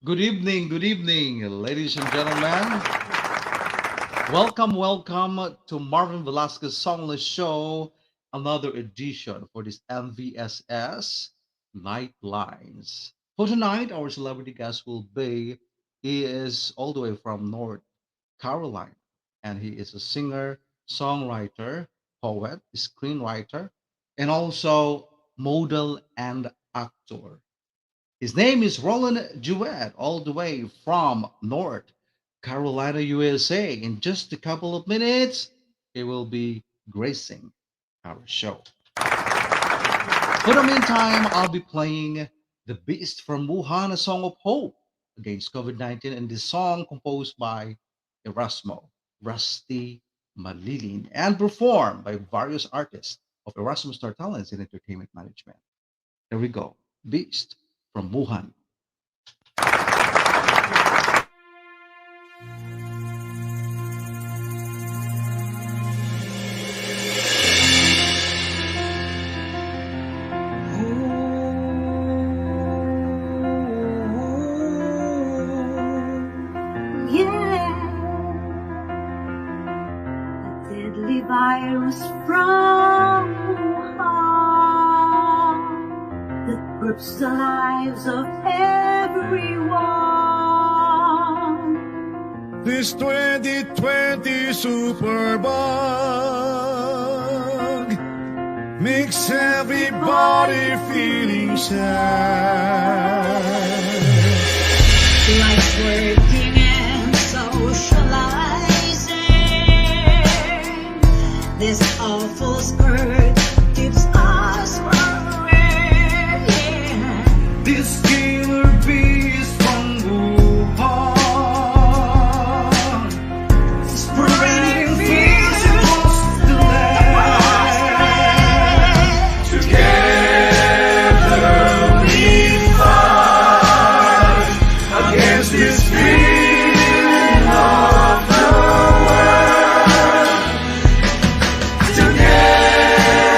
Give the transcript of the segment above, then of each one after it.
Good evening, ladies and gentlemen. Welcome to Marvin Velasquez Songlist Show, another edition for this MVSS Night Lines. For tonight, our celebrity guest will be, he is all the way from North Carolina, and he is a singer, songwriter, poet, screenwriter, and also model and actor. His name is Rollin Jewett, all the way from North Carolina, USA. In just a couple of minutes, he will be gracing our show. For the meantime, I'll be playing The Beast from Wuhan, a song of hope against COVID 19, and this song composed by Erasmo, Rusty Malilin, and performed by various artists of Erasmo Star Talents in Entertainment Management. Here we go. Beast from Wuhan. Yeah, a deadly virus from Wuhan that grips the lives of everyone. This 2020 superbug makes everybody feeling sad. Life's working and socializing. This awful scourge keeps us worried. This killer beast from Wuhan spreading fears across the land. Together we fight against this feeling of the world. Together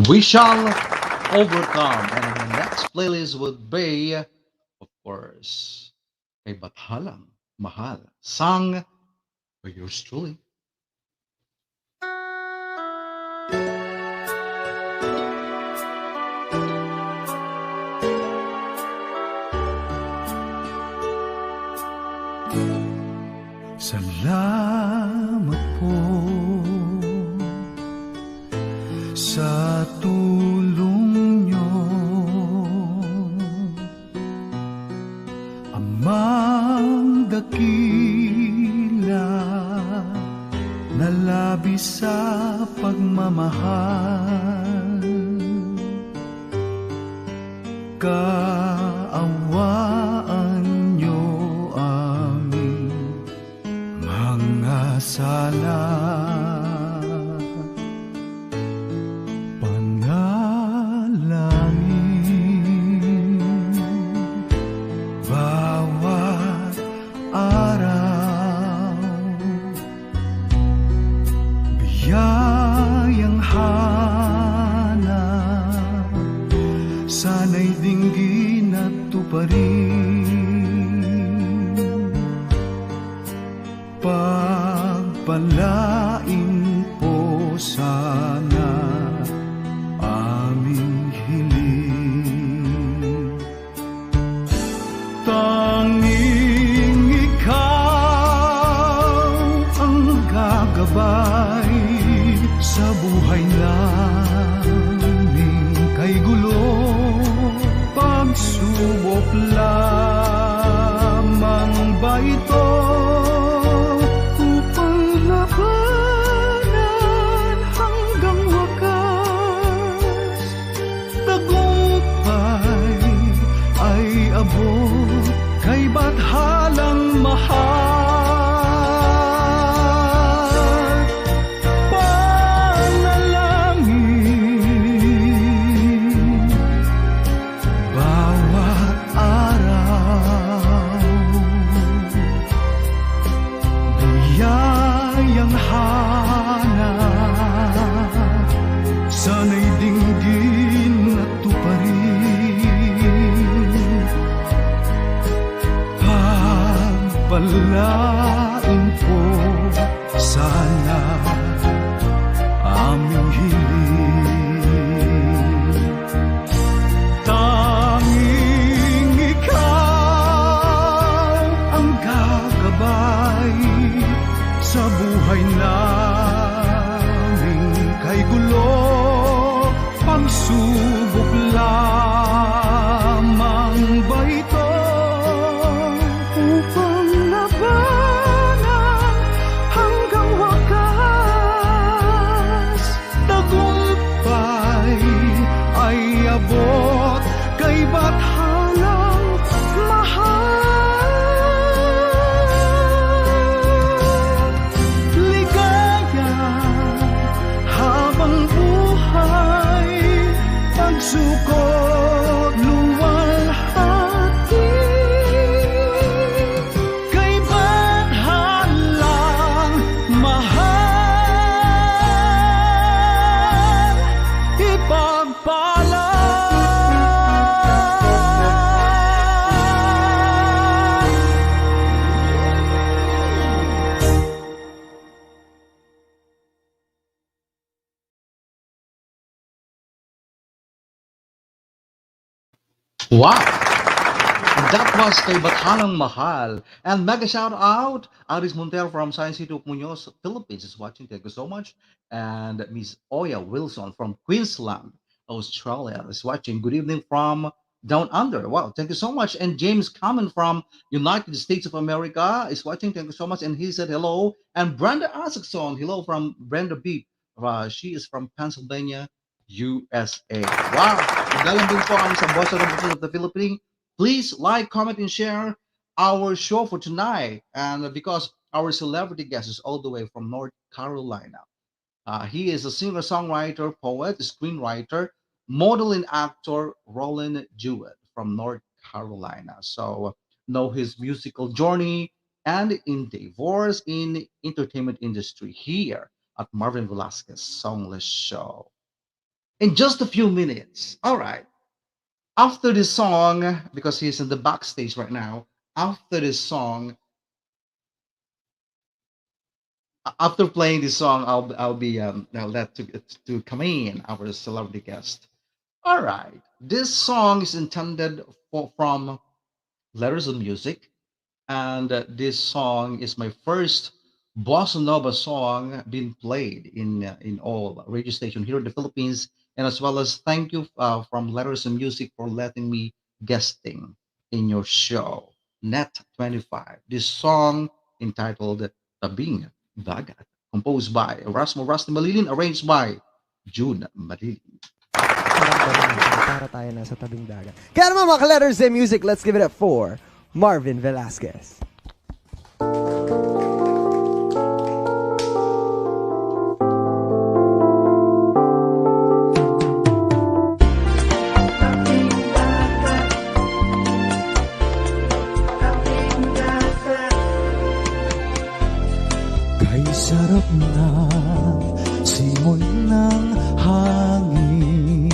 We shall overcome. And our next playlist would be, of course, kay Bathalang Mahal, sung by yours truly. Salamat po sa tulong nyo, Amang dakila na labis sa pagmamahal. Kaawaan nyo aming mga sala. Panalangin bawat araw, biyayang hanap, sana'y dinggin at tuparin. Pagpalain po sana aming hiling. Tanging ikaw ang gagabay sa buhay namin. Kay gulo, pagsubok lamang ba ito? Upang labanan hanggang wakas, tagumpay ay abot kay bathalang mahal. Panalangin bawat araw, biyayang hanap, sana'y dinggin at tuparin. Pagpalain po sana aming hiling. Tanging ikaw ang gagabay sa buhay namin. Kay gulo, pagsubok lamang ba ito? Upang labanan hanggang wakas, tagumpay ay abot kay bathalang mahal. Ligaya habang buhay, pagsukot luwalhati, kay bathalang mahal, ipagpala. Wow! That was kay Bathalang Mahal. And mega shout out, Aris Montero from San Isidro Muñoz, Philippines is watching. Thank you so much. And Miss Oya Wilson from Queensland, Australia is watching. Good evening from Down Under. Wow, thank you so much. And James Common from United States of America is watching. Thank you so much. And he said hello. And Brenda Isaacson, hello from Brenda Beep. She is from Pennsylvania, USA. Wow! Magalang din po ang sa Bossa of the Philippines. Please like, comment, and share our show for tonight. And because our celebrity guest is all the way from North Carolina. He is a singer, songwriter, poet, screenwriter, model, and actor, Rollin Jewett from North Carolina. So know his musical journey and endeavors in entertainment industry here at Marvin Velasquez Songlist Show. in just a few minutes. All right. After this song, because he's in the backstage right now, after this song, after playing this song, I'll be now let to come in our celebrity guest. All right, this song is intended from Letters of Music, and this song is my first bossa nova song being played in all radio station here in the Philippines, and as well as thank you from Letters of Music for letting me guesting in your show Net 25. This song entitled Tabing Dagat, composed by Erasmo Rusty Malilin, arranged by June Malilin. Naramdaman natin na para tayo nasa tabing dagat. Kaya naman mga ka-letters and music, let's give it up for Marvin Velasquez. Kay sarap na simoy ng hangin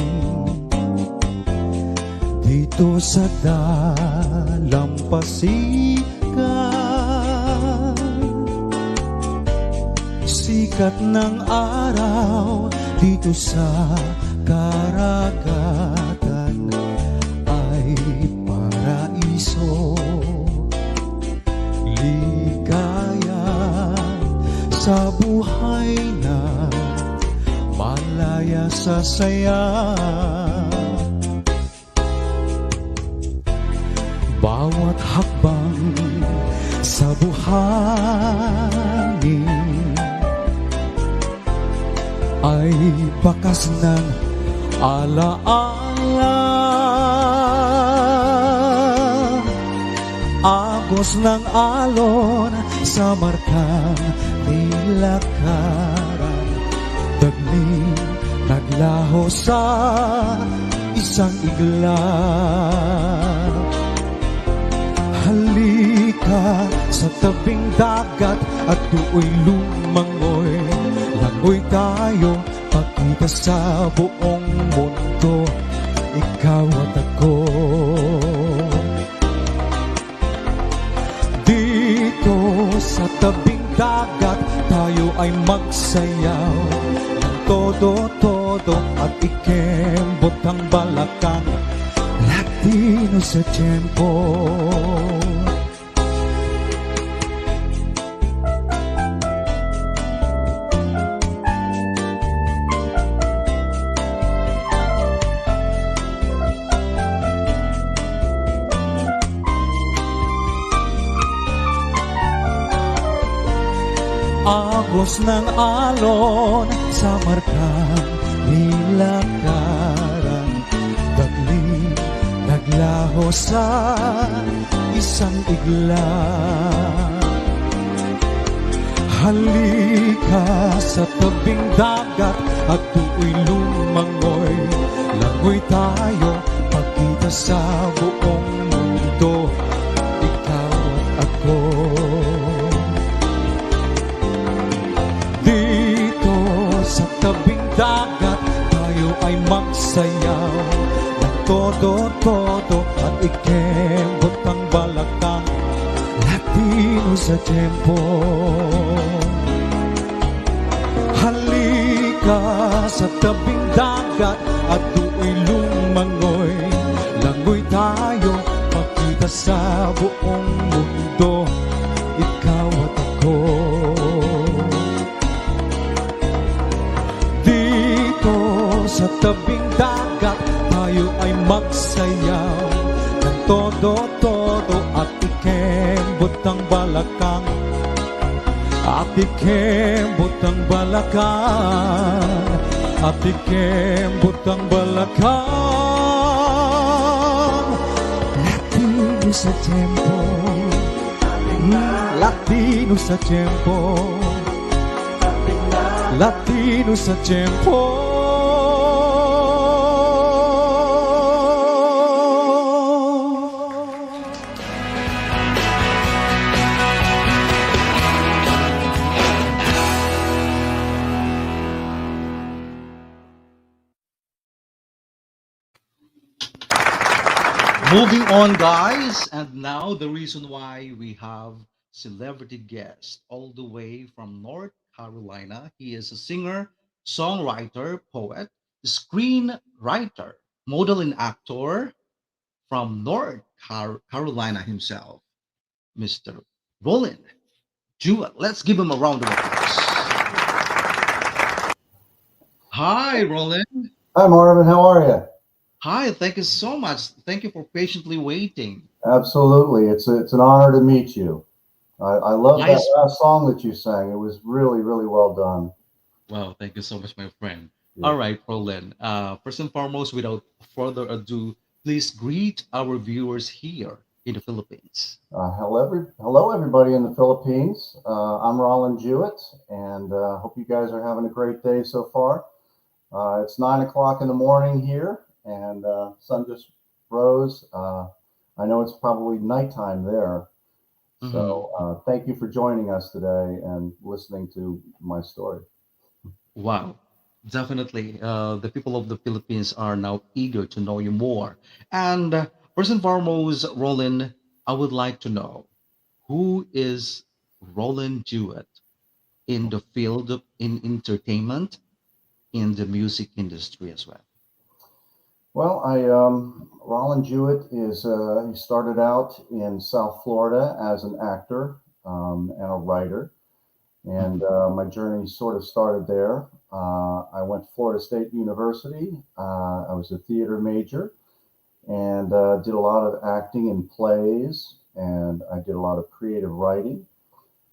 dito sa dalampasigan. Sikat ng araw dito sa karagatan ay paraiso. Ligaya sa buhay na malaya sa saya. Bawat hakbang sa buhangin ay bakas ng alaala. Agos ng alon sa markang nilakaran, dagling naglaho sa isang igla. Halika sa tabing dagat at tuoy lumangoy. Langoy tayo, pagkita sa buong mundo, ikaw at ako. Dito sa tabing dagat, tayo ay magsayaw ng todo-todo at ikembot ang balakang Latino sa tempo. Agos ng alon sa markang nilakaran, dagling naglaho sa isang igla. Halika sa tabing dagat at tuoy lumangoy. Langoy tayo, pagkita sa buong mundo, ikaw at ako. Sa tabing dagat, tayo ay magsayaw ng todo-todo at ikembot ang balakang Latino sa tempo. Halika sa tabing dagat at tuoy lumangoy. Langoy tayo, makita sa buong mundo, ikaw at ako. Sa tabing dagat, tayo ay magsayaw ng todo-todo at ikembot ang balakang. At ikembot ang balakang. At ikembot ang balakang. Latino sa tempo. Latino sa tempo. Latino sa tempo. on, guys. And now the reason why we have celebrity guest all the way from North Carolina. He is a singer, songwriter, poet, screenwriter, model, and actor from North Carolina himself, Mr. Rollin Jewett. Let's give him a round of applause. Hi, Rollin. Hi, Marvin. How are you? Hi, thank you so much. Thank you for patiently waiting. Absolutely. It's an honor to meet you. I love that Nice. last song that you sang. It was really, really well done. Wow, thank you so much, my friend. Yeah. All right, Roland. First and foremost, without further ado, please greet our viewers here in the Philippines. Hello, everybody in the Philippines. I'm Rollin Jewett, and hope you guys are having a great day so far. It's 9 o'clock in the morning here, and sun just rose. I know it's probably nighttime there. Mhm. So thank you for joining us today and listening to my story. Wow, definitely. The people of the Philippines are now eager to know you more. And first and foremost, Roland, I would like to know who is Roland Jewett in the field in entertainment, in the music industry as well. Well, Rollin Jewett he started out in South Florida as an actor and a writer, and Mhm. my journey sort of started there. I went to Florida State University. I was a theater major and did a lot of acting in plays, and I did a lot of creative writing.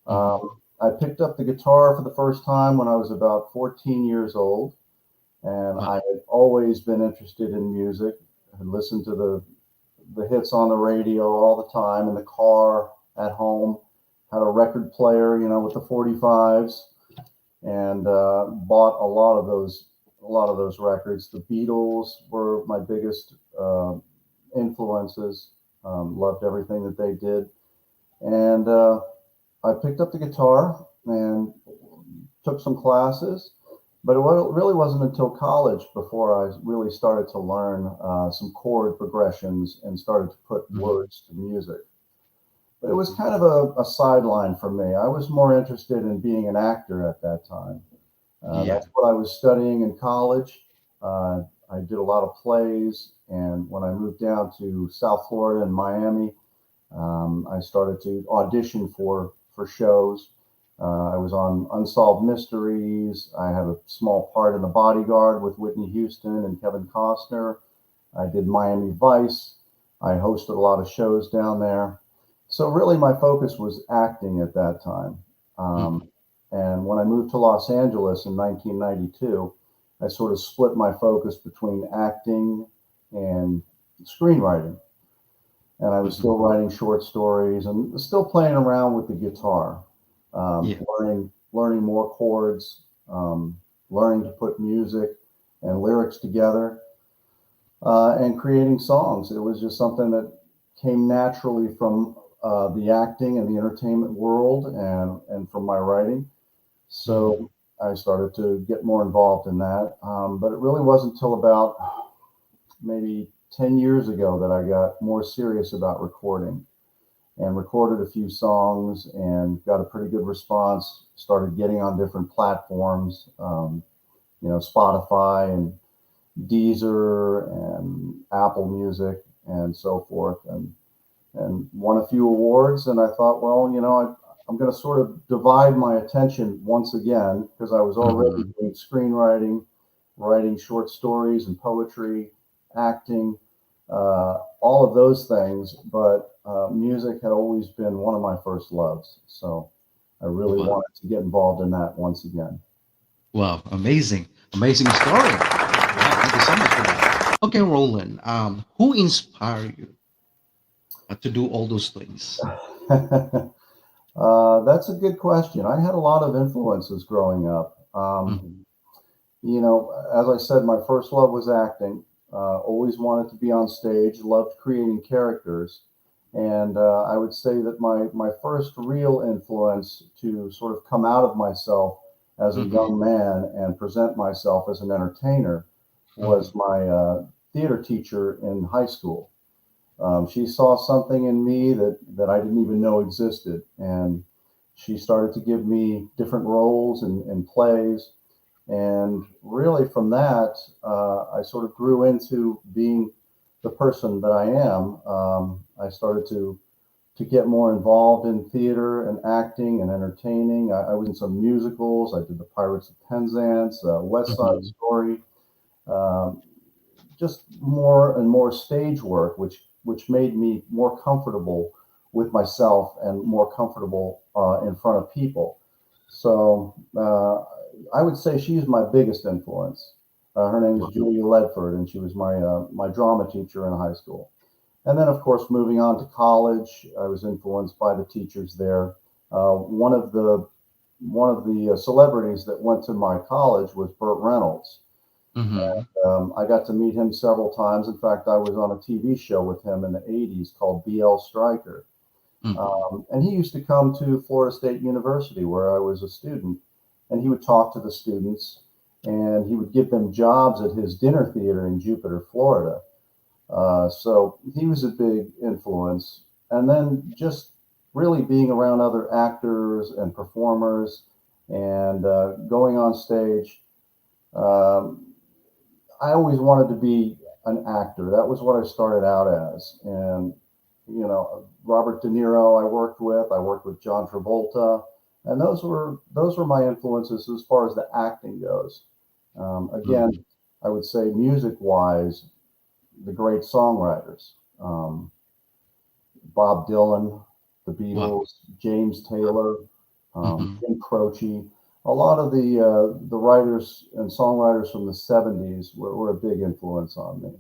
Mhm. I picked up the guitar for the first time when I was about 14 years old, and I Wow. had always been interested in music. I listened to the hits on the radio all the time in the car at home. Had a record player, with the 45s, and bought a lot of those records. The Beatles were my biggest influences. Loved everything that they did, and I picked up the guitar and took some classes, but really wasn't until college before I really started to learn some chord progressions and started to put Mhm. words to music. But it was kind of a sideline for me. I was more interested in being an actor at that time. Yeah. That's what I was studying in college. I did a lot of plays, and when I moved down to South Florida and Miami, I started to audition for shows. I was on Unsolved Mysteries. I had a small part in The Bodyguard with Whitney Houston and Kevin Costner. I did Miami Vice. I hosted a lot of shows down there. So really, my focus was acting at that time. Mhm. And when I moved to Los Angeles in 1992, I sort of split my focus between acting and screenwriting, and I was Mhm. still writing short stories and still playing around with the guitar, Yeah. learning more chords, learning to put music and lyrics together, and creating songs. It was just something that came naturally from the acting and the entertainment world and from my writing. Mhm. So I started to get more involved in that. But it really wasn't until about maybe 10 years ago that I got more serious about recording and recorded a few songs and got a pretty good response. Started getting on different platforms, Spotify and Deezer and Apple Music and so forth, and won a few awards. And I thought, well, I'm going to sort of divide my attention once again because I was already Mhm. doing screenwriting, writing short stories and poetry, acting, all of those things. But music had always been one of my first loves. So I really Wow. wanted to get involved in that once again. Wow. Amazing. Amazing story. Wow. Thank you so much for that. Okay, Roland. Who inspired you to do all those things? That's a good question. I had a lot of influences growing up. Mhm. As I said, my first love was acting. Always wanted to be on stage, loved creating characters. And I would say that my first real influence to sort of come out of myself as a Mhm. young man and present myself as an entertainer was Mhm. my theater teacher in high school. She saw something in me that I didn't even know existed, and she started to give me different roles in plays. And really, from that, I sort of grew into being the person that I am. I started to get more involved in theater and acting and entertaining. I was in some musicals. I did the Pirates of Penzance, West Side Mhm. Story, um, just more and more stage work, which made me more comfortable with myself and more comfortable in front of people. So I would say she's my biggest influence. Her name is Wow. Julia Ledford, and she was my drama teacher in high school. And then, of course, moving on to college, I was influenced by the teachers there. One of the celebrities that went to my college was Burt Reynolds. Hmm. I got to meet him several times. In fact, I was on a TV show with him in the 80s called BL Stryker. Hmm. And he used to come to Florida State University, where I was a student, and he would talk to the students, and he would give them jobs at his dinner theater in Jupiter, Florida. So he was a big influence. And then just really being around other actors and performers and going on stage. Um, I always wanted to be an actor. That was what I started out as. And, Robert De Niro I worked with John Travolta, and those were my influences as far as the acting goes. Again, Hmm. I would say music wise, the great songwriters, Bob Dylan, the Wow. Beatles, James Taylor, Hmm. Jim Croce. A lot of the writers and songwriters from the '70s were a big influence on me.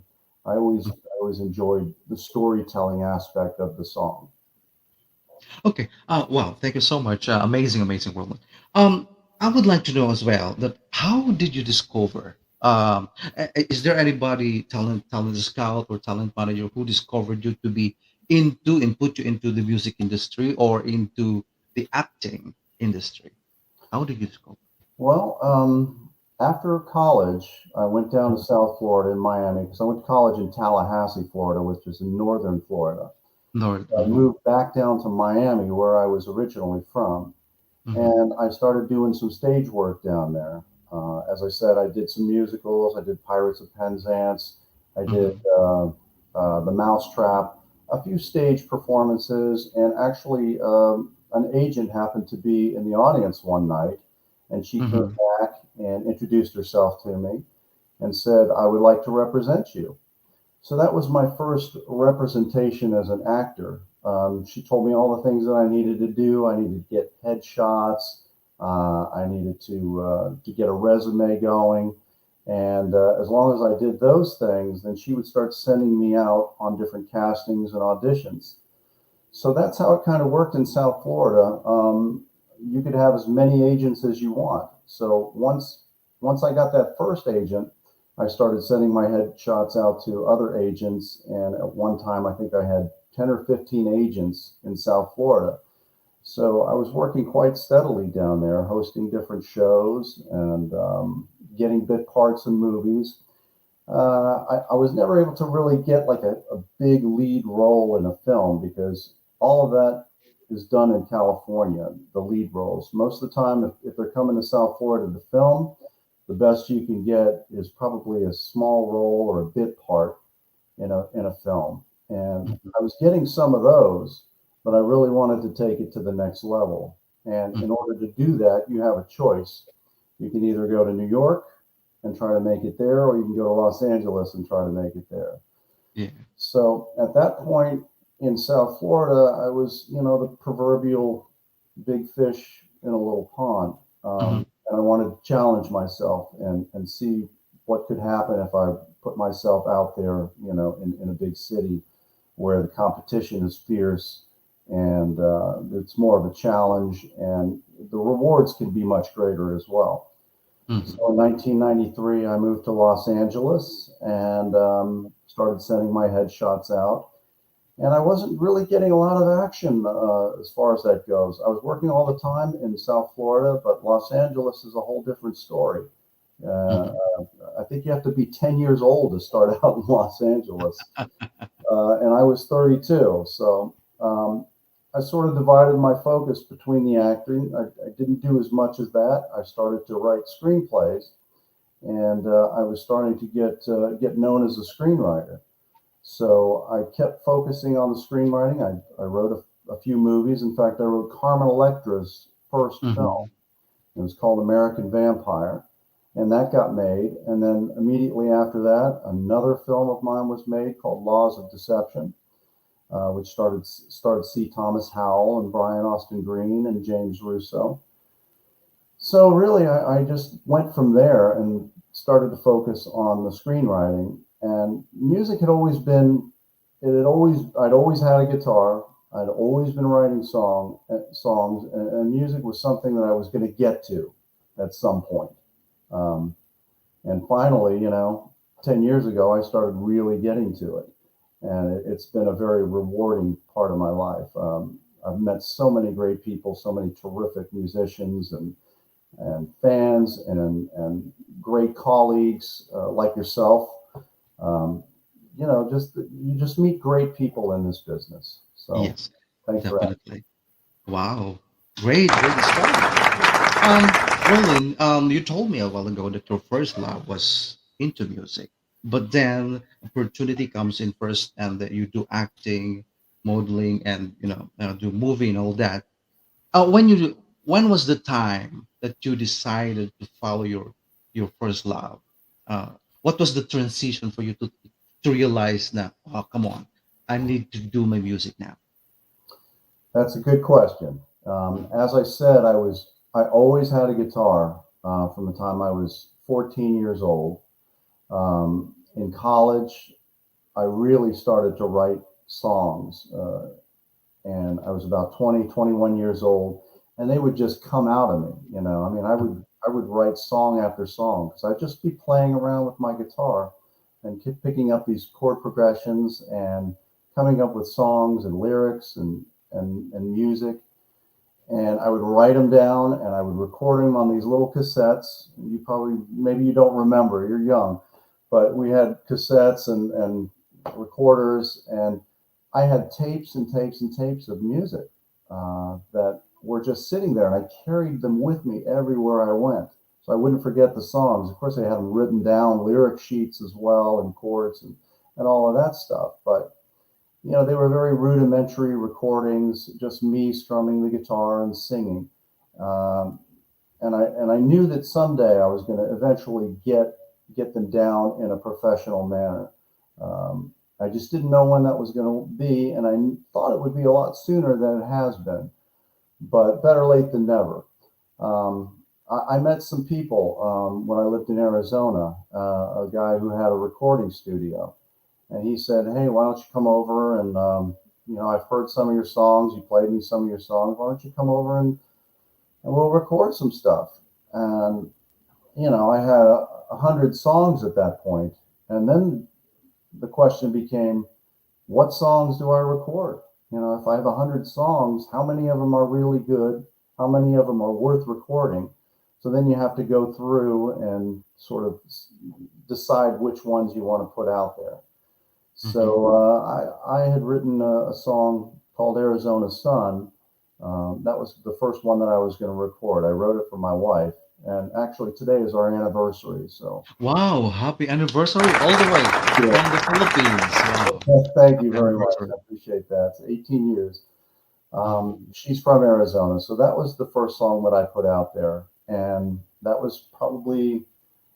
I always enjoyed the storytelling aspect of the song. Okay. Wow. Thank you so much. Amazing, amazing, Roland. Um, I would like to know as well that how did you discover? Is there anybody, talent scout or talent manager, who discovered you to be into and put you into the music industry or into the acting industry? How did you discover? Well, after college, I went down to South Florida in Miami because I went to college in Tallahassee, Florida, which is in northern Florida. Lord. I Hmm. moved back down to Miami, where I was originally from, Hmm. and I started doing some stage work down there. As I said, I did some musicals. I did Pirates of Penzance. I did Hmm. The Mousetrap, a few stage performances, and actually, an agent happened to be in the audience one night, and she came Hmm. back and introduced herself to me and said, "I would like to represent you." So that was my first representation as an actor. She told me all the things that I needed to do. I needed to get headshots. I needed to get a resume going, and as long as I did those things, then she would start sending me out on different castings and auditions. So that's how it kind of worked in South Florida. You could have as many agents as you want. So once I got that first agent, I started sending my headshots out to other agents, and at one time I think I had 10 or 15 agents in South Florida. So I was working quite steadily down there, hosting different shows and getting bit parts in movies. I was never able to really get like a big lead role in a film because all of that is done in California, the lead roles. Most of the time, if they're coming to South Florida to film, the best you can get is probably a small role or a bit part in a film. And Hmm. I was getting some of those, but I really wanted to take it to the next level. And in order to do that, you have a choice. You can either go to New York and try to make it there, or you can go to Los Angeles and try to make it there. Yeah. So at that point in South Florida, I was, the proverbial big fish in a little pond. Hmm. And I wanted to challenge myself and see what could happen if I put myself out there, in a big city where the competition is fierce and it's more of a challenge and the rewards can be much greater as well. Hmm. So in 1993, I moved to Los Angeles and started sending my headshots out. And I wasn't really getting a lot of action as far as that goes. I was working all the time in South Florida, but Los Angeles is a whole different story. Uh, Hmm. I think you have to be 10 years old to start out in Los Angeles. and I was 32. So I sort of divided my focus between the acting. I didn't do as much as that. I started to write screenplays, and I was starting to get known as a screenwriter. So I kept focusing on the screenwriting. I wrote a few movies. In fact, I wrote Carmen Electra's first film. Mm-hmm. It was called American Vampire, and that got made. And then immediately after that, another film of mine was made called Laws of Deception, which starred C. Thomas Howell and Brian Austin Green and James Russo. So really, I just went from there and started to focus on the screenwriting. And music had always been, I'd always had a guitar. I'd always been writing songs, and music was something that I was going to get to at some point. Um, and finally, 10 years ago, I started really getting to it. And it's been a very rewarding part of my life. I've met so many great people, so many terrific musicians and fans and great colleagues like yourself. Um, you just meet great people in this business. So Yes, thanks for asking. definitely. Wow. Great story. Um, Roland, you told me a while ago that your first love was into music, but then opportunity comes in first, and that you do acting, modeling, and do movie and all that. When was the time that you decided to follow your first love? What was the transition for you to realize now? Oh, come on, I need to do my music now. That's a good question. As I said, I always had a guitar from the time I was 14 years old. In college, I really started to write songs, and I was about 20, 21 years old, and they would just come out of me. I mean, I would write song after song because I'd just be playing around with my guitar and keep picking up these chord progressions and coming up with songs and lyrics and music. And I would write them down and I would record them on these little cassettes. Maybe you don't remember, you're young, but we had cassettes and recorders, and I had tapes and tapes and tapes of music that were just sitting there, and I carried them with me everywhere I went. So I wouldn't forget the songs. Of course, I had them written down, lyric sheets as well, and chords and all of that stuff. But they were very rudimentary recordings, just me strumming the guitar and singing. Um, and I knew that someday I was going to eventually get them down in a professional manner. I just didn't know when that was going to be, and I thought it would be a lot sooner than it has been. But better late than never. I met some people when I lived in Arizona, a guy who had a recording studio. And he said, "Hey, why don't you come over and I've heard some of your songs. You played me some of your songs. Why don't you come over and we'll record some stuff?" And I had 100 songs at that point. And then the question became, what songs do I record? If I have 100 songs, how many of them are really good? How many of them are worth recording? So then you have to go through and sort of decide which ones you want to put out there. Mhm. So I had written a song called Arizona Sun. That was the first one that I was going to record. I wrote it for my wife. And actually, today is our anniversary. So Wow, happy anniversary all the way yeah, from the Philippines. Wow, thank you happy very much. anniversary. I appreciate that. It's 18 years. Mhm. She's from Arizona. So that was the first song that I put out there. And that was probably,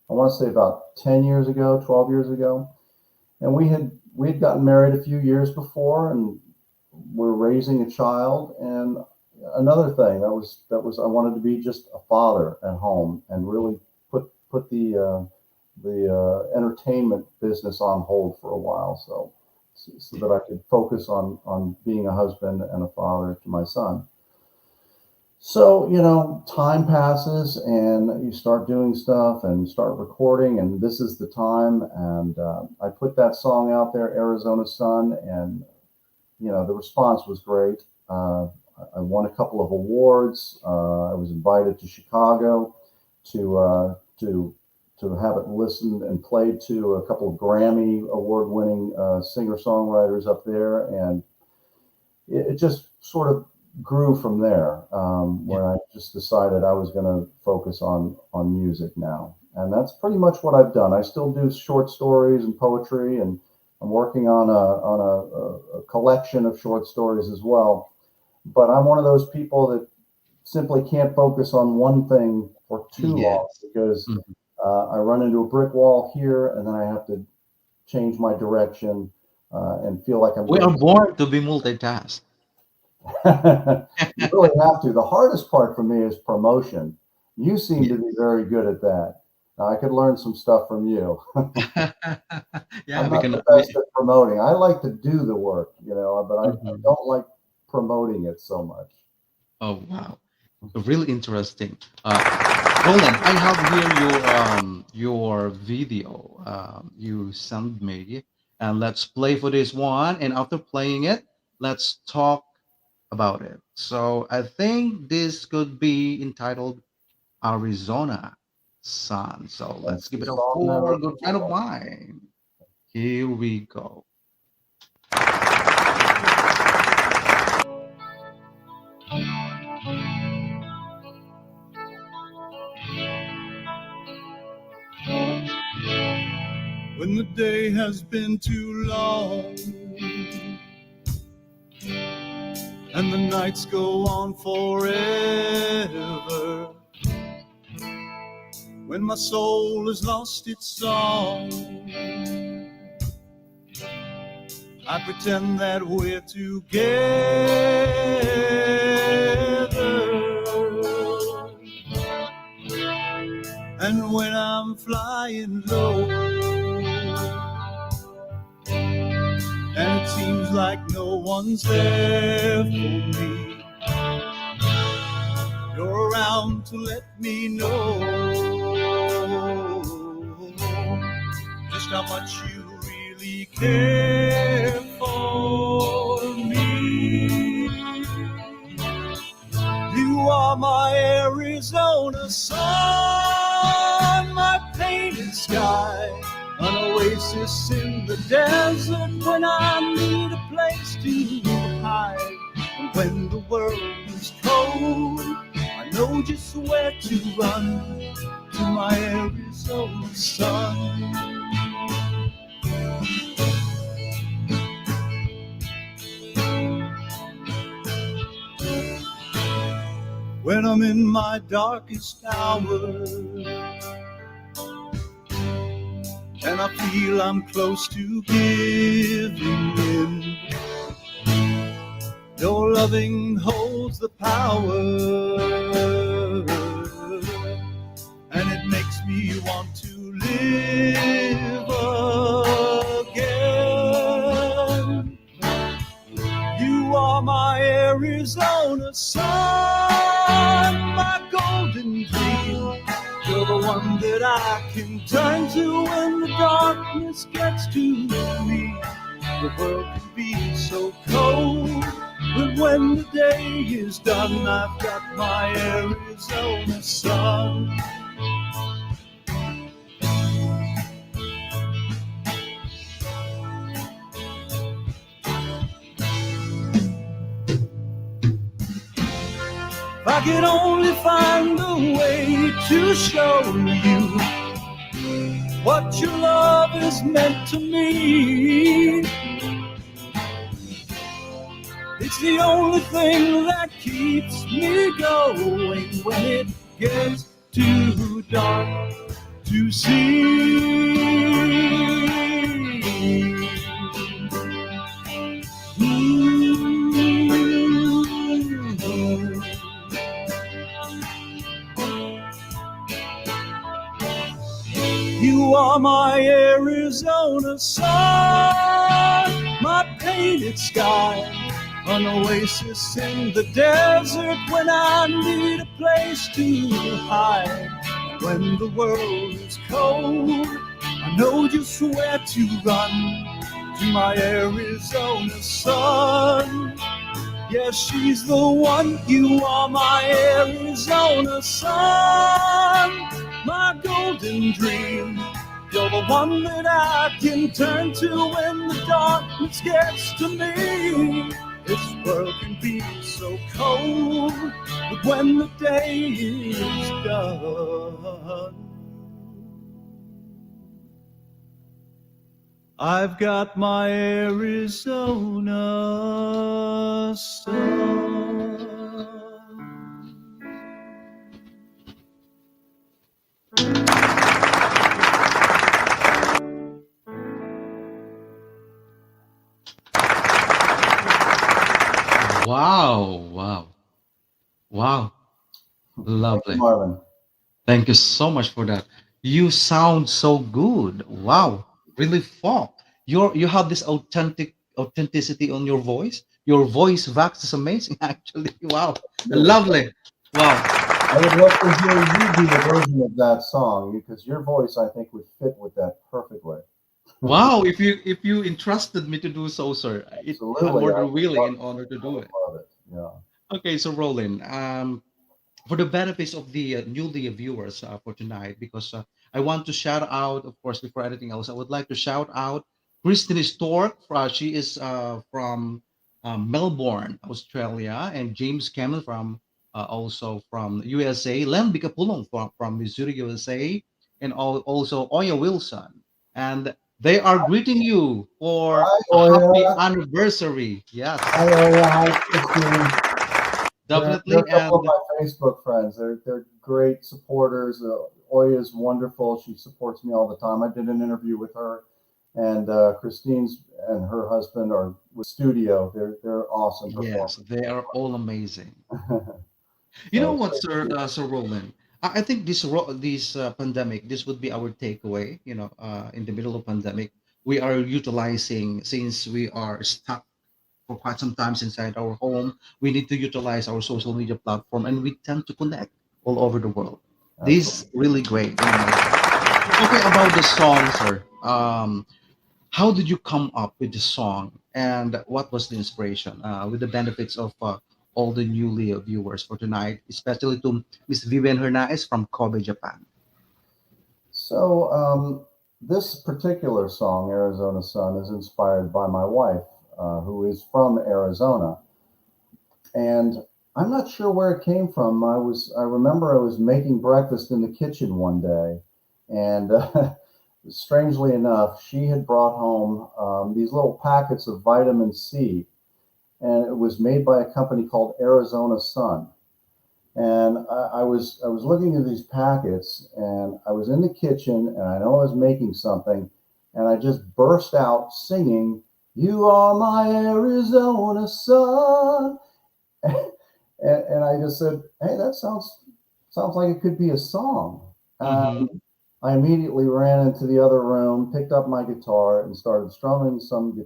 I want to say about 10 years ago, 12 years ago. And we had gotten married a few years before, and we're raising a child. And another thing that was I wanted to be just a father at home and really put the entertainment business on hold for a while, so that I could focus on being a husband and a father to my son. So, time passes and you start doing stuff and start recording, and this is the time. And I put that song out there, Arizona Sun, and, the response was great. I won a couple of awards. I was invited to Chicago to have it listened and played to a couple of Grammy award-winning singer-songwriters up there, and it just sort of grew from there. When I just decided I was going to focus on music now, and that's pretty much what I've done. I still do short stories and poetry, and I'm working on a collection of short stories as well. But I'm one of those people that simply can't focus on one thing for too long, Yes. because Mhm. I run into a brick wall here, and then I have to change my direction and feel like I'm We doing. are born to be multitask. You really have to. The hardest part for me is promotion. You seem to be very good at that. I could learn some stuff from you. Yeah, I'm we not can. the best at promoting. I like to do the work, but I Mhm. don't like promoting it so much. Oh wow, really interesting. Roland, I have here your video you sent me, and let's play for this one. And after playing it, let's talk about it. So I think this could be entitled Arizona Sun. So let's That's give the it a song I four. wrote Good friend of for it. mine. Here we go. When the day has been too long and the nights go on forever, when my soul has lost its song, I pretend that we're together. And when I'm flying low and it seems like no one's there for me, you're around to let me know just how much you really care for me. You are my Arizona sun, my painted sky, an oasis in the desert when I need a place to hide. And when the world is cold, I know just where to run, to my Arizona sun. When I'm in my darkest hour and I feel I'm close to giving in, your loving holds the power, and it makes me want to live again. You are my Arizona sun, my golden dream. You're the one that I can turn to when the darkness gets to me. The world can be so cold, but when the day is done, I've got my Arizona sun. If I could only find a way to show you what your love is meant to me, it's the only thing that keeps me going when it gets too dark to see. You are my Arizona sun, my painted sky, an oasis in the desert when I need a place to hide. When the world is cold, I know just where to run, to my Arizona sun. Yes, she's the one. You are my Arizona sun, my golden dream. You're the one that I can turn to when the darkness gets to me. This world can be so cold, but when the day is done, I've got my Arizona sun. Wow, wow, wow. Thank you, Lovely. Marvin. Thank you so much for that. You sound so good. Wow, really folk. You have this authenticity on your voice. Your voice wax is amazing, actually. Wow, Really, lovely. Wow, I would love to hear you do a version of that song because your voice, I think, would fit with that perfectly. wow. If you entrusted me to do so, sir, I'm Absolutely, more I than would willing love and honored to I do would it. love it. Yeah. Okay, so Roland, for the benefits of the newly viewers for tonight, because I want to shout out, of course, before anything else, I would like to shout out Christine Stork. She is from Melbourne, Australia, and James Cameron from also from USA, Len Bicapulong from Missouri, USA, and also Oya Wilson. And they are greeting you for Hi, a happy Oya. anniversary. Yes, Hi, Oya. Hi, Christine. They're definitely. a couple of And my Facebook friends. They're great supporters. Oya is wonderful. She supports me all the time. I did an interview with her, and Christine's and her husband are with studio. They're awesome yes, performers. they are all amazing. You know So what, thank Sir you. Sir Roland? I think this pandemic, this would be our takeaway. In the middle of pandemic, we are utilizing, since we are stuck for quite some times inside our home. We need to utilize our social media platform, and we tend to connect all over the world. This Absolutely. is really great and amazing. Okay, about the song, sir. How did you come up with the song, and what was the inspiration? With the benefits of all the newly viewers for tonight, especially to Miss Vivian Hernandez from Kobe, Japan. So this particular song, Arizona Sun, is inspired by my wife, who is from Arizona, and I'm not sure where it came from. I remember I was making breakfast in the kitchen one day, and strangely enough, she had brought home these little packets of vitamin C, and it was made by a company called Arizona Sun. And I was looking at these packets, and I was in the kitchen, and I know I was making something, and I just burst out singing, "You are my Arizona sun," and I just said, "Hey, that sounds like it could be a song." Mm-hmm. I immediately ran into the other room, picked up my guitar, and started strumming some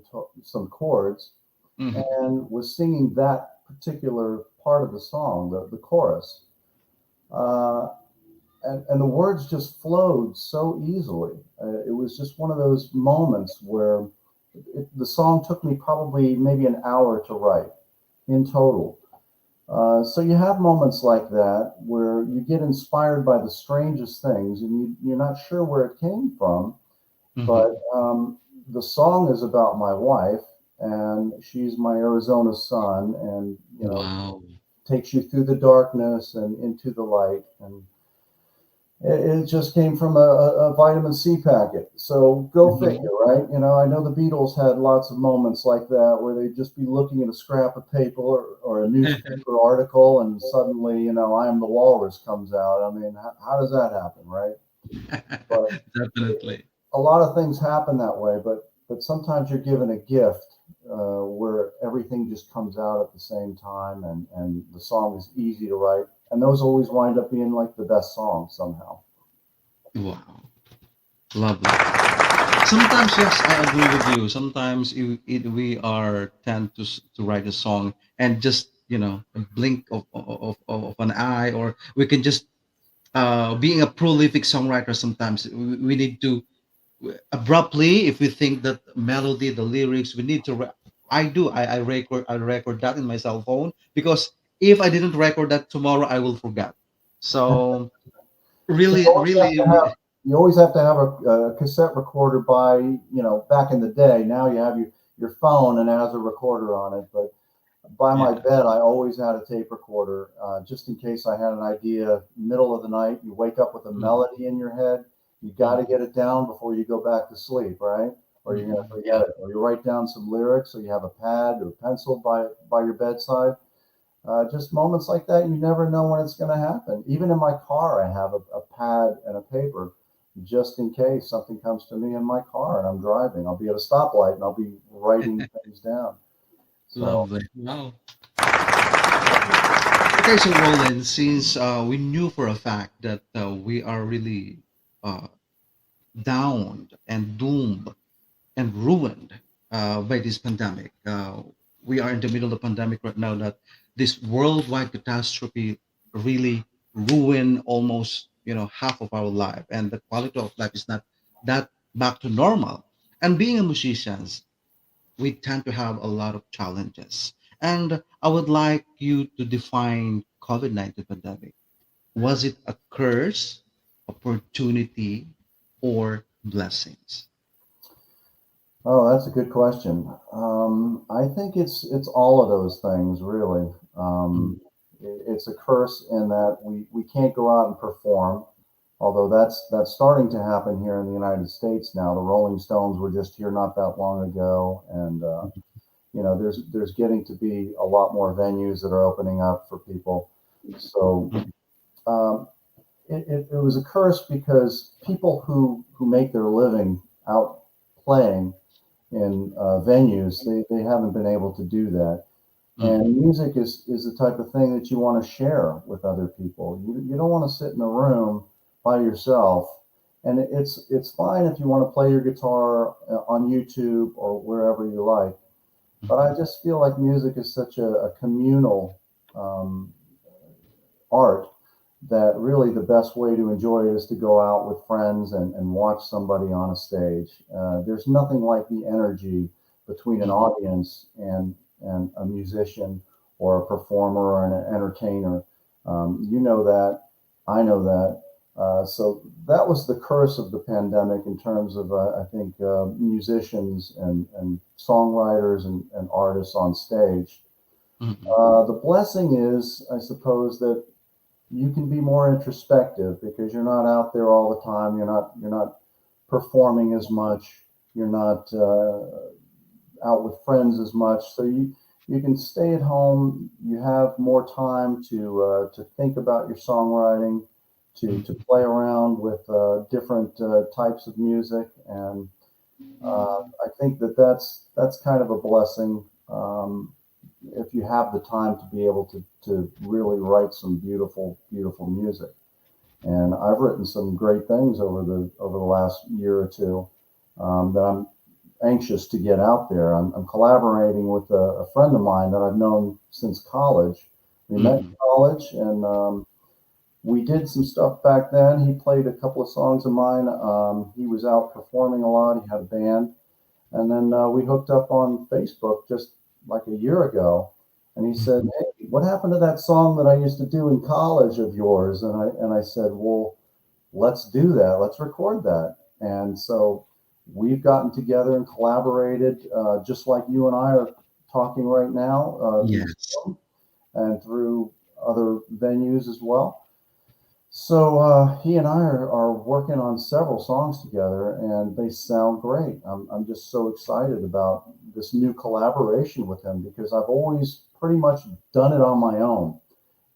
chords, Mm-hmm. and was singing that particular part of the song, the chorus. Uh, and the words just flowed so easily. It was just one of those moments where the song took me probably maybe an hour to write in total. So you have moments like that where you get inspired by the strangest things, and you're not sure where it came from. Mm-hmm. But the song is about my wife, and she's my Arizona sun, and Wow. takes you through the darkness and into the light. And it just came from a vitamin C packet. So go Mm-hmm. figure, right? I know the Beatles had lots of moments like that where they'd just be looking at a scrap of paper or a newspaper article, and suddenly, I Am the Walrus comes out. I mean, how does that happen, right? But Definitely. a lot of things happen that way, but sometimes you're given a gift where everything just comes out at the same time, and the song is easy to write, and those always wind up being like the best songs somehow. Wow. Lovely. Sometimes, yes, I agree with you. Sometimes we are tend to write a song, and just a blink of an eye, or we can just being a prolific songwriter. Sometimes we need to abruptly, if we think that melody, the lyrics, we need to I do. I record that in my cell phone because if I didn't record that tomorrow, I will forget. So So really, really, you always have to have a cassette recorder by, back in the day. Now you have your phone and it has a recorder on it. But by my yeah. bed, I always had a tape recorder, just in case I had an idea middle of the night. You wake up with a Mhm, melody in your head. You got to mhm, get it down before you go back to sleep, right? Or you're going to yeah. forget it. Or you write down some lyrics, or you have a pad or pencil by your bedside. Just moments like that, you never know when it's going to happen. Even in my car, I have a pad and a paper just in case something comes to me in my car and I'm driving. I'll be at a stoplight and I'll be writing things down. So, Lovely. Wow. Okay, so Roland, since we knew for a fact that we are really uh, down and doomed and ruined by this pandemic. We are in the middle of the pandemic right now. That this worldwide catastrophe really ruined almost half of our life, and the quality of life is not that back to normal. And being a musicians, we tend to have a lot of challenges. And I would like you to define COVID-19 pandemic. Was it a curse, opportunity, or blessings? oh, that's a good question. I think it's all of those things, really. Mm, It's a curse in that we can't go out and perform, although that's starting to happen here in the United States now. The Rolling Stones were just here not that long ago, and there's getting to be a lot more venues that are opening up for people. So mm, um, it was a curse because people who make their living out playing in venues, they haven't been able to do that. mm, And music is the type of thing that you want to share with other people. You don't want to sit in a room by yourself. And it's fine if you want to play your guitar on YouTube or wherever you like. But I mm, just feel like music is such a communal um, art that really the best way to enjoy it is to go out with friends and watch somebody on a stage. There's nothing like the energy between an mm, audience and a musician or a performer or an entertainer. You know that, I know that. So that was the curse of the pandemic in terms of, I think, musicians and songwriters and artists on stage. mm, The blessing is, I suppose, that you can be more introspective because you're not out there all the time. You're not performing as much. You're not out with friends as much. So you can stay at home. You have more time to think about your songwriting, to mm, play around with different types of music, and I think that's kind of a blessing. If you have the time to be able to really write some beautiful music. And I've written some great things over the last year or two that I'm anxious to get out there. I'm collaborating with a friend of mine that I've known since college. We met in mm, college, and we did some stuff back then. He played a couple of songs of mine. He was out performing a lot. He had a band, and then we hooked up on Facebook just like a year ago. And he said, mm, "Hey, what happened to that song that I used to do in college of yours?" And I said, "Well, let's do that. Let's record that." And so we've gotten together and collaborated, just like you and I are talking right now, via yes. Zoom and through other venues as well. So he and I are working on several songs together, and they sound great. I'm just so excited about this new collaboration with him because I've always pretty much done it on my own.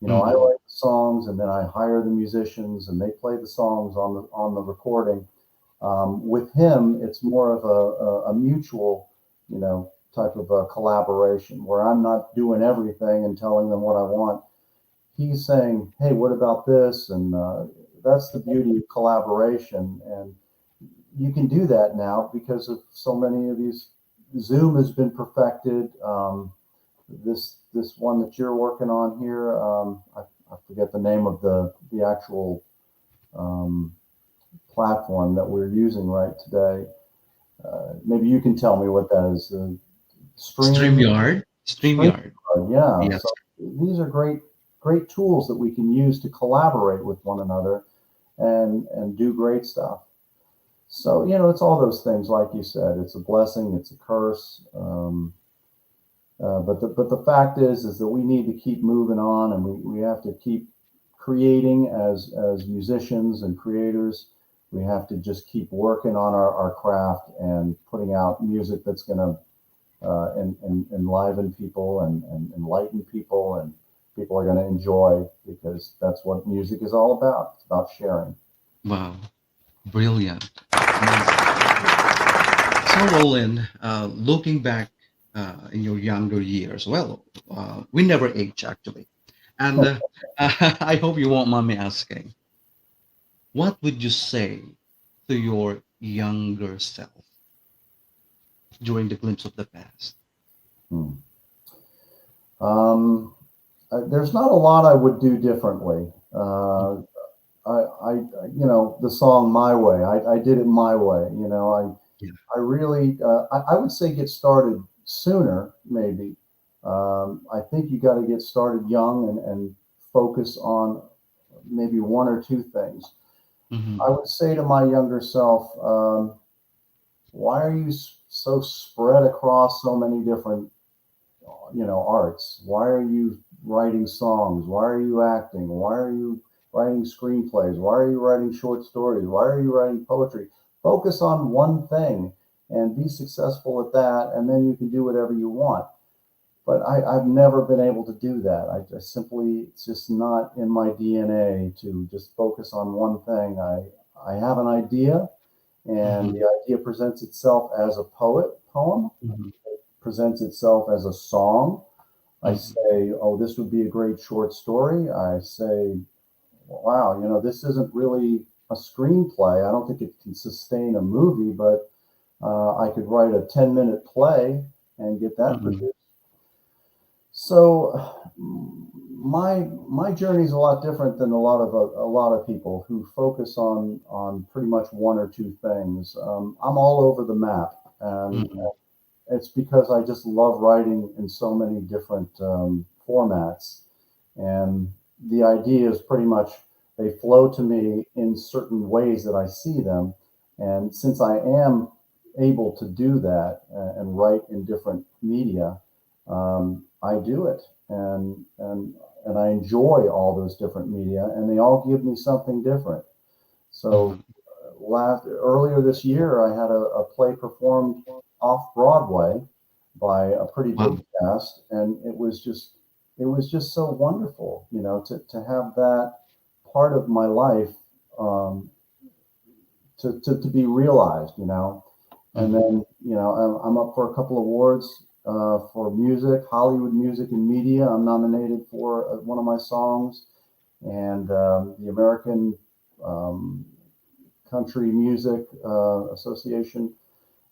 I Mm, write the songs, and then I hire the musicians, and they play the songs on the recording. With him, it's more of a mutual, type of a collaboration where I'm not doing everything and telling them what I want. He's saying, "Hey, what about this?" And that's the beauty of collaboration. And you can do that now because of so many of these. Zoom has been perfected. This one that you're working on here, I forget the name of the actual um, platform that we're using right today. Maybe you can tell me what that is. Stream, StreamYard. Stream, StreamYard. yeah. Yes. So these are great tools that we can use to collaborate with one another and do great stuff. So it's all those things, like you said. It's a blessing, it's a curse. But the fact is that we need to keep moving on, and we have to keep creating as musicians and creators. We have to just keep working on our craft and putting out music that's going to enliven people and enlighten people, and people are going to enjoy, because that's what music is all about. It's about sharing. Wow. Brilliant. Amazing. So, Roland, looking back in your younger years, well, we never age actually. And I hope you won't mind me asking, what would you say to your younger self during the glimpse of the past? Hmm. Um, there's not a lot I would do differently. The song "My Way." I did it my way. Yeah. I really, I would say get started sooner, maybe. I think you got to get started young and focus on maybe one or two things. I Hmm. would say to my younger self, why are you so spread across so many different, arts? Why are you writing songs? Why are you acting? Why are you writing screenplays? Why are you writing short stories? Why are you writing poetry? Focus on one thing and be successful at that, and then you can do whatever you want. But I've never been able to do that. I simply, it's just not in my DNA to just focus on one thing. I have an idea, and Hmm. the idea presents itself as a poem, Hmm. presents itself as a song. I Hmm. say, oh, this would be a great short story. I say, wow, this isn't really a screenplay. I don't think it can sustain a movie, but I could write a 10-minute play and get that Hmm. produced. So my journey is a lot different than a lot of people who focus on pretty much one or two things. I'm all over the map, and Hmm. it's because I just love writing in so many different formats, and the ideas pretty much, they flow to me in certain ways that I see them. And since I am able to do that and write in different media, I do it, and I enjoy all those different media, and they all give me something different. So Hmm. earlier this year, I had a play performed off Broadway by a pretty big Wow. cast, and it was just so wonderful, to have that part of my life, um, to be realized, and Hmm. then, I'm up for a couple awards for music, Hollywood Music and Media. I'm nominated for one of my songs, and the American um, Country Music Association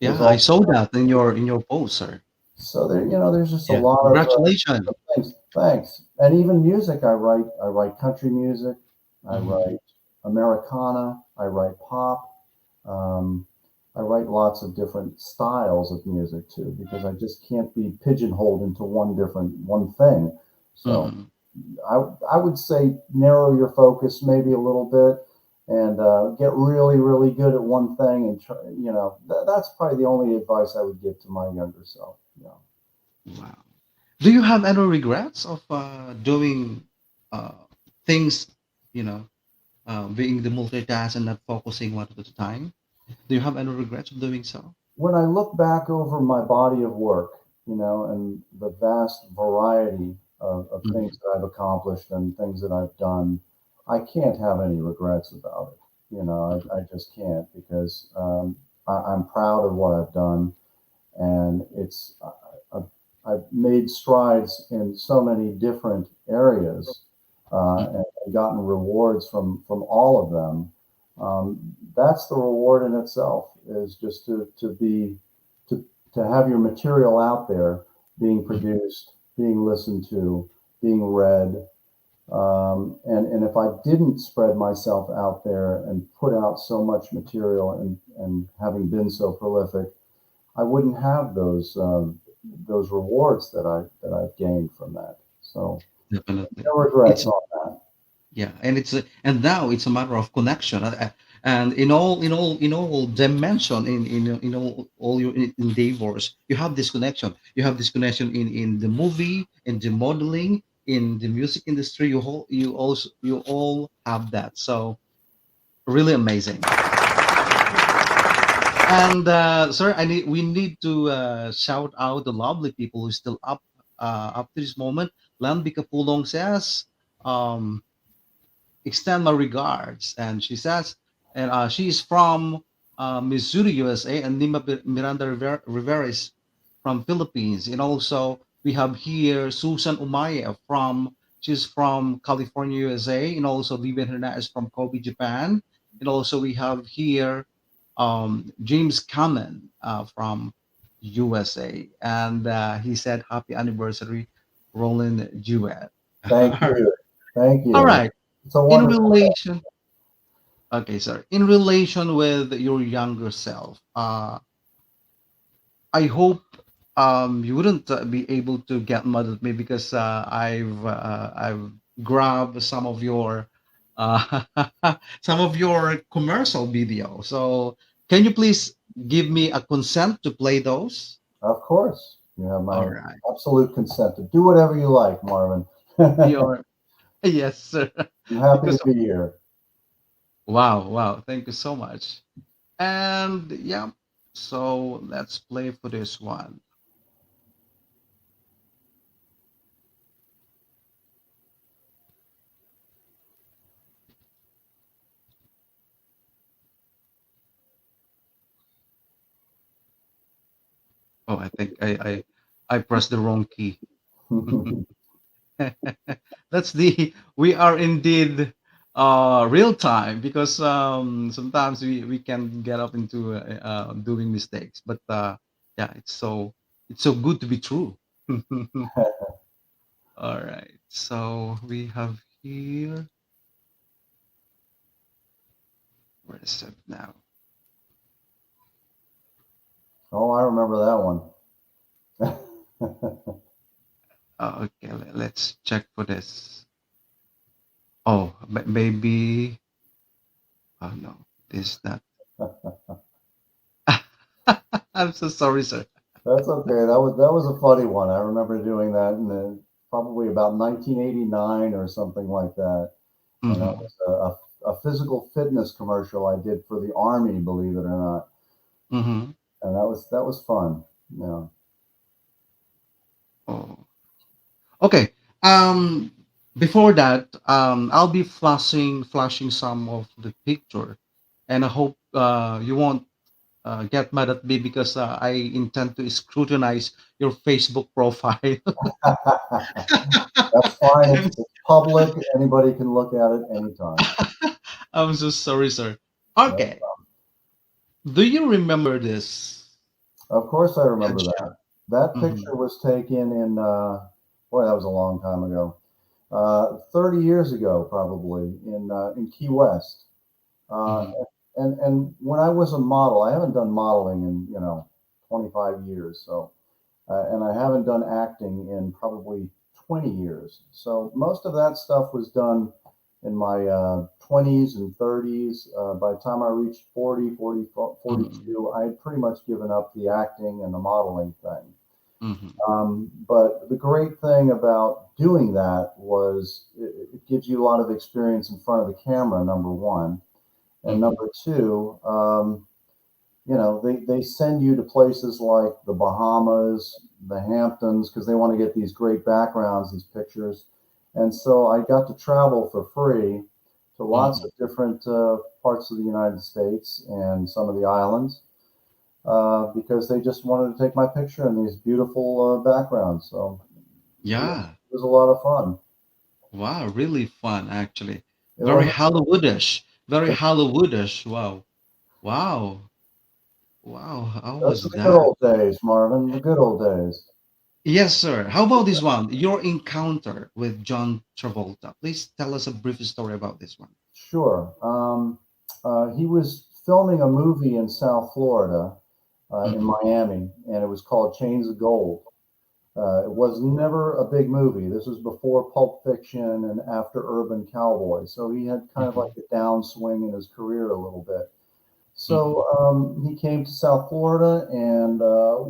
is Yeah, I also. saw that in your post, sir. So there's just a Yeah. lot Congratulations. of things. Thanks. And even music, I write country music, I Hmm. write Americana, I write pop. Um, I write lots of different styles of music too, because I just can't be pigeonholed into one thing. So Hmm. I would say narrow your focus maybe a little bit, and get really, really good at one thing. And try, that's probably the only advice I would give to my younger self. Wow. Do you have any regrets of doing uh, things, you know, being the multitask and not focusing one at a time? Do you have any regrets of doing so? When I look back over my body of work, and the vast variety of things Hmm. that I've accomplished and things that I've done, I can't have any regrets about it. I just can't, because I'm proud of what I've done, and I've, I've made strides in so many different areas, Hmm. and gotten rewards from all of them. That's the reward in itself, is just to to have your material out there, being Hmm. produced, being listened to, being read. And if I didn't spread myself out there and put out so much material, and having been so prolific, I wouldn't have those. those rewards that I've gained from that. So Definitely. no regrets It's on that. Yeah, and and now it's a matter of connection, and in all dimension, in all your endeavors, you have this connection. You have this connection in the movie, in the modeling, in the music industry. You all have that. So really amazing. And sir, we need to shout out the lovely people who still up to this moment. Lambika Pulong says. Um, Extend my regards. And she says, and she's from Missouri, USA, and Miranda Rivera is from Philippines. And also we have here Susan Umaye she's from California, USA, and also Vivian Hernandez from Kobe, Japan. And also we have here James Kamen from USA, and he said, "Happy anniversary, Rollin Jewett." Thank you, thank All you. right. It's a In wonderful. relation, okay, sorry. In relation with your younger self, I hope you wouldn't be able to get mad at me because I've grabbed some of your uh, some of your commercial video. So can you please give me a consent to play those? Of course, you have All my right. absolute consent to do whatever you like, Marvin. I'm Your Yes, sir. happy to Because be here. wow, wow. Thank you so much. And yeah, so let's play for this one. Oh, I think I pressed the wrong key. That's the We are indeed real time because sometimes we can get up into doing mistakes. But yeah, it's so good to be true. All right. So we have here, where is it now? Oh, I remember that one. Okay, let's check for this. Oh, maybe. Oh no, this not. I'm so sorry, sir. That's okay. That was a funny one. I remember doing that in probably about 1989 or something like that. And that Mm-hmm. was a physical fitness commercial I did for the Army, believe it or not. Mm-hmm. And that was fun. Yeah. Oh. Okay. Um, Before that, I'll be flashing some of the picture, and I hope you won't get mad at me because I intend to scrutinize your Facebook profile. That's fine. I'm, It's public. Anybody can look at it anytime. I'm so sorry, sir. No, Okay. Do you remember this of course, I remember headshot? that. That Mm-hmm. picture was taken in, boy, that was a long time ago. 30 years ago, probably, in Key West. Uh, Mm-hmm. and when I was a model, I haven't done modeling in 25 years. So and I haven't done acting in probably 20 years. So most of that stuff was done in my 20s and 30s. By the time I reached 40, 40, Mm-hmm. 42, I had pretty much given up the acting and the modeling thing. Mm-hmm. But the great thing about doing that was it gives you a lot of experience in front of the camera, number one. And Mm-hmm. number two, they send you to places like the Bahamas, the Hamptons, because they want to get these great backgrounds, these pictures. And so I got to travel for free to lots Mm-hmm. of different parts of the United States and some of the islands because they just wanted to take my picture in these beautiful backgrounds. So Yeah. it was a lot of fun. Wow, really fun actually. It Very wasn't. Hollywoodish. Very Hollywoodish. Wow. Wow. Wow. How Those was were the good that? old days, Marvin. The good old days. Yes, sir. How about this one? Your encounter with John Travolta. Please tell us a brief story about this one. Sure. He was filming a movie in South Florida, in Mm-hmm. Miami, and it was called Chains of Gold. It was never a big movie. This was before Pulp Fiction and after Urban Cowboy. So he had kind of like Mhm, a downswing in his career a little bit. mhm, So he came to South Florida, and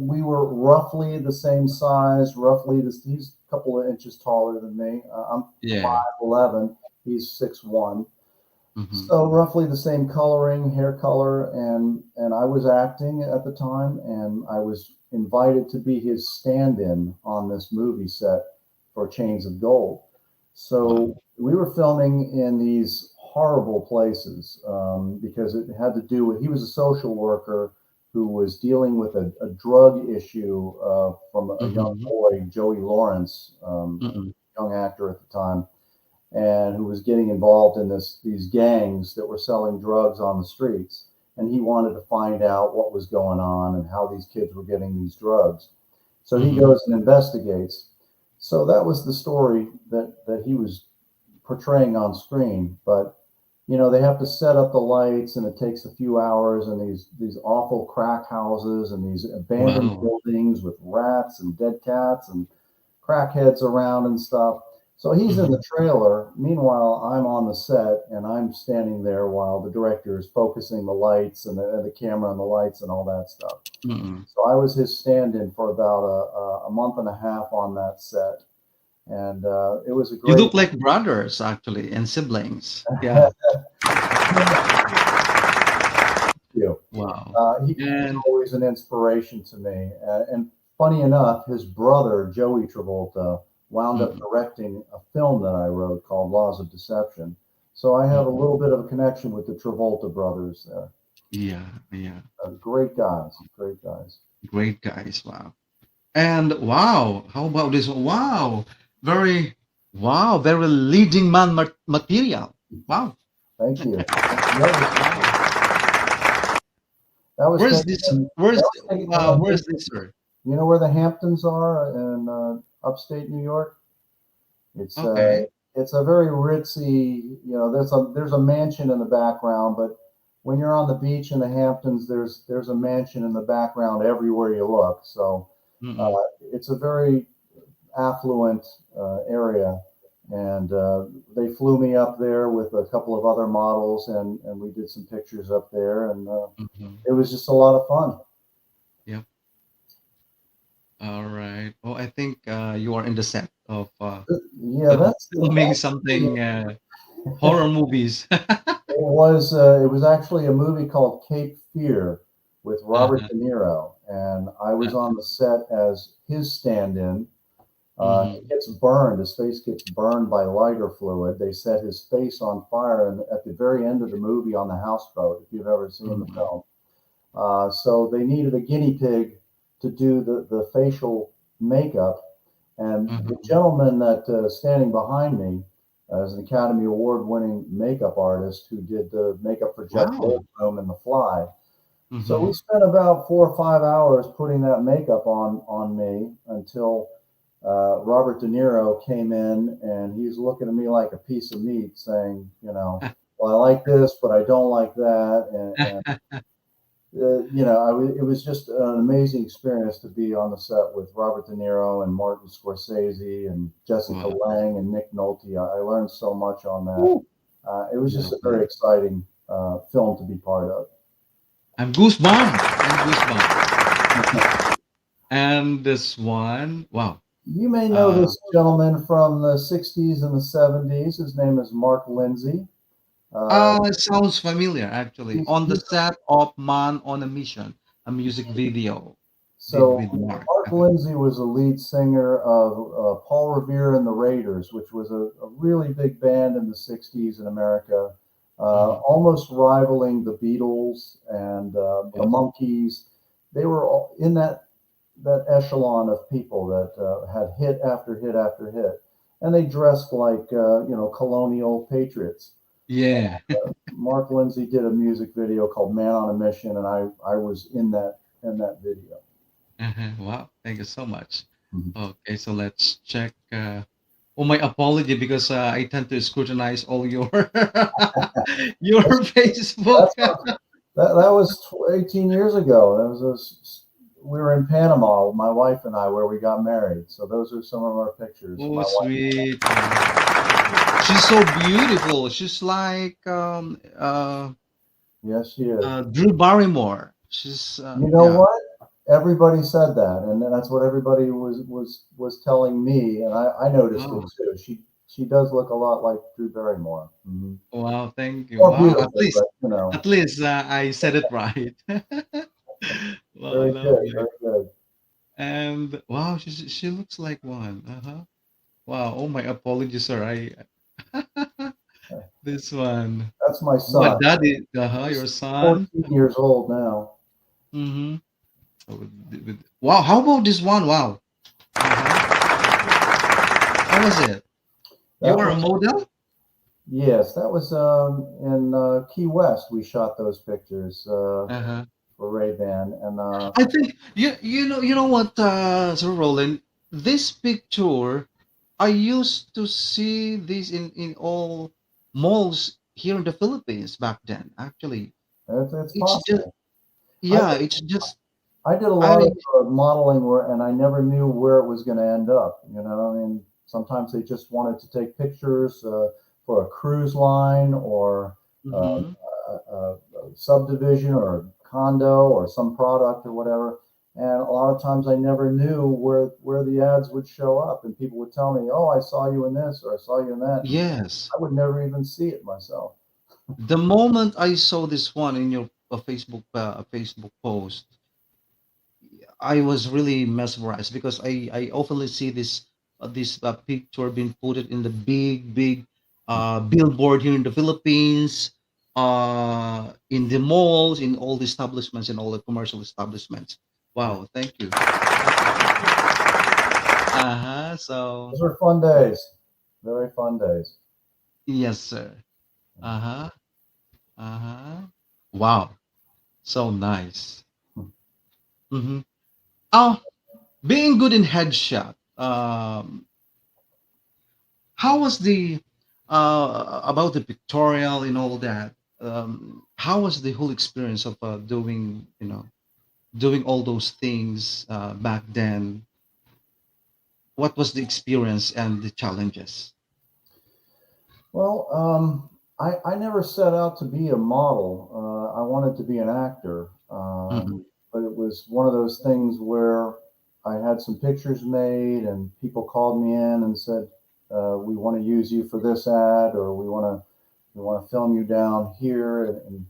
we were roughly the same size. Roughly, this he's a couple of inches taller than me. I'm yeah. 5'11". He's 6'1". Mhm, So roughly the same coloring, hair color, and I was acting at the time, and I was invited to be his stand-in on this movie set for Chains of Gold. wow. So we were filming in these horrible places because it had to do with he was a social worker who was dealing with a drug issue from a young Mhm, boy, Joey Lawrence, mhm, young actor at the time, and who was getting involved in these gangs that were selling drugs on the streets. And he wanted to find out what was going on and how these kids were getting these drugs. So he mhm, goes and investigates. So that was the story that he was portraying on screen. But they have to set up the lights, and it takes a few hours. And these awful crack houses and these abandoned wow. buildings with rats and dead cats and crackheads around and stuff. So he's in the Mhm, trailer. Meanwhile, I'm on the set and I'm standing there while the director is focusing the lights and the camera and the lights and all that stuff. mhm. So I was his stand-in for about a month and a half on that set, and it was a You great look like brothers actually and siblings. Yeah. view. Wow. He was And always an inspiration to me. And funny enough, his brother, Joey Travolta, wound up mhm, directing a film that I wrote called Laws of Deception. So I have a mhm. little bit of a connection with the Travolta brothers there. Yeah, yeah. Great guys, great guys. Great guys. Wow. And wow, how about this? Wow, very leading man material. Wow. Thank you. That was Wow. that was Where's taken this? in, Where's that was taken in the where's Hamptons. this, sir? You know where the Hamptons are in upstate New York? It's Okay. it's a very ritzy, there's a mansion in the background, but when you're on the beach in the Hamptons, there's a mansion in the background everywhere you look. So Mm-mm. it's a very affluent area, and they flew me up there with a couple of other models, and we did some pictures up there, and Mm-hmm. it was just a lot of fun. Yep. All right. Oh, I think you are in the set of Yeah, filming something horror movies. it was actually a movie called Cape Fear with Robert Uh-huh. De Niro, and I was on the set as his stand-in. He Mm-hmm. gets burned. His face gets burned by lighter fluid. They set his face on fire, and at the very end of the movie on the houseboat, if you've ever seen the Mm-hmm. film. So they needed a guinea pig to do the facial makeup, and the Mm-hmm. gentleman that standing behind me is an Academy Award winning makeup artist who did the makeup for Jeff Wow. Goldblum in The Fly. So we Mm-hmm. spent about 4 or 5 hours putting that makeup on me until Robert De Niro came in, and he's looking at me like a piece of meat, saying, well, I like this, but I don't like that, and it was just an amazing experience to be on the set with Robert De Niro and Martin Scorsese and Jessica Wow. Lange and Nick Nolte. I learned so much on that. Ooh. It was just a very Lovely. exciting film to be part of. I'm goosebump. I'm goosebump. And this one, wow. You may know Uh, this gentleman from the 60s and the 70s. His name is Mark Lindsay. Uh, it sounds familiar actually. he's, On the he's set of Man on a Mission, a music video did So with Mark. Mark Lindsay was the lead singer of Paul Revere and the Raiders, which was a really big band in the '60s in America, Mhm. almost rivaling the Beatles and the Wow. Monkees. They were all in that echelon of people that had hit after hit after hit, and they dressed like colonial patriots. Yeah. Mark Lindsay did a music video called "Man on a Mission," and I was in that video. Wow. Thank you so much. Mhm. Okay, so let's check. Oh, my apology because I tend to scrutinize all your your Facebook. That's that was 18 years ago. That was we were in Panama, my wife and I, where we got married. So those are some of our pictures. Oh, My wife, sweet. She's so beautiful. She's like yes, she is. Drew Barrymore. She's You know yeah. what? Everybody said that, and that's what everybody was telling me, and I noticed it Wow. too. She does look a lot like Drew Barrymore. Hmm. Wow, thank you. More Wow, beautiful, but you know, at least I said it right. Wow, very good, lovely. very good. And wow, she looks like one. Uh-huh. Wow. Oh, my apologies, sir. This one. That's my What son. daddy? He's Your son? 14 years old now. Mm-hmm. Wow, how about this one? Wow. Uh-huh. How was it? You That are was a model? Yes, that was in Key West. We shot those pictures Uh-huh. for Ray Ban, and I think you know what, Sir Roland, this picture I used to see this in all malls here in the Philippines back then. Actually, it's it's just possible. I yeah, it's just I did a lot I of modeling where, and I never knew where it was going to end up. You know, I mean, sometimes they just wanted to take pictures for a cruise line or mhm. a subdivision or a condo or some product or whatever. And a lot of times I never knew where the ads would show up, and people would tell me, "Oh, I saw you in this or I saw you in that," and Yes. I would never even see it myself. The moment I saw this one in your Facebook post, I was really mesmerized because I often see this picture being put in the big billboard here in the Philippines, in the malls, in all the establishments, in all the commercial establishments. Wow, thank you. Uh-huh. So Those were fun days, very fun days. yes, sir. Uh-huh. Uh-huh. Wow. So nice. Mm-hmm. Oh, being good in headshot. How was the about the pictorial and all that? How was the whole experience of doing all those things back then? What was the experience and the challenges? Well, I never set out to be a model. I wanted to be an actor, Mhm. but it was one of those things where I had some pictures made, and people called me in and said, "We want to use you for this ad, or we want to film you down here in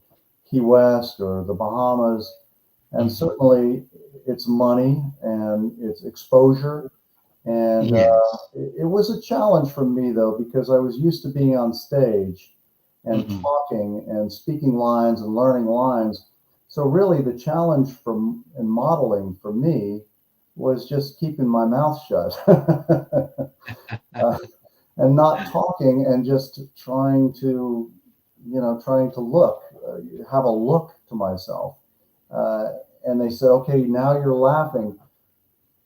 Key West or the Bahamas." And Mhm. certainly, it's money and it's exposure, and Yes. it was a challenge for me, though, because I was used to being on stage and Mhm. talking and speaking lines and learning lines. So, really, the challenge from in modeling for me was just keeping my mouth shut uh, and not talking and just trying to have a look to myself. Uh, and they said, okay, now you're laughing.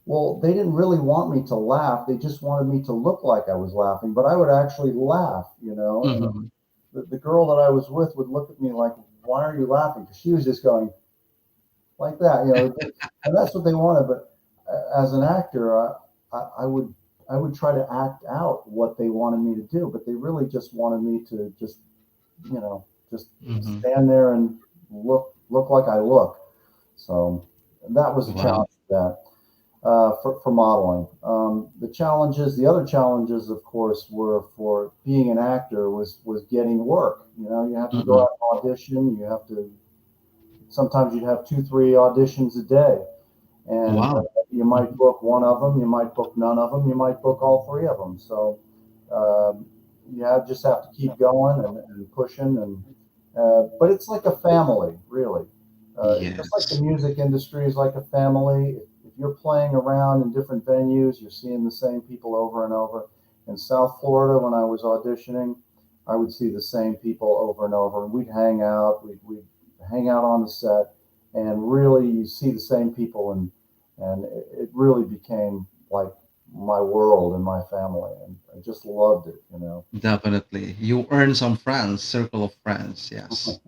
Well, they didn't really want me to laugh. They just wanted me to look like I was laughing, but I would actually laugh. And Mhm. the girl that I was with would look at me like, "Why are you laughing?" Because she was just going like that. And that's what they wanted. But as an actor, I would try to act out what they wanted me to do, but they really just wanted me to just Mhm. stand there and look like I look. So that was a Wow. challenge for that for modeling. The other challenges, of course, were for being an actor was getting work. You have to go Mhm. out and audition. You have to sometimes you'd have two, three auditions a day, and Wow. you might Mhm. book one of them, you might book none of them, you might book all three of them. So um, just have to keep going and pushing, but it's like a family, really. Just like the Yes. music industry is like a family. If you're playing around in different venues, you're seeing the same people over and over. In South Florida, when I was auditioning, I would see the same people over and over, and we'd hang out. We'd hang out on the set, and really, you see the same people, and it really became like my world and my family, and I just loved it. Definitely. You earn some friends, circle of friends. Yes.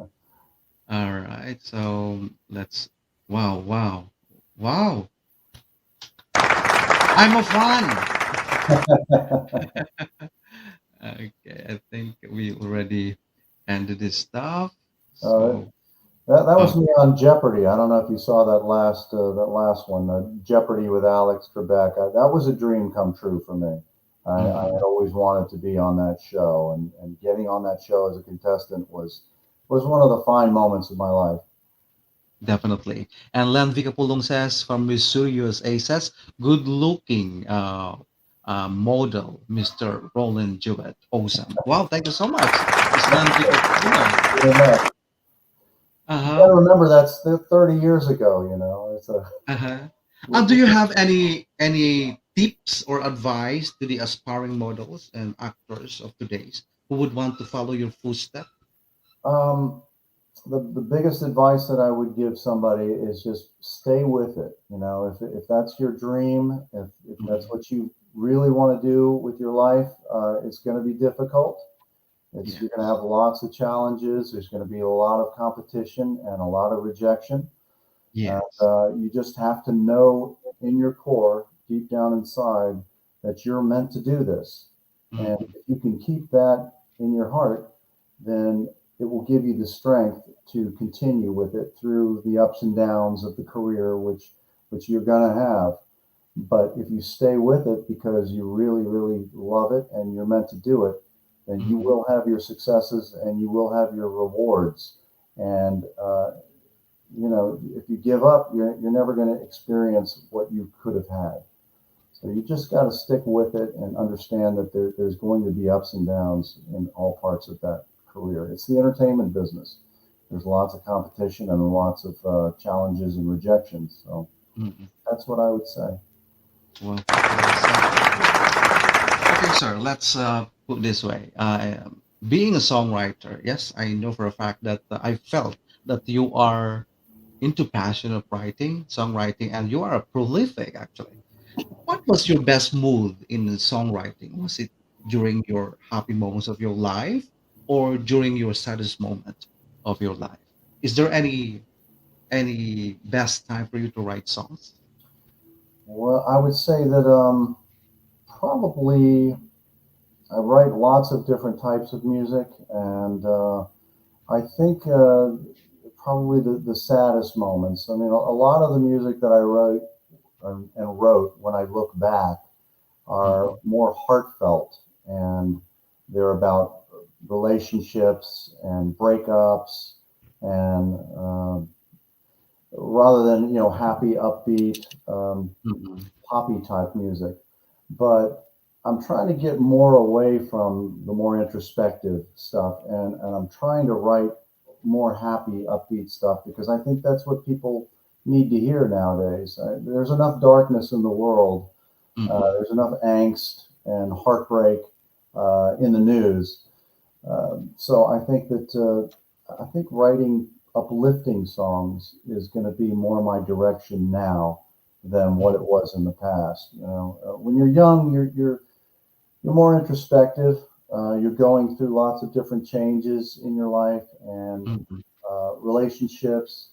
All right. So let's. Wow. Wow. Wow, I'm a fan. Okay, I think we already ended this stuff. Uh, So, that was oh, me on Jeopardy. I don't know if you saw that last one, Jeopardy with Alex Trebek. That was a dream come true for me. I mhm, had always wanted to be on that show, and getting on that show as a contestant was one of the fine moments of my life. definitely. And Len Vicapulong says from Missouri, USA says, good looking model, Mr. Rollin Jewett. Awesome. Wow, thank you so much. It's Len Vicapulong. You know, you got Uh-huh. to remember that's 30 years ago. You know, it's a Uh-huh. we, Do we, you have any tips or advice to the aspiring models and actors of today's who would want to follow your footsteps? um, the biggest advice that I would give somebody is just stay with it. You know, if that's your dream, if that's Mhm. what you really want to do with your life, it's going to be difficult. Yeah. You're going to have lots of challenges. There's going to be a lot of competition and a lot of rejection. And Yes. you just have to know in your core, deep down inside, that you're meant to do this. And Mhm. if you can keep that in your heart, then it will give you the strength to continue with it through the ups and downs of the career, which you're going to have. But if you stay with it because you really, really love it and you're meant to do it, then you Mhm. will have your successes and you will have your rewards. And if you give up, you're never going to experience what you could have had. So you just got to stick with it and understand that there's going to be ups and downs in all parts of that career. It's the entertainment business. There's lots of competition and lots of challenges and rejections. So Mhm. that's what I would say. Well, well said. Okay, sir. Let's put this way. Being a songwriter, yes, I know for a fact that I felt that you are into passion of writing, songwriting, and you are prolific actually. What was your best mood in songwriting? Was it during your happy moments of your life or during your saddest moment of your life? Is there any best time for you to write songs? Well, I would say that probably I write lots of different types of music, and I think probably the saddest moments. I mean, a lot of the music that I wrote and wrote when I look back are Mhm. more heartfelt, and they're about relationships and breakups, and rather than happy, upbeat, Mhm. poppy type music. But I'm trying to get more away from the more introspective stuff, and I'm trying to write more happy, upbeat stuff because I think that's what people need to hear nowadays. There's enough darkness in the world. Mhm. There's enough angst and heartbreak in the news. So I think writing uplifting songs is going to be more my direction now than what it Mhm. was in the past. When you're young, you're more introspective. You're going through lots of different changes in your life and Mhm. relationships,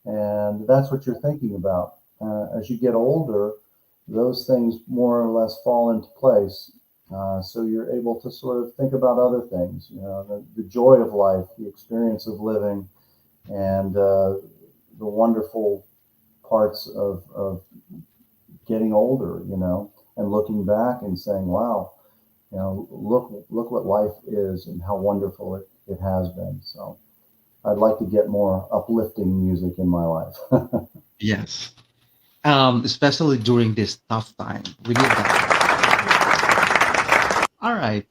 and that's what you're thinking about. As you get older, those things more or less fall into place. So you're able to sort of think about other things, the joy of life, the experience of living, and the wonderful parts of getting older, and looking back and saying, wow, look what life is and how wonderful it has been. So I'd like to get more uplifting music in my life. Yes. Especially during this tough time. We need that. All right,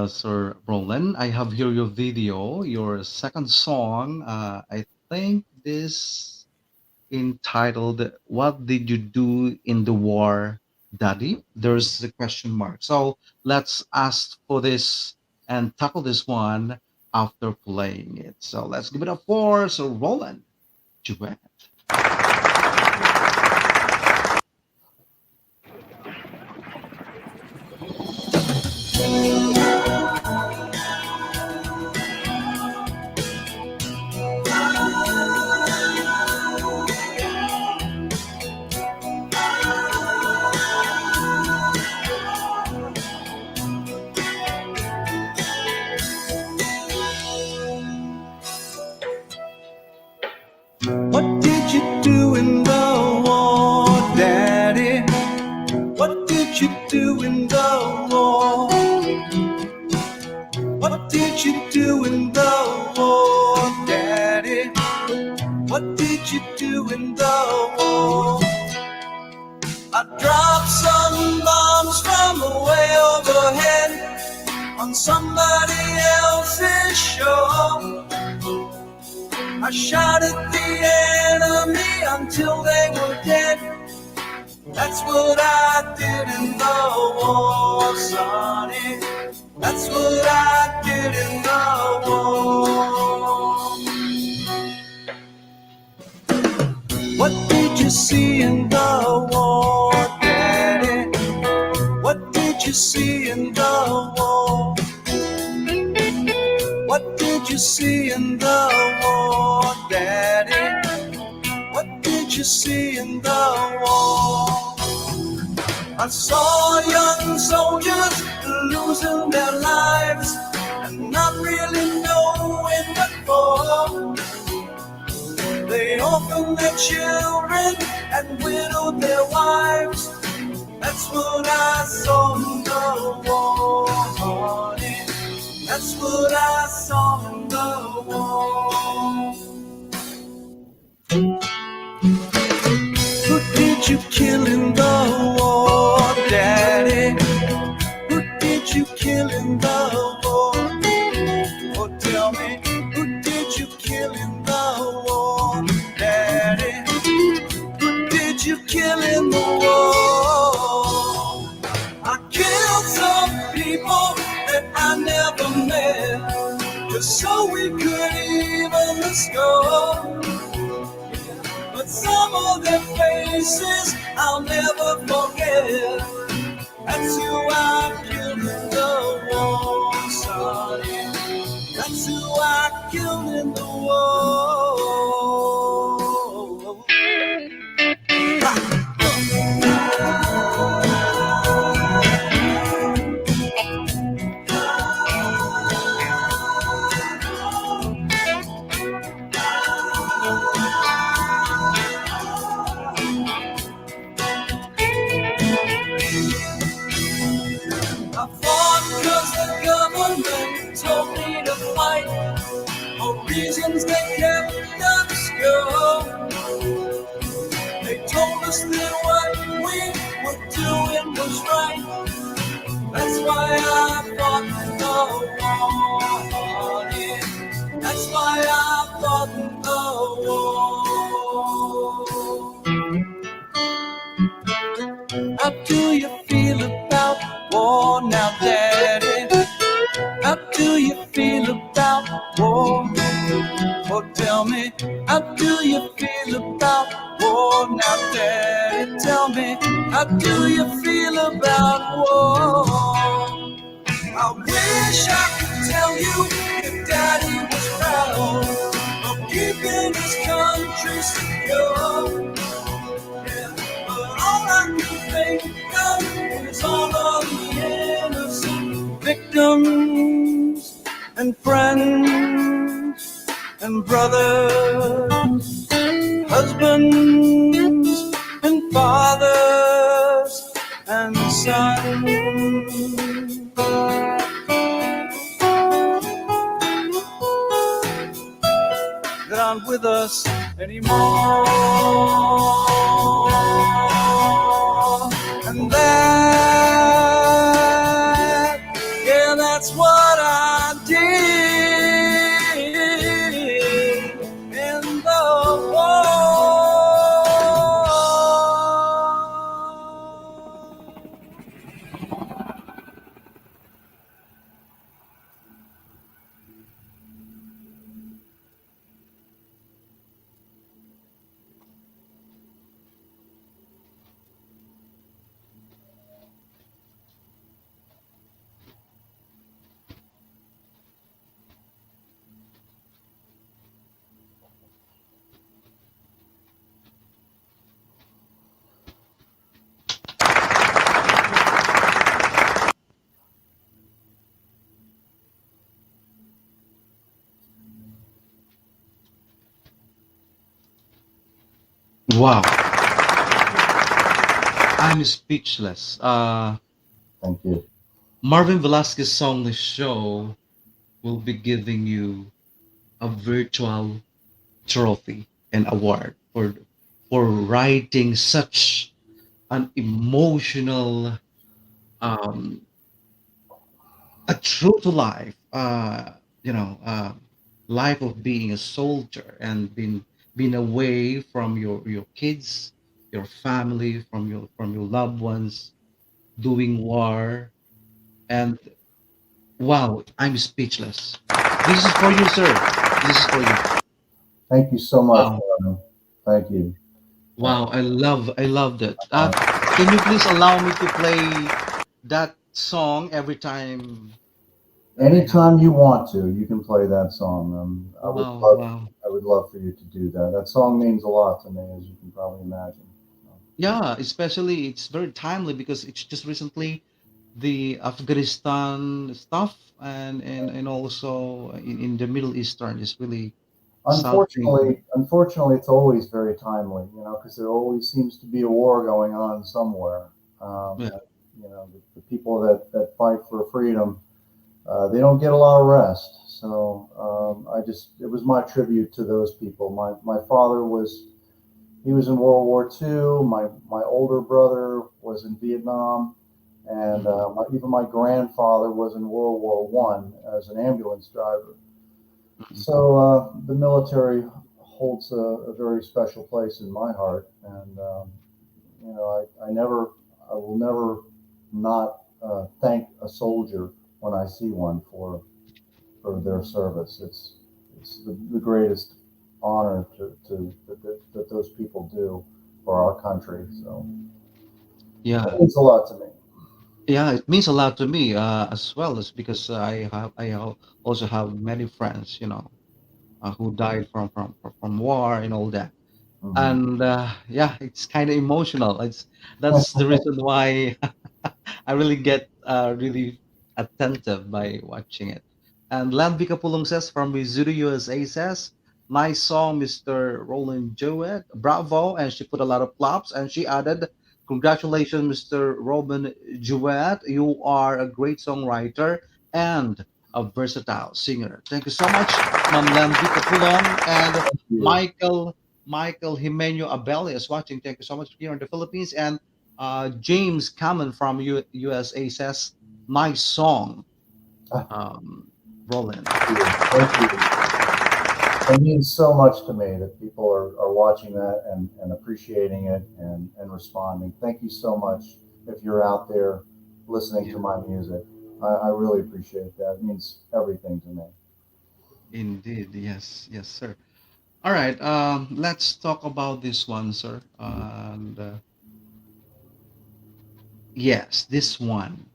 Sir Roland, I have here your video, your second song. I think this entitled "What Did You Do in the War, Daddy?" There's a question mark. So let's ask for this and tackle this one after playing it. So let's give it a four. So Roland, duet. you do in the war, Daddy? What did you do in the war? I dropped some bombs from way overhead on somebody else's shore. I shot at the enemy until they were dead. That's what I did in the war, sonny. That's what I did in the war. What did you see in the war, Daddy? What did you see in the war? What did you see in the war, Daddy? What did you see in the war? I saw young soldiers losing their lives and not really knowing what for. They orphaned their children and widowed their wives. That's what I saw in the war, honey. That's what I saw in the war. Who did you kill in the war, Daddy? Who did you kill in the war? Oh, tell me, who did you kill in the war, Daddy? Who did you kill in the war? I killed some people that I never met, just so we could even the score. But some of their faces I'll never forget. That's who I killed in the war, sonny. That's who I killed in the war. I fought because the government told me to fight for reasons they kept obscure. They told us that what we were doing was right. That's why I fought the war, honey. That's why I fought the war. How do you feel about war now, Daddy? How do you feel about war? Oh, tell me, how do you feel about war now, Daddy? Tell me, how do you feel about war? I wish I could tell you if Daddy was proud of keeping his country secure. But all I can think of is all of the innocent victims and friends and brothers, husbands and fathers and sons. That aren't with us anymore. And that, yeah, that's what I did in the war. Wow, I'm speechless. Thank you. Marvin Velasquez Songlists show will be giving you a virtual trophy and award for writing such an emotional, um, a true to life, life of being a soldier and being away from your kids, your family, from your loved ones, doing war, and wow, I'm speechless. This is for you, sir. This is for you. Thank you so much, Wow, Marvin. Thank you. wow, I love that. Uh, Can you please allow me to play that song every time that I have? Anytime you want to, you can play that song. Wow, wow. I would love for you to do that. That song means a lot to me, as you can probably imagine. Yeah, especially it's very timely because it's just recently the Afghanistan stuff and also in the Middle Eastern is really something. Unfortunately, it's always very timely, you know, because there always seems to be a war going on somewhere. Yeah, And, you know, the people that fight for freedom, they don't get a lot of rest. So it was my tribute to those people. My father he was in World War II. My older brother was in Vietnam, and mhm, even my grandfather was in World War One as an ambulance driver. mhm. So the military holds a very special place in my heart, and you know, I will never not thank a soldier when I see one for their service. It's the greatest honor that those people do for our country. So it Yeah, means a lot to me. yeah, it means a lot to me as well as because also have many friends, who died from war and all that. Hmm. And yeah, it's kind of emotional. It's That's the reason why I really get really attentive by watching it. And Landvika Pulong says from Missouri, USA says, nice song, Mr. Rollin Jewett. Bravo. And she put a lot of claps and she added, congratulations, Mr. Robin Jewett. You are a great songwriter and a versatile singer. Thank you so much, Ma'am Landvika Pulong. And Thank you. Michael Jimenez Abel is watching. Thank you so much here in the Philippines. And James Cameron from USA says, "Nice song, Ah, Roland." thank you. It means so much to me that people are watching that and appreciating it and responding. Thank you so much if you're out there listening Yeah, to my music. I really appreciate that. It means everything to me. indeed. Yes, yes, sir. All right. Let's talk about this one, sir. And yes, this one.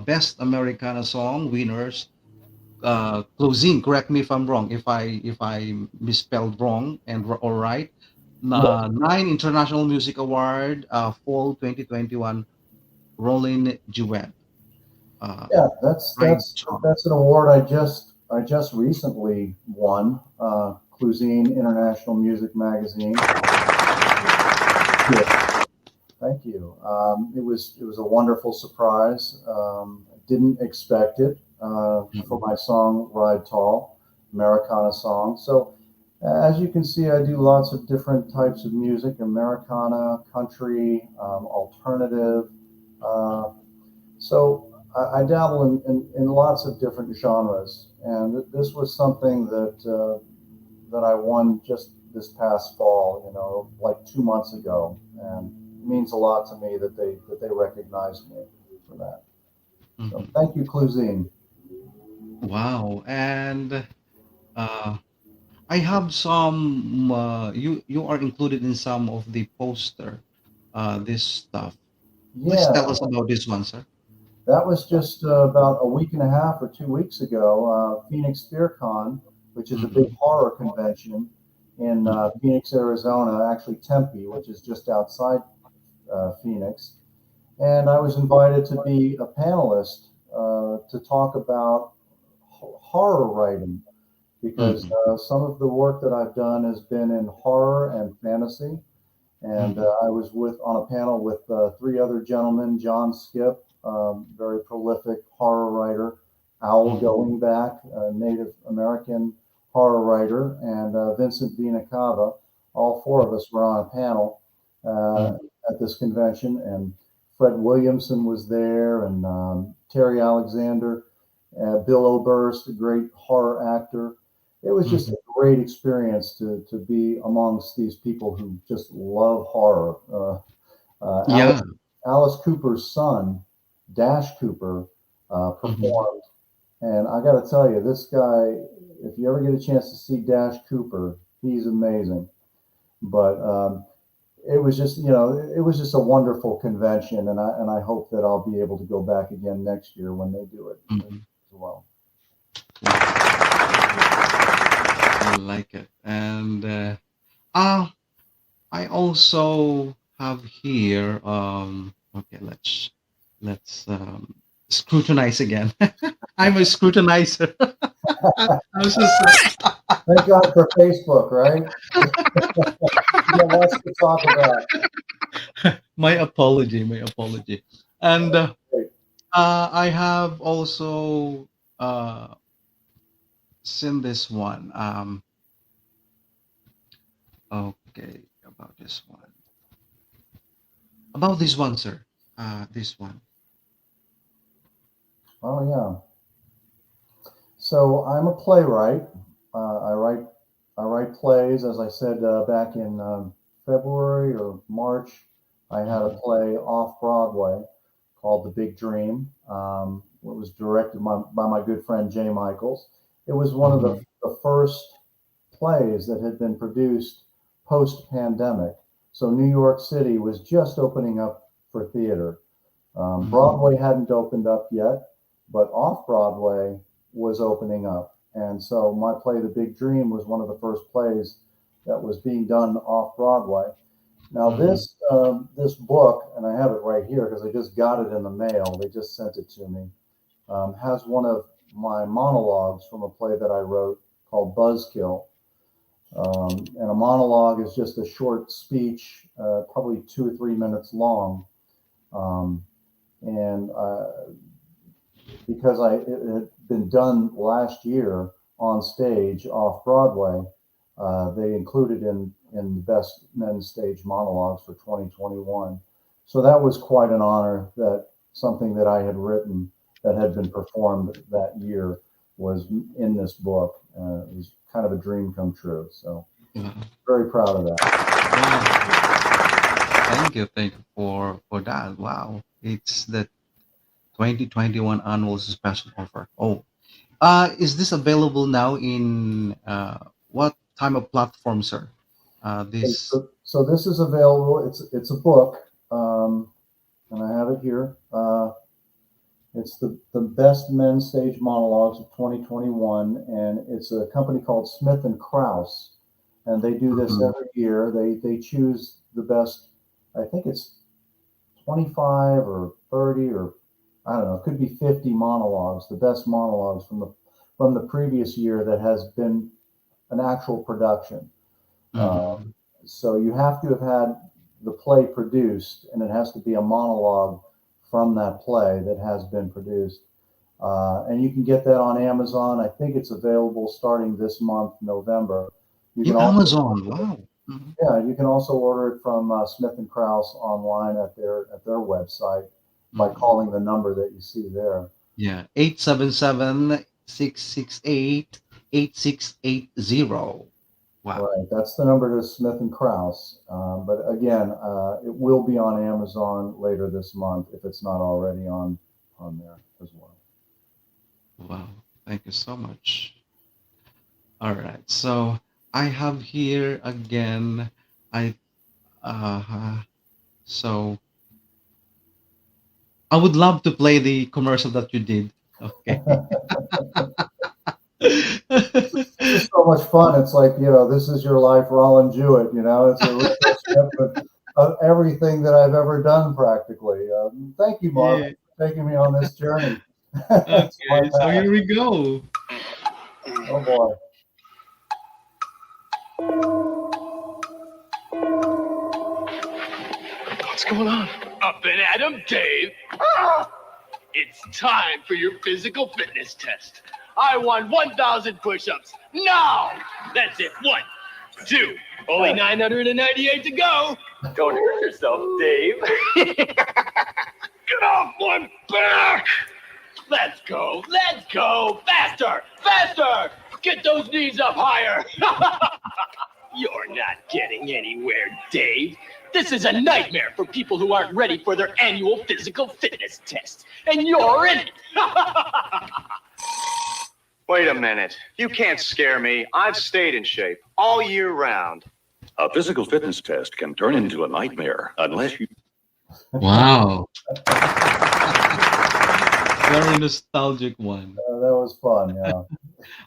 Best Americana song winners. Closing. Correct me if I'm wrong. If I misspelled wrong and or right. Nine International Music Award. Fall 2021. Rollin Jewett. Uh, Yeah, right song. that's an award I just recently won. Cuisine International Music Magazine. Yeah, thank you. It was a wonderful surprise. I didn't expect it for Mhm. my song "Ride Tall," Americana song. So, as you can see, I do lots of different types of music: Americana, country, alternative. Uh, so I dabble in lots of different genres, and this was something that I won just this past fall. You know, like 2 months ago, and it means a lot to me that they recognized me for that. So Mhm. thank you, Cluzine. Wow. And uh, I have some. You are included in some of the poster. This stuff. Please Yeah, tell us about this one, sir. that was just about a week and a half or 2 weeks ago. Phoenix FearCon, which is a big Hmm. horror convention in Hmm. Phoenix, Arizona, actually Tempe, which is just outside Phoenix. And I was invited to be a panelist to talk about horror writing because Hmm. some of the work that I've done has been in horror and fantasy. And Hmm. I was with on a panel with three other gentlemen: John Skip, very prolific horror writer; Owl Going Back, a Native American horror writer, and Vincent Vinacava. All four of us were on a panel Mm. at this convention, and Fred Williamson was there, and Terry Alexander, Bill Oberst, a great horror actor. It was just Mhm. a great experience to be amongst these people who just love horror. Yeah. Alice Cooper's son, Dash Cooper, Mhm. performed. And I got to tell you, this guy, if you ever get a chance to see Dash Cooper, he's amazing. But it was just, it was just a wonderful convention, and I hope that I'll be able to go back again next year when they do it as Mhm. well. Wow. I like it. And uh, I also have here. Okay, let's scrutinize again. I'm a scrutinizer. I'm so sorry. Thank God for Facebook, right? We got lots to talk about. My apology. My apology. And Great. I have also uh, seen this one. Okay, about this one. About this one, sir. This one. Oh yeah. So I'm a playwright. I write plays. As I said back in February or March, I had a Mhm. play off Broadway called The Big Dream. It was directed by my good friend Jay Michaels. It was one of Mhm. the first plays that had been produced post pandemic. So New York City was just opening up for theater. Mhm. Broadway hadn't opened up yet, but off Broadway was opening up. And so my play, The Big Dream, was one of the first plays that was being done off Broadway. Now Mhm. this book, and I have it right here because I just got it in the mail. They just sent it to me. Has one of my monologues from a play that I wrote called Buzzkill. And a monologue is just a short speech, probably 2 or 3 minutes long. Um, and because it had been done last year on stage off Broadway, they included in the best men's stage monologues for 2021. So that was quite an honor that something that I had written that had been performed that year was in this book. It was kind of a dream come true. So Wow. very proud of that. Wow. Thank you for that. Wow. It's the 2021 annual special offer. Oh, is this available now in what time of platform, sir? This. So this is available. It's a book, and I have it here. It's the best men's stage monologues of 2021, and it's a company called Smith and Krause, and they do this Mhm. every year. They choose the best. I think it's 25 or 30 or I don't know. It could be 50 monologues, the best monologues from the previous year that has been an actual production. Uh, Mhm. so you have to have had the play produced, and it has to be a monologue from that play that has been produced. And you can get that on Amazon. I think it's available starting this month, November. You can In also, Amazon. Wow. Mhm. yeah, you can also order it from Smith and Krause online at their website by Mhm. calling the number that you see there. Yeah. 877-668-8680. Wow. Right, that's the number to Smith and Krause. But again, it will be on Amazon later this month if it's not already on there as well. Wow. Thank you so much. All right. So I have here again. I so I would love to play the commercial that you did. Okay. This is so much fun. It's like, this is your life, Rollin Jewett. It's a retrospective of everything that I've ever done practically. Thank you, Marvin, Yeah. for taking me on this journey to my Okay. So past. here we go. Oh boy. What's going on? Up and Adam, Dave. It's time for your physical fitness test. I want 1,000 push ups now. That's it. One, two, only 998 to go. Don't hurt yourself, Dave. Get off my back. Let's go. Let's go. Faster. Faster. Get those knees up higher. You're not getting anywhere, Dave. This is a nightmare for people who aren't ready for their annual physical fitness test. And you're in it. Wait a minute. You can't scare me. I've stayed in shape all year round. A physical fitness test can turn into a nightmare unless you. Wow. Very nostalgic one. That was fun. Yeah.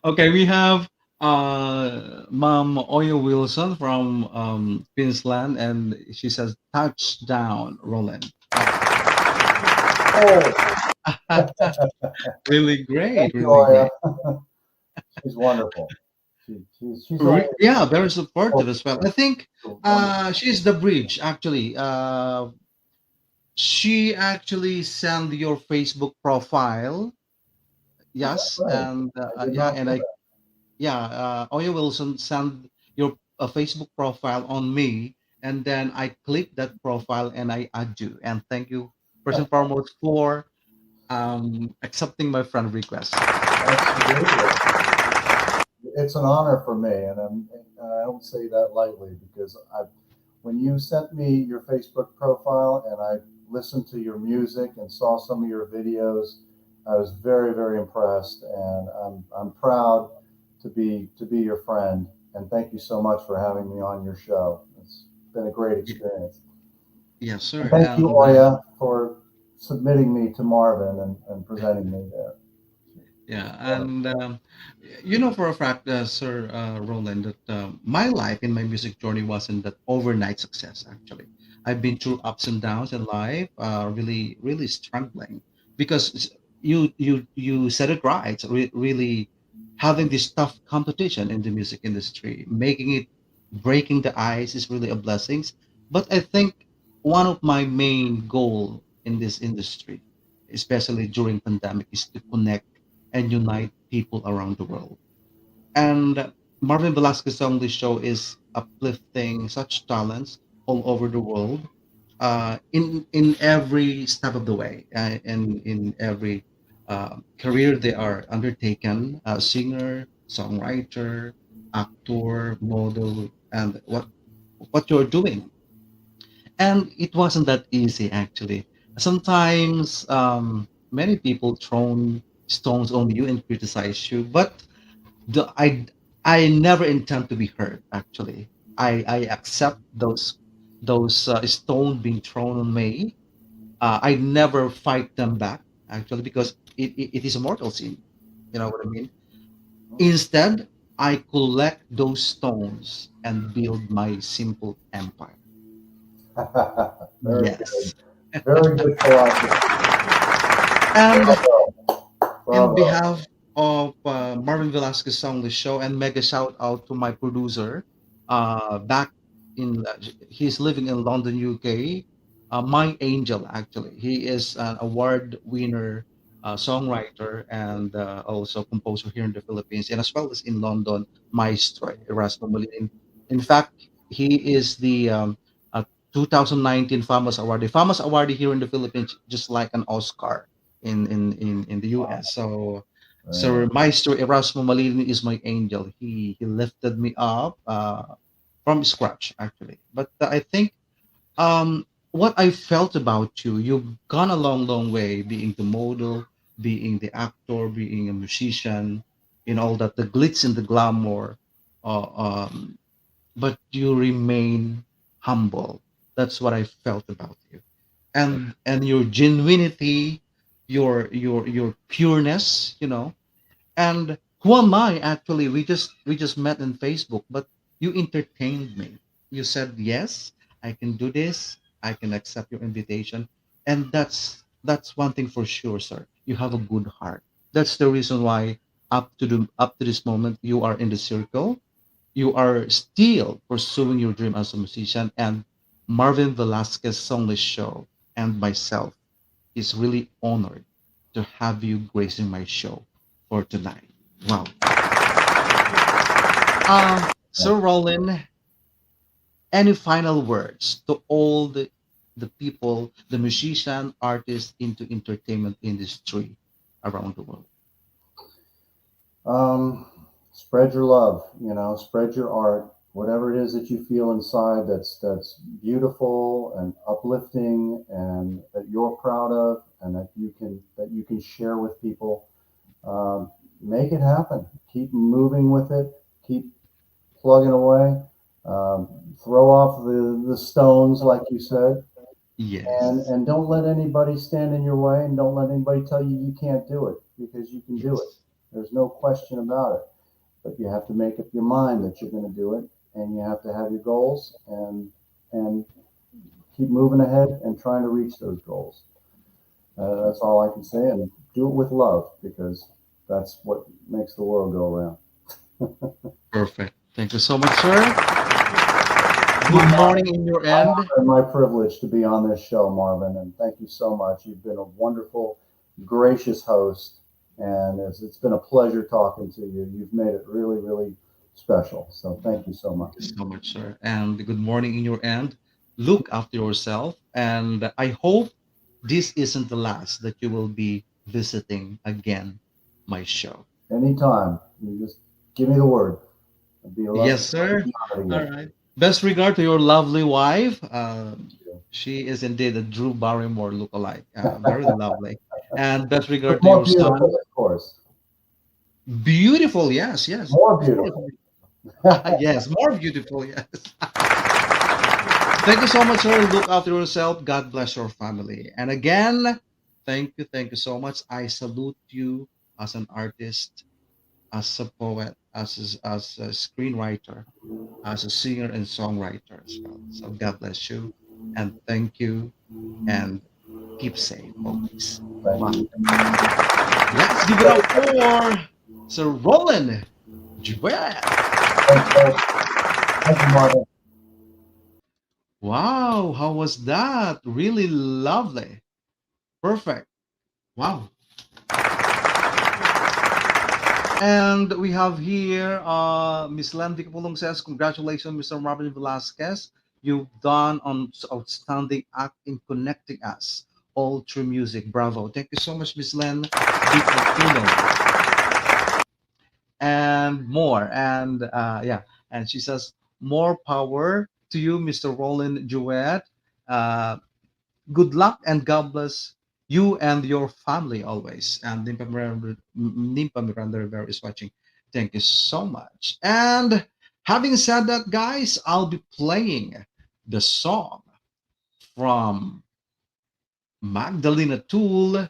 Okay, we have Mom Oyo Wilson from Queensland, and she says, touchdown, Roland. Oh, Really great, thank you, really Oya. great. She's wonderful. She's always Yeah, very supportive as well. I think wonderful. she's the bridge, actually. She actually sent your Facebook profile, yes, Right. and I did yeah, not and know I that. yeah, Oya Wilson sent your Facebook profile on me, and then I click that profile and I add you. And thank you first and foremost for accepting my friend request. Absolutely. It's an honor for me, and I don't say that lightly because when you sent me your Facebook profile and I listened to your music and saw some of your videos, I was very, very impressed, and I'm proud to be your friend. And thank you so much for having me on your show. It's been a great Y- experience. Yes, And sir. thank you, And Oya, for submitting me to Marvin and presenting me there. yeah, Wonderful. and you know for a fact, Sir Roland, that my life in my music journey wasn't that overnight success. Actually, I've been through ups and downs in life, really, really struggling because you said it right. Really having this tough competition in the music industry, making it, breaking the ice is really a blessing. But I think one of my main goal in this industry, especially during pandemic, is to connect and unite people around the world. And Marvin Velasquez on this show is uplifting such talents all over the world, in every step of the way, and in every career they are undertaken, singer, songwriter, actor, model, and what you're doing. And it wasn't that easy, actually. Sometimes many people thrown stones on you and criticize you, but the, I never intend to be hurt. Actually, I accept those stone being thrown on me. I never fight them back, actually, because it is a mortal sin. You know what I mean? Instead, I collect those stones and build my simple empire. Very Yes. good. Very good philosophy. And Bravo. in Bravo. behalf of Marvin Velasquez Song the Show, and mega shout out to my producer, back in he's living in London, UK. My angel, actually, he is an award winner, songwriter, and also composer here in the Philippines, and as well as in London, Maestro Erasmo Molina. In fact, he is the 2019 Famous Awardee here in the Philippines, just like an Oscar in the US. So Very Sir nice. Maestro Erasmo Malini is my angel. He lifted me up from scratch, actually. But I think what I felt about you, you've gone a long, long way, being the model, being the actor, being a musician, in all that, the glitz and the glamour. Uh, um, but you remain humble. That's what I felt about you, and your genuinity, your pureness, and who am I, actually? We just met in Facebook, but you entertained me. You said yes, I can do this. I can accept your invitation, and that's one thing for sure, sir. You have a good heart. That's the reason why up to this moment you are in the circle. You are still pursuing your dream as a musician, and Marvin Velasquez Songlist Show and myself is really honored. to have you gracing my show for tonight. Wow. Sir Rollin, any final words to all the people, the musician, artists into entertainment industry around the world? Um, Spread your love, spread your art, whatever it is that you feel inside that's beautiful and uplifting and that you're proud of and that you can share with people. Make it happen. Keep moving with it. Keep plugging away. Um, Throw off the stones, like you said, and Yes. and don't let anybody stand in your way, and don't let anybody tell you you can't do it because you can do it. Yes. There's no question about it. But you have to make up your mind that you're going to do it, and you have to have your goals and keep moving ahead and trying to reach those goals. That's all I can say, and do it with love because that's what makes the world go around. Perfect. Thank you so much, sir. Good morning in your My end. honor and my privilege to be on this show, Marvin, and thank you so much. You've been a wonderful, gracious host, and it's been a pleasure talking to you. You've made it really, really special. So thank you so much. Thank you so much, sir. And good morning in your end. Look after yourself. And I hope this isn't the last that you will be visiting again my show. Anytime, you just give me the word. I'd be love Yes, sir. to be on it All again. right. Best regard to your lovely wife. Yeah. She is indeed a Drew Barrymore lookalike. Very lovely. And best But regard to more your beautiful, son. of course. Beautiful. Yes, yes. More Of course. beautiful. Yes, more beautiful. Yes. Thank you so much, sir. Look after yourself. God bless your family. And again, thank you so much. I salute you as an artist, as a poet, as a screenwriter, as a singer and songwriter as well. So God bless you, and thank you, and keep safe always. Thank Wow. you. Let's give it up for Sir Rollin Jewett. Thank you, Marvin. Wow, how was that? Really lovely. Perfect. Wow. And we have here Miss Landy Kapulong says, congratulations, Mr. Marvin Velasquez. You've done an outstanding act in connecting us all through music. Bravo. Thank you so much, Miss Len Kapulong. And more. And yeah, and she says, more power to you, Mr. Rollin Jewett. Uh, Good luck and God bless you and your family always. And Nimpa Miranda Rivera is watching. Thank you so much. And having said that, guys, I'll be playing the song from Magdalena Tool,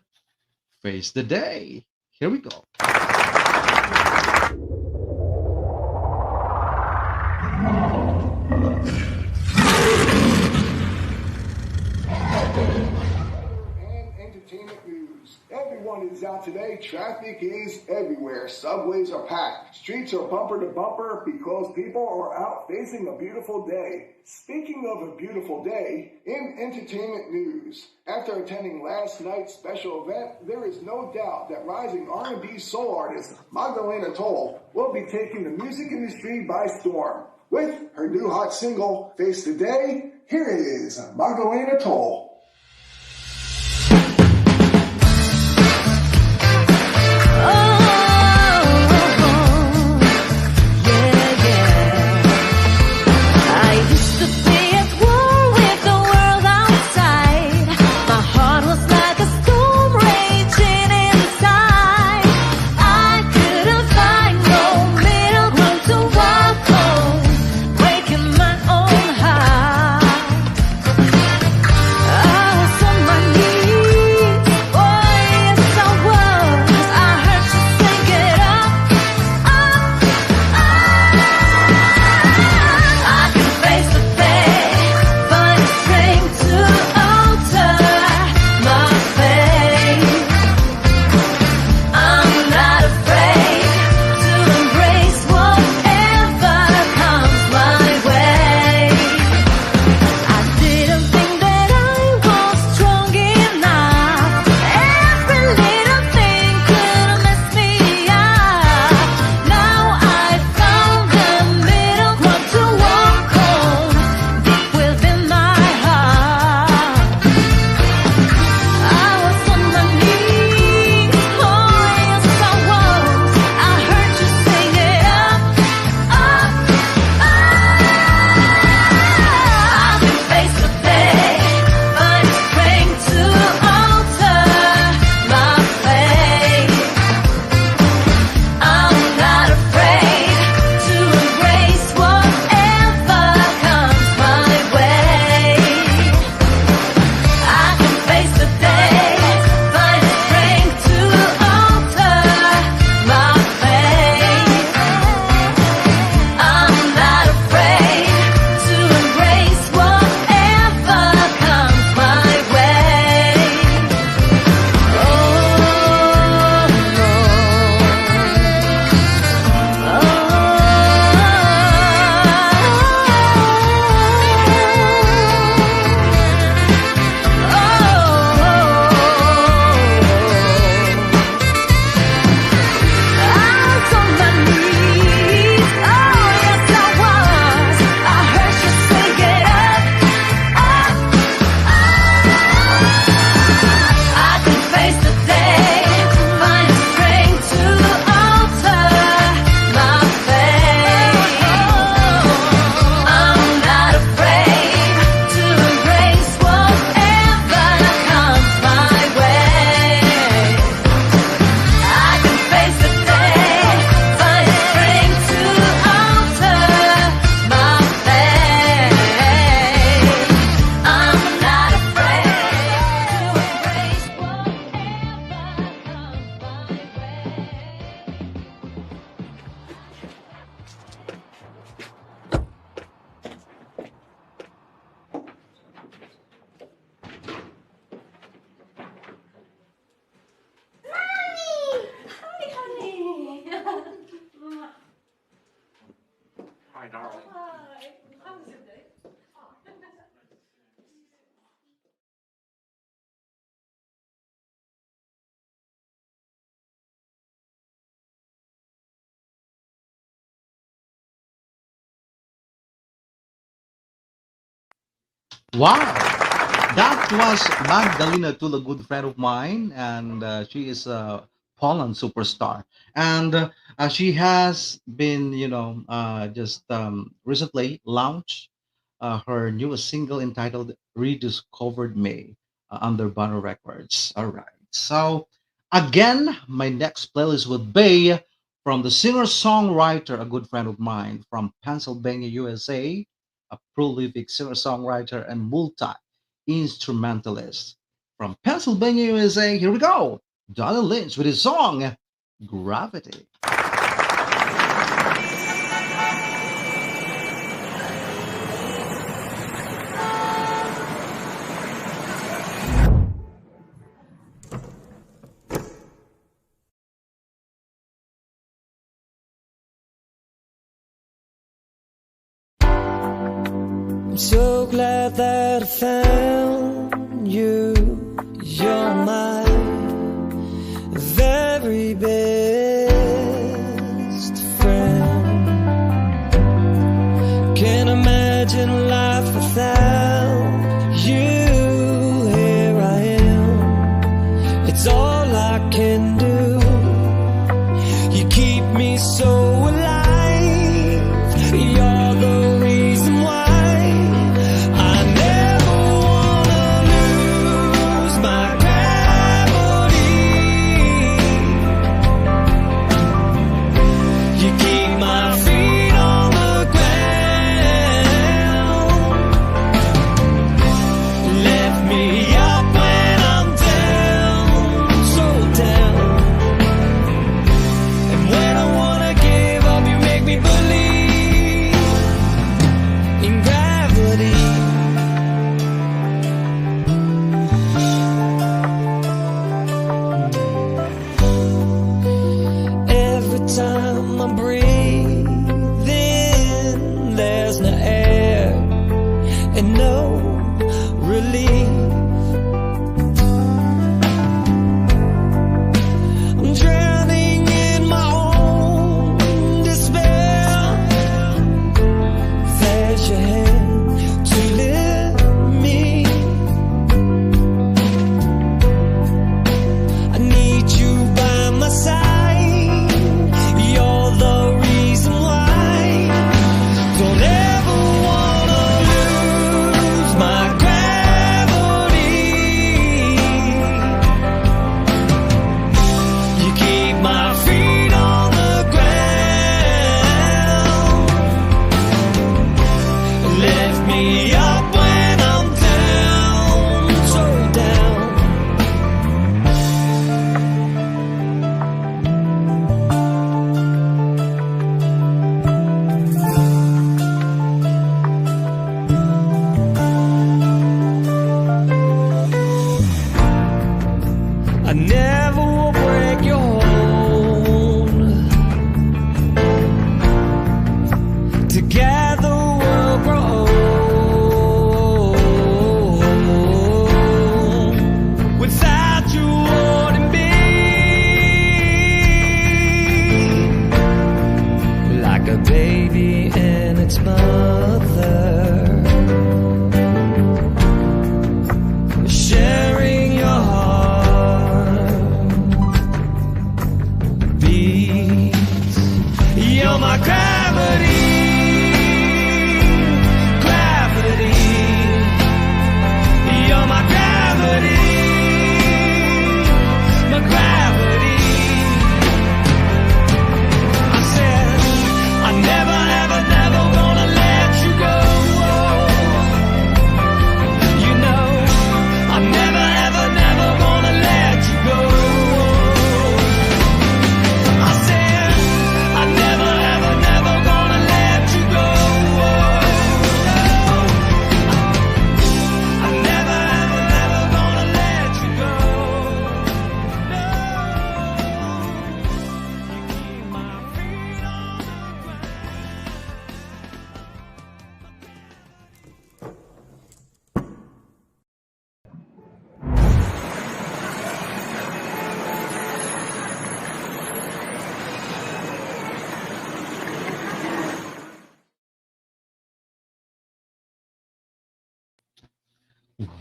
Face the Day. Here we go. And entertainment news. Everyone is out today. Traffic is everywhere. Subways are packed. Streets are bumper to bumper because people are out facing a beautiful day. Speaking of a beautiful day, in entertainment news, after attending last night's special event, there is no doubt that rising R&B soul artist Magdalena Toll will be taking the music industry by storm. With her new hot single, Face the Day, here it is, Magdalena Toll. I Wow, that was Magdalena Tula, good friend of mine, and she is a Poland superstar. And she has been, just recently launched her newest single entitled Rediscovered May under Banner Records. All right. So, again, my next playlist would be from the singer songwriter, a good friend of mine from Pennsylvania, USA, a prolific singer songwriter and multi instrumentalist. From Pennsylvania, USA, here we go. Donald Lynch with his song Gravity. I'm so glad that I found you. You're my very best friend. Can't imagine life without you. Here I am. It's all I can do. You keep me so alive. You're the reason why.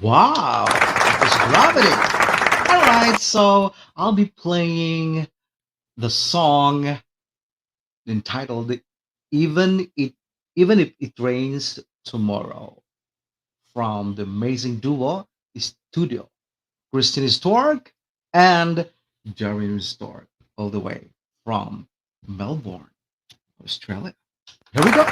Wow, that was gravity. All right, so I'll be playing the song entitled "Even It Even If It Rains Tomorrow" from the amazing duo Studio, Christine Stork and Jeremy Stork, all the way from Melbourne, Australia. Here we go.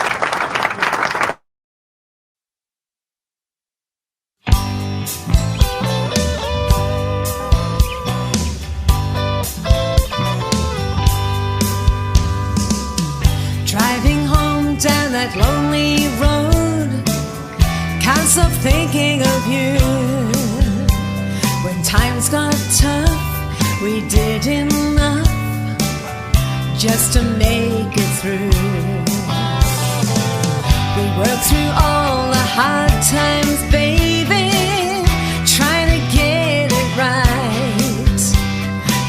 Driving home down that lonely road, can't stop thinking of you. When times got tough, we did enough just to make it through. We worked through all the hard times, baby, trying to get it right.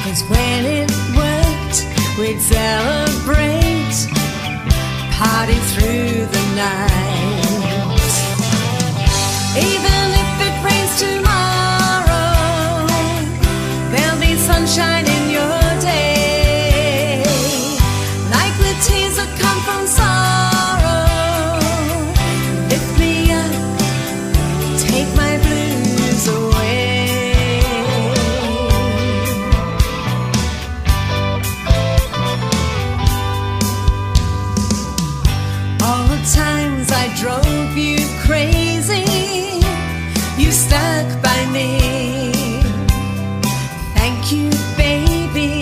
'Cause when it worked, we'd celebrate, party through the night. Even if it rains tomorrow, there'll be sunshine in your day. Like the tears that come from sorrow, lift me up, take my blues away. All the times I drove you crazy, you stuck by me. Thank you, baby.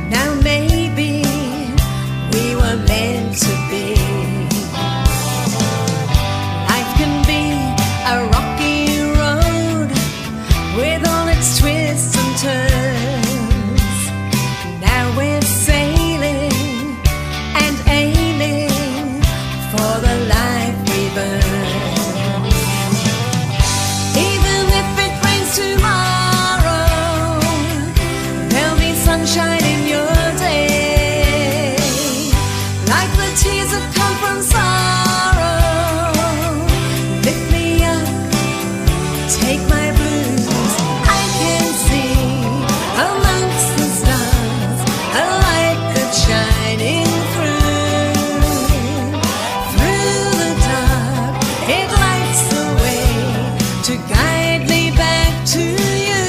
Now maybe we were meant to be. Life can be a rocky road with all its twists and turns. Now we're sailing and aiming for the life we've earned. Even if it rains tomorrow, there'll be sunshine in your day. Like the tears that come from sorrow, lift me up, take my blues. I can see amongst the stars a light that's shining through. Through the dark, it lights the way to guide me back to you.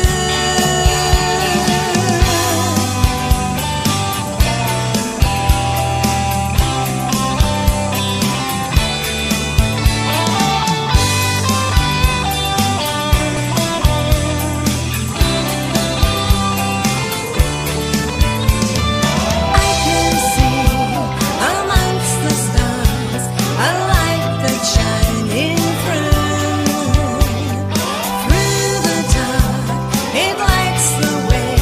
I can see amongst the stars a light that's shining through. Through the dark, it lights the way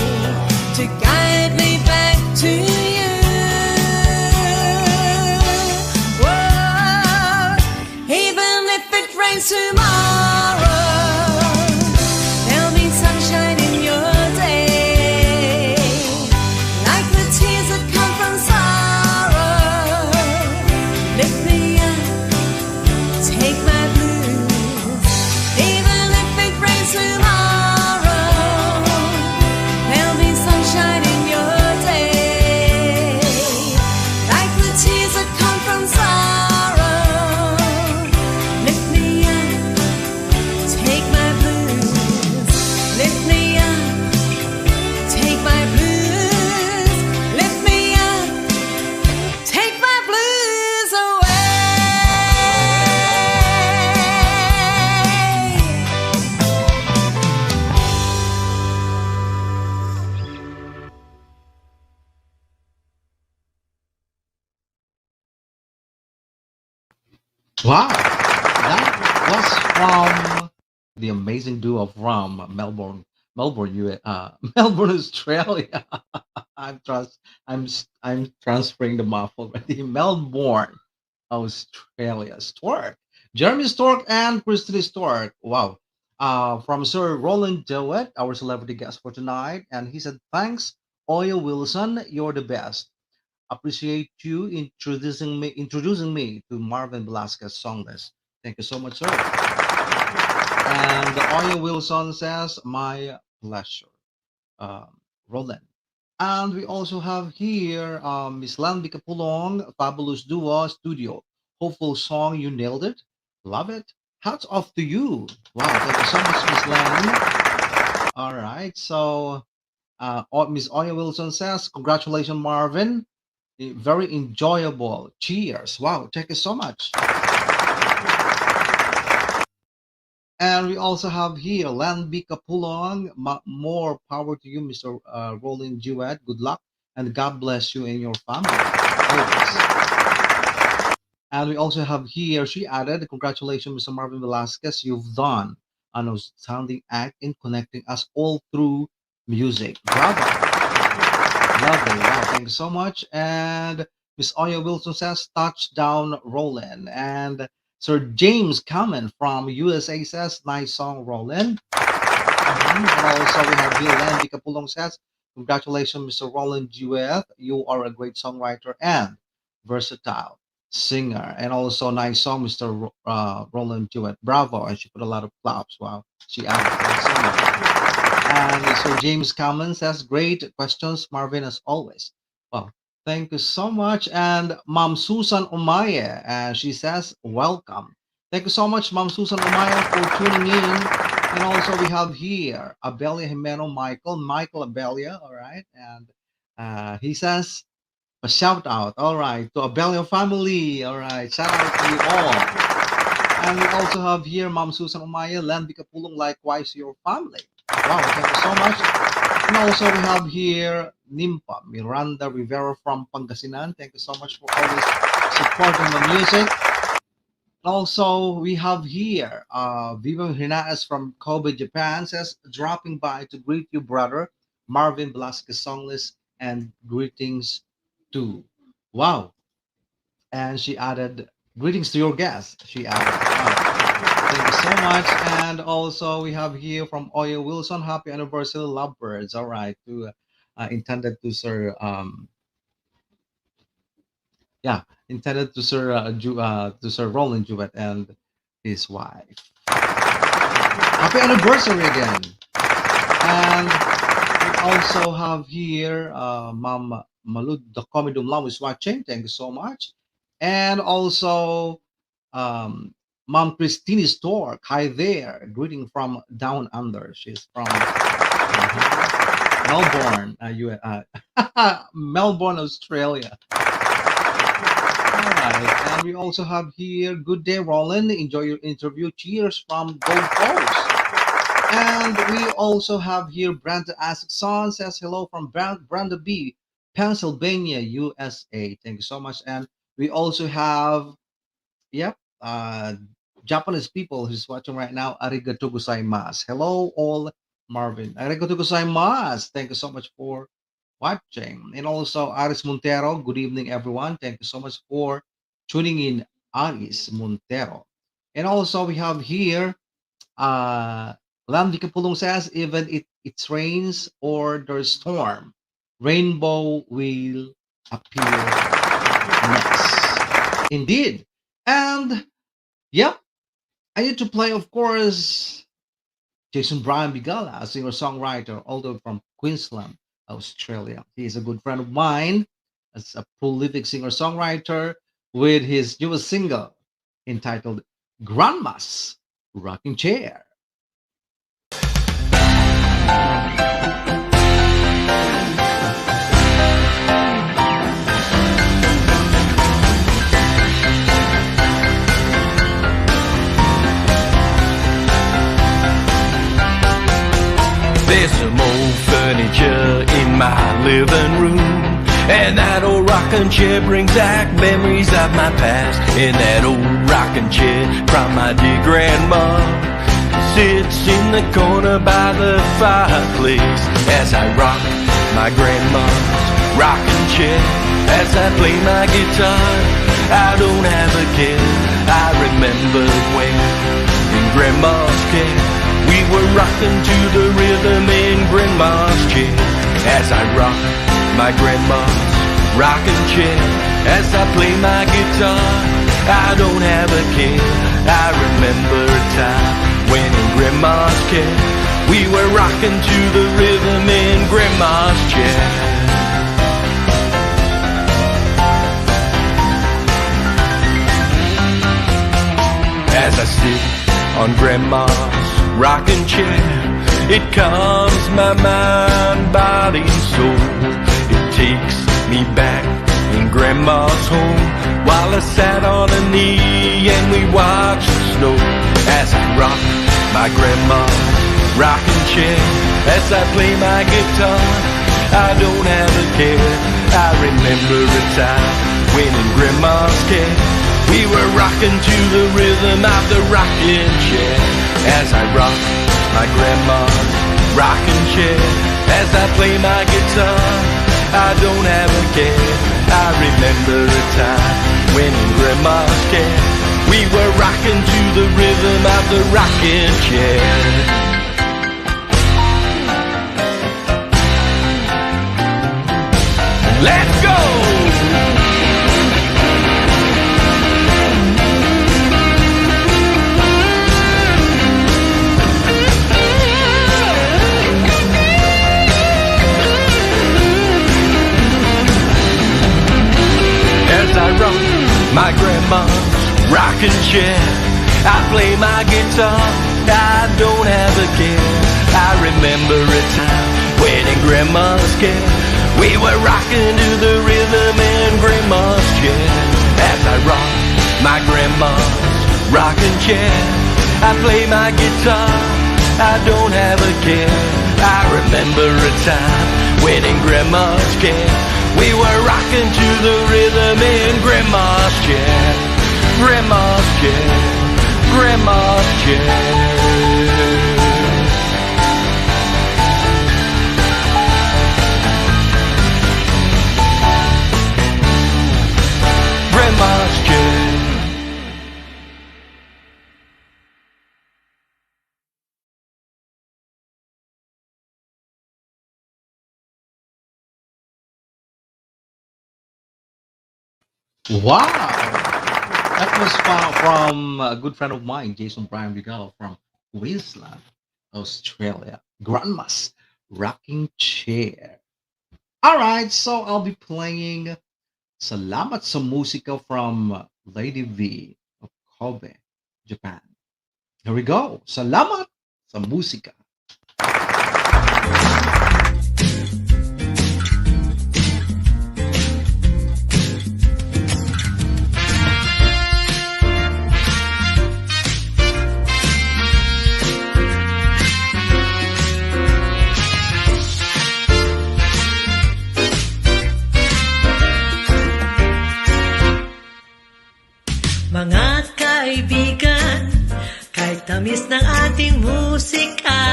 to guide me back to you. Whoa, even if it rains tomorrow, there'll be sunshine in your day. Like the tears that come from sorrow, lift me up, take my blues. Even if it rains tomorrow, there'll be sunshine in your day. Like the tears that come from sorrow, lift me up, take my blues. Lift me up, take my blues. Lift me up, take my blues away. Wow, that was from the amazing duo from Melbourne, Melbourne, Australia. I'm transferring the map already. Melbourne, Australia. Stork, Jeremy Stork and Christine Stork. Wow. From Sir Rollin Jewett, our celebrity guest for tonight, and he said, "Thanks, Oya Wilson. You're the best. Appreciate you introducing me to Marvin Velasquez Songlists. Thank you so much, sir." And Oya Wilson says, my pleasure. Roland. And we also have here Miss Lanby Capulong, Fabulous Duo Studio. Hopeful song, you nailed it. Love it. Hats off to you. Wow, thank you so much, Miss Lan. All right, so Miss Oya Wilson says, congratulations, Marvin. Very enjoyable. Cheers. Wow, thank you so much. And we also have here Lanby Kapulong. More power to you, Mr. Rollin Jewett. Good luck and God bless you and your family. Always. And we also have here, she added, congratulations, Mr. Marvin Velasquez. You've done an outstanding act in connecting us all through music. Bravo. Lovely. Wow. Thank you so much. And Miss Oya Wilson says, touchdown, Roland. And Sir James Cameron from USA says, nice song, Roland. And also we have here Landy Capulong says, congratulations, Mr. Rollin Jewett. You are a great songwriter and versatile singer. And also nice song, Mr. Rollin Jewett. Bravo. And she put a lot of claps. Wow. She added. Thank you so much. And Sir James Cameron says, great questions, Marvin, as always. Well, thank you so much. And Mom Susan Umaye, she says, welcome. Thank you so much, Mom Susan Umaye, for tuning in. And also we have here Abelia Jimeno Michael Abelia, all right. And he says, a shout out, all right, to Abelia family, all right. Shout out to you all. And we also have here Mom Susan Umaye, Lanby Kapulong, likewise your family. Wow, thank you so much. And also we have here Nimpa Miranda Rivera from Pangasinan. Thank you so much for always supporting the music. Also, we have here Viva Hinaas from Kobe, Japan says, dropping by to greet you, brother. Marvin Velasquez Songlist and greetings too. Wow. And she added, greetings to your guest. She added, wow. Thank you so much. And also we have here from Oya Wilson, happy anniversary, lovebirds. All right. To intended to Sir intended to Sir Rollin Jewett and his wife. Happy anniversary again. And we also have here Mom Malud the Comedum Lam is watching. Thank you so much. And also Mom Christine Stork. Hi there. Greeting from down under. She's from Melbourne, Melbourne, Australia. All right, and we also have here, good day, Roland. Enjoy your interview. Cheers from Gold Coast. And we also have here Brenda Asikson says hello from Brenda B, Pennsylvania, USA. Thank you so much. And we also have, Japanese people who's watching right now. Arigato gozaimasu. Hello, all, Marvin. Arigato gozaimasu. Thank you so much for watching. And also Aris Montero, good evening everyone. Thank you so much for tuning in, Aris Montero. And also we have here Landy Kapulong says, even it rains or there's storm, rainbow will appear next. Indeed. And I need to play, of course, Jason Brian Bigala, a singer-songwriter, although from Queensland, Australia. He is a good friend of mine as a prolific singer-songwriter with his newest single entitled Grandma's Rocking Chair. There's some old furniture in my living room, and that old rocking chair brings back memories of my past. In that old rocking chair from my dear grandma sits in the corner by the fireplace as I rock my grandma's rocking chair. As I play my guitar, I don't have a care. I remember when in grandma's care we were rocking to the rhythm in grandma's chair. As I rock my grandma's rocking chair, as I play my guitar, I don't have a care. I remember a time when in Grandma's care we were rocking to the rhythm in Grandma's chair. As I sit on Grandma's rocking chair, it calms my mind, body, and soul. It takes me back in Grandma's home while I sat on a knee and we watched the snow. As I rock my Grandma's rocking chair, as I play my guitar, I don't have a care. I remember a time when in Grandma's care we were rocking to the rhythm of the rocking chair. As I rock my Grandma's rocking chair, as I play my guitar, I don't have a care. I remember a time when in Grandma's care we were rocking to the rhythm of the rocking chair. Let's go! As I rock my Grandma's rocking chair, I play my guitar, I don't have a care. I remember a time when in Grandma's care we were rocking to the rhythm in Grandma's chair. As I rock my Grandma's rocking chair, I play my guitar, I don't have a care. I remember a time when in Grandma's care we were rocking to the rhythm in Grandma's chair. Grandma's chair, Grandma's chair. Grandma's chair. Wow! That was from a good friend of mine, Jason Brian Vigal from Queensland, Australia. Grandma's rocking chair. All right, so I'll be playing Salamat sa Musika from Lady V of Kobe, Japan. Here we go. Salamat sa Musika. Mga kaibigan, kahit tamis ng ating musika,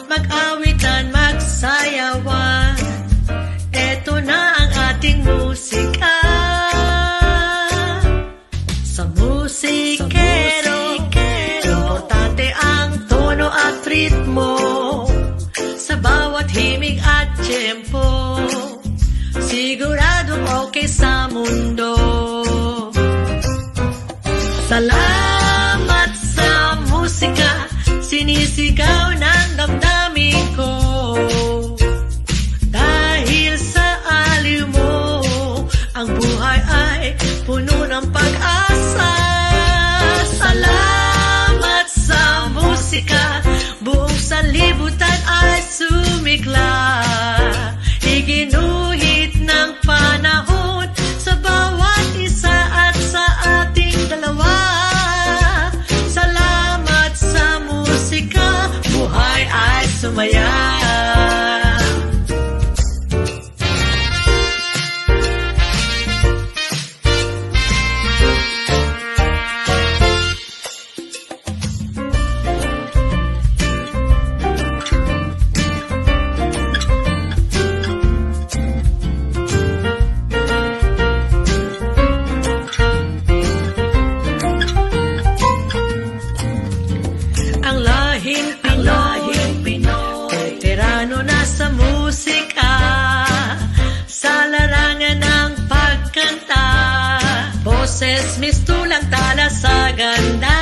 mag-awitan, magsayawan, eto na ang ating musika. Sa musikero, importante ang tono at ritmo, sa bawat himig at tempo, siguradong okay sa mundo. Salamat sa musika, sinisigaw ng damdamin ko. Dahil sa aliw mo, ang buhay ay puno ng pag-asa. Salamat sa musika, buong sanlibutan ay sumikla. Iginuhit ng panahon sa bawat isa at sa ating dalawa. Salamat sa musika, buhay ay sumaya. Veterano na sa musika, sa larangan ng pagkanta, boses mistulang tala sa ganda.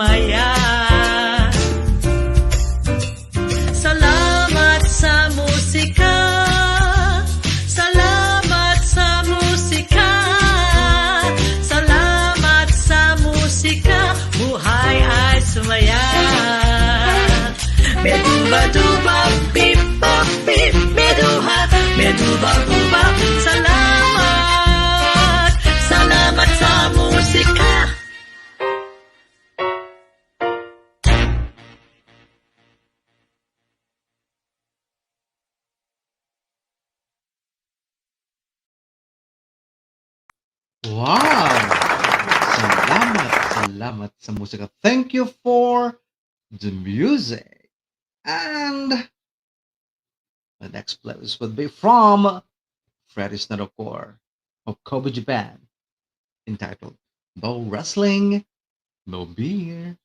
sumaya. Salamat sa musika. Salamat sa musika. Salamat sa musika. Buhay ay sumaya. Meduba-duba, bip-bop-bip. Meduba-buba. Salamat. Salamat sa musika. Wow! Salamat, salamat sa musika. Thank you for the music. And the next playlist would be from Freddy's Nadokor of Kobe, Japan, entitled No Wrestling, No Beer.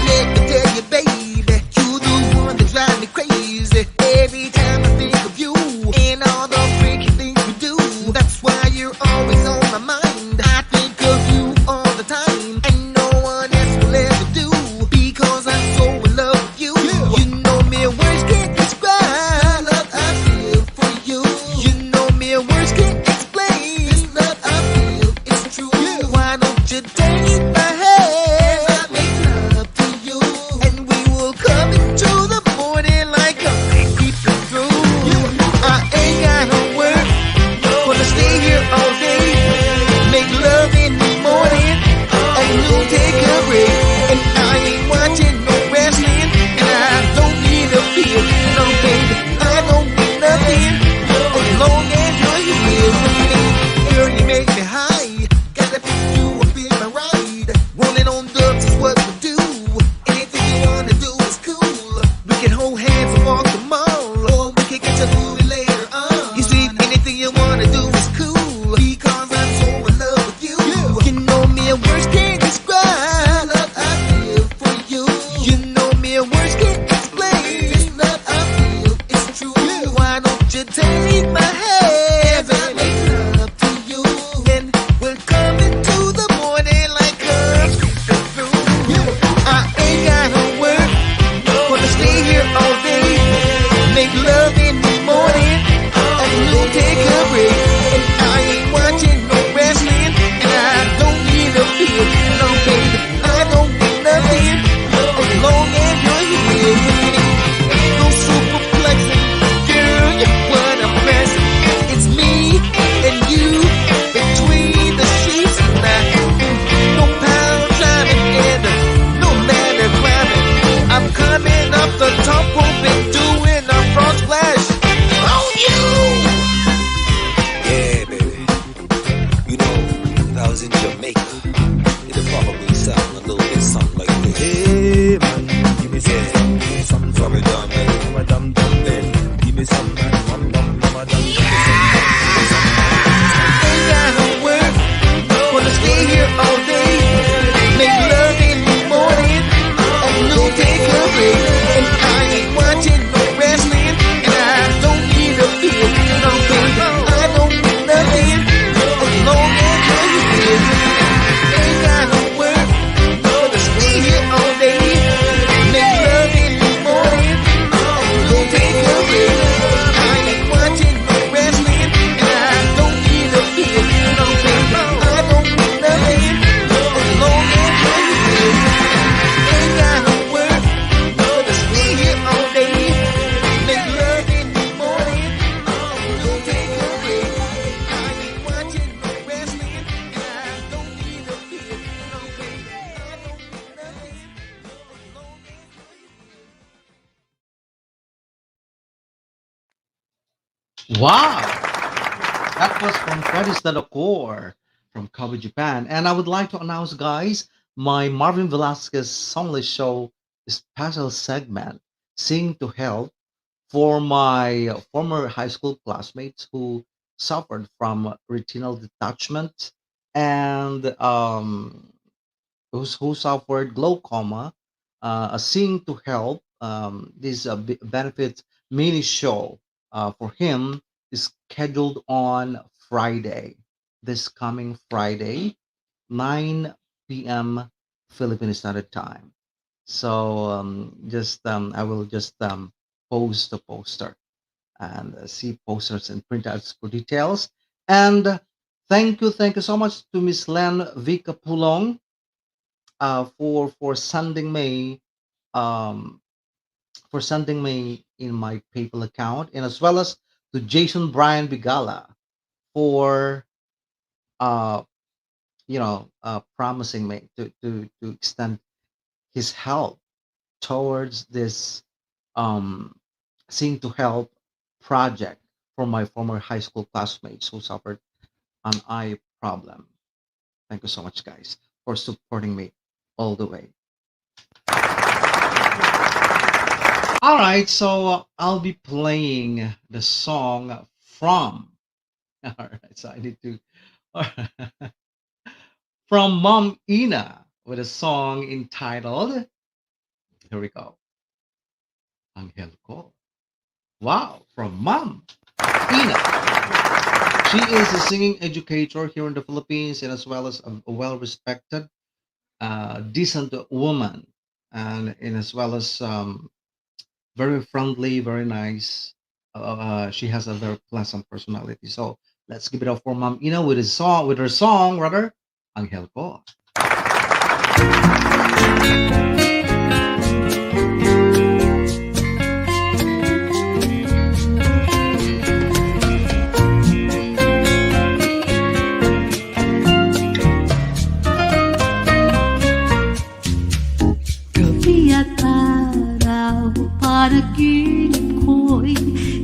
Let me tell you, baby, you the one that drives me crazy. Every time I think of you and all the freaky things you do, that's why you're always on my mind. I think of you all the time, and no one else will ever do, because I'm so in love with you. You know me, words can't describe the love I feel for you. You know me, words can't explain this love I feel. It's true. Why don't you take my hand? I make love to you, and we will come into the morning like a creeping through. I ain't got no work, gonna stay here all day, make love in the morning, and we'll take a break. And I ain't watching no wrestling, and I don't need a beer. No, baby, I don't need nothing as long as you're here with me. Girl, you make me high, gotta pick you up in my ride. Rolling on dubs is what we do. Anything you wanna do is cool. We can hold hands and walk the mall, or we can get to movie later on. You see, anything you wanna do is cool, because I'm so in love with you. You know me, words can't describe the love I feel for you. You know me, words can't explain this love I feel. It's true. Why don't you take my hands and make love to you? And we're coming to the morning like us creeping through. I ain't got no work, gonna stay here all day, make love in the morning, and we'll take a break. And I ain't watching no wrestling, and I don't need a beer. No, baby, I don't need nothing as long as you're here with me. Ain't no superplexing, girl, you're what I'm pressing. It's me and you between the sheets tonight. No pound climbing and no ladder climbing. I'm coming up the top rope and doing a front splash on you. Yeah, baby. You know, if I was in Jamaica, it'd probably sound a little bit something like this. Hey, man, give me some from a dumb man. From a dumb man. Give me some man. From a dumb Ain't got no work, gonna stay here all day, make love in the morning, and we'll take a break. And I ain't watching no wrestling, and I don't need a beer. No, baby, I don't need nothing as long as you're here with me. Ain't got no work, gonna stay here all day, make love in the morning, and we'll take a break. I ain't watching no wrestling, and I don't need a beer. No, baby, I don't need nothing as long as you're here with me. Ain't got no work, gonna stay here all day, make love in the morning, and we'll take a break. I ain't watching no wrestling, and I don't need a beer. No, baby, I don't need nothing as long as you're here. Wow! That was from Freddy's Nadokor from Kobe, Japan. And I would like to announce, guys, my Marvin Velasquez Songlist Show special segment, Sing to Health, for my former high school classmates who suffered from retinal detachment and who suffered glaucoma, a Sing to Help. This benefit mini show for him is scheduled on Friday, this coming Friday, 9 p.m. Philippine Standard Time. So just I will just post the poster and see posters and printouts for details. And thank you so much to Miss Len Vika Pulong for sending me um, in my PayPal account, and as well as to Jason Brian Bigala for uh, promising me to extend his help towards this um, Sing to Help project for my former high school classmates who suffered an eye problem. Thank you so much, guys, for supporting me all the way. All right, so I'll be playing the song from. All right, so I need to. From Mom Ina with a song entitled. Here we go. Angel Ko. Wow, from Mom Ina. She is a singing educator here in the Philippines and as well as a well-respected, decent woman, and as well as very friendly, very nice. She has a very pleasant personality. So let's give it up for Mom Ina with her song rather, Angel Ko. Gabi at araw, panaginip ko'y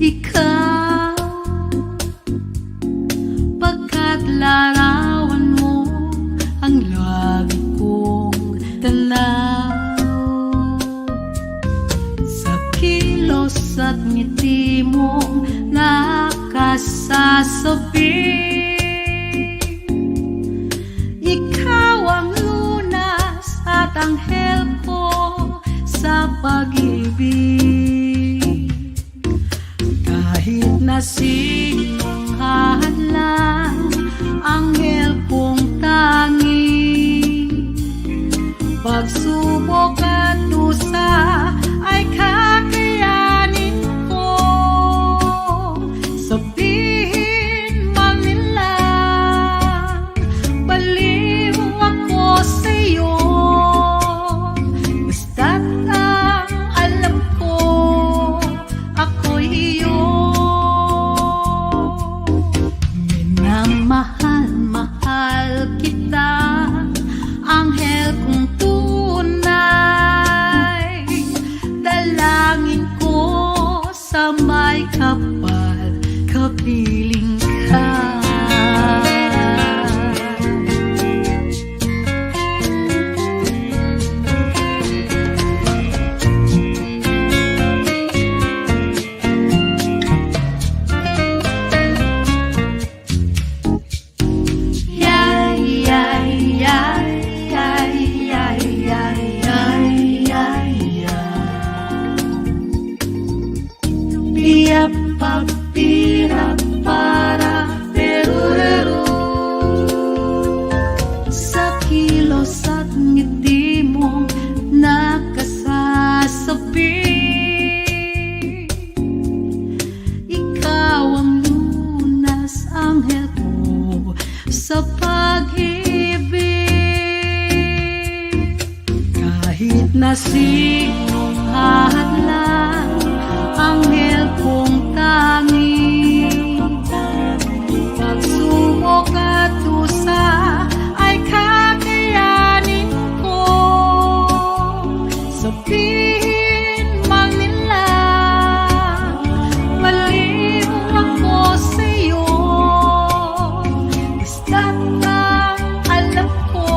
ikaw. Pagkat larawan mo ang lagi kong tanaw. Sa kilos at ngiti mong nakasasabi, ikaw ang lunas at anghel ko sa pag-ibig. Kahit na sinong hadlang, anghel kong tangi. Pagsubok at dusa ay kakayanin ko. Sabihin man nila, baliw ako sa'yo. Basta't ang alam ko, ako'y iyo. Minamahal kita, anghel kong tunay. Dalangin ko sa may kapal, kapiling ka. Pagpira para perurero sa kilos at ngiti mong nakasasabi, ikaw ang lunas, anghel ko sa pag-ibig. Kahit na sinong hadlang, anghel kong tangi. Pagsubok at dusa ay kakayanin ko. Sabihin man nila, baliw ako sa'yo. Basta't ang alam ko,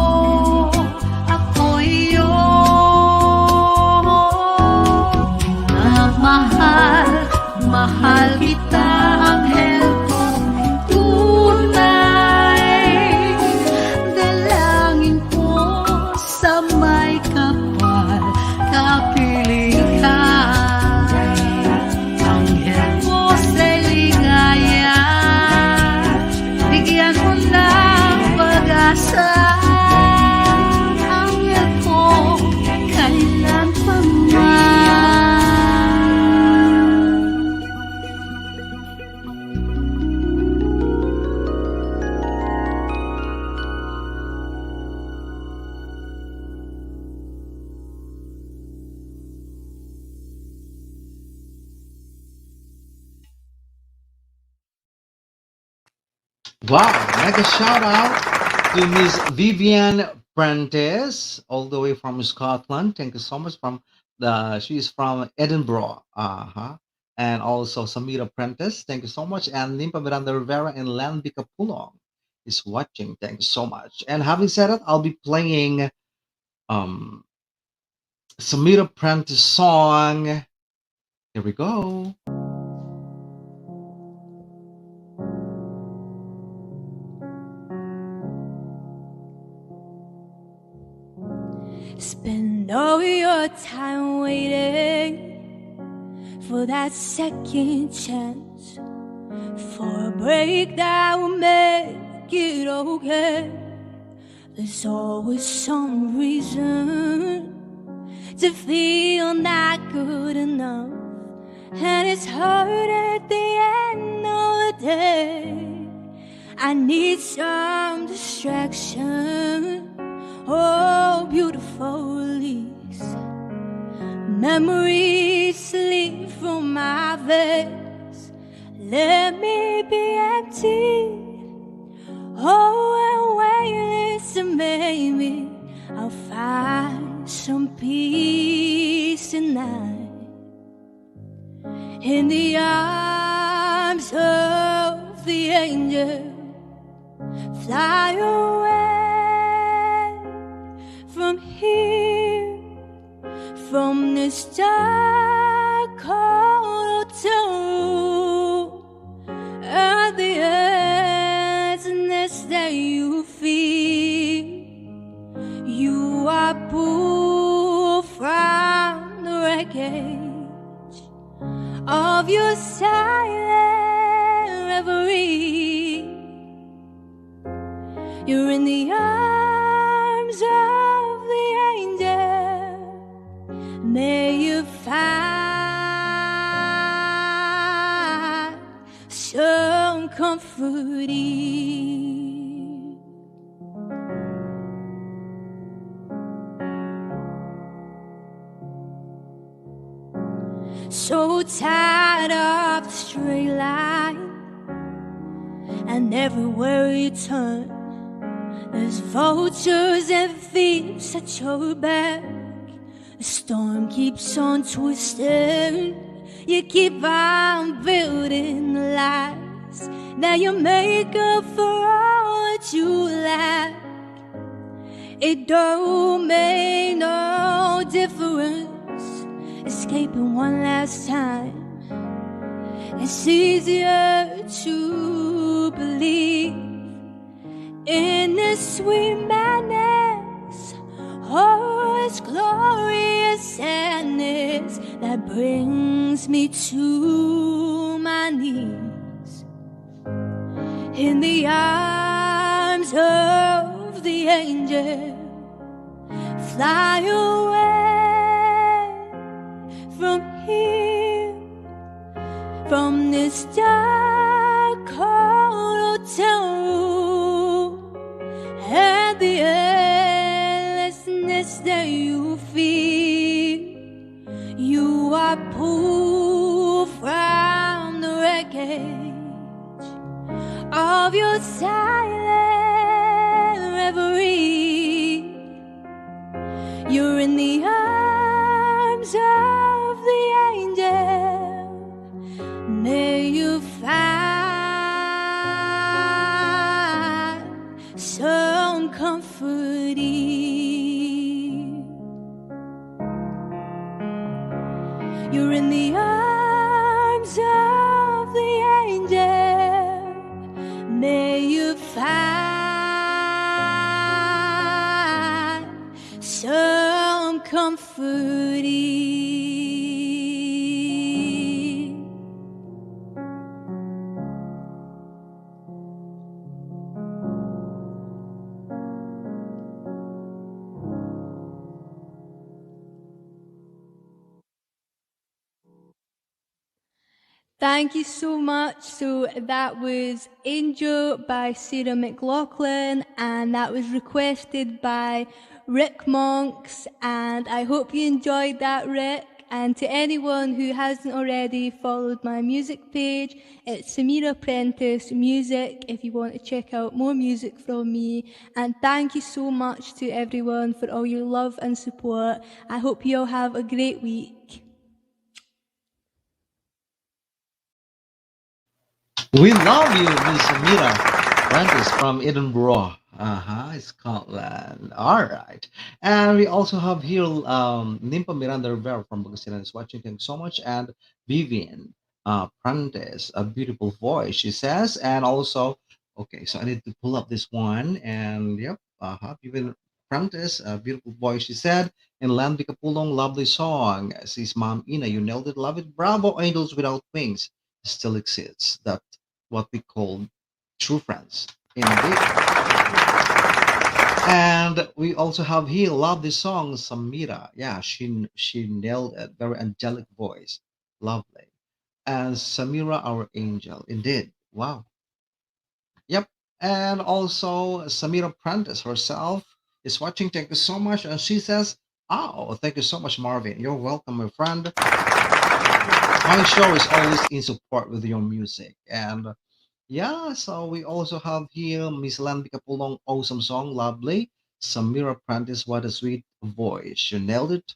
ako'y iyo. Mahal kita. Wow, mega shout out to Miss Vivian Prentice, all the way from Scotland. Thank you so much. She's from Edinburgh. And also Samira Prentice. Thank you so much. And Limpa Miranda Rivera and Lanbika Pulong is watching. Thank you so much. And having said that, I'll be playing um Samira Prentice song. Here we go. Spend all your time waiting for that second chance, for a break that will make it okay. There's always some reason to feel not good enough, and it's hard at the end of the day. I need some distraction. Oh, beautiful release. Memories slip from my veins. Let me be empty. Oh, and listen, maybe I'll find some peace tonight in the arms of the angel. Fly away from here, from this dark cold hotel room, at the emptiness that you feel. You are pulled from the wreckage of your silent reverie. You're in the arms of the angel. May you find some comfort here. So tired of the straight line, and everywhere you turn there's vultures and thieves at your back. The storm keeps on twisting. You keep on building the lies that you make up for all that you lack. It don't make no difference escaping one last time. It's easier to believe in this sweet madness. Oh, it's glorious sadness that brings me to my knees in the arms of the angel. Fly away from here, from this dark cold hotel room, and the endlessness that you feel. You are pulled from the wreckage of your silent reverie. You're in the arms of the angel. May you find some comfort here. You're in the arms of the angel. May you find some comfort here. Thank you so much. So that was Angel by Sarah McLaughlin, and that was requested by Rick Monks, and I hope you enjoyed that, Rick. And to anyone who hasn't already followed my music page, it's Samira Prentice Music if you want to check out more music from me. And thank you so much to everyone for all your love and support. I hope you all have a great week. We love you, Miss Amira Prentice from Edinburgh, Scotland. All right. And we also have here Nimpa Miranda Rivera from Pangasinan is watching. Thank you so much. And Vivian Prentice, a beautiful voice, she says. And also, okay, so I need to pull up this one. And yep, Vivian Prentice, a beautiful voice, she said. And Landy Kapulong, lovely song. Says Mom Ina, you nailed it, love it. Bravo, Angels Without Wings still exists. That what we call true friends. Indeed. And we also have here, love this song, Samira. Yeah, she nailed it. Very angelic voice. Lovely. And Samira, our angel. Indeed. Wow. Yep. And also Samira Prentice herself is watching. Thank you so much. And she says, oh, thank you so much, Marvin. You're welcome, my friend. My show is always in support with your music. And yeah, so we also have here Miss Landy Kapulong, awesome song, lovely. Samira Prentice, what a sweet voice. You nailed it.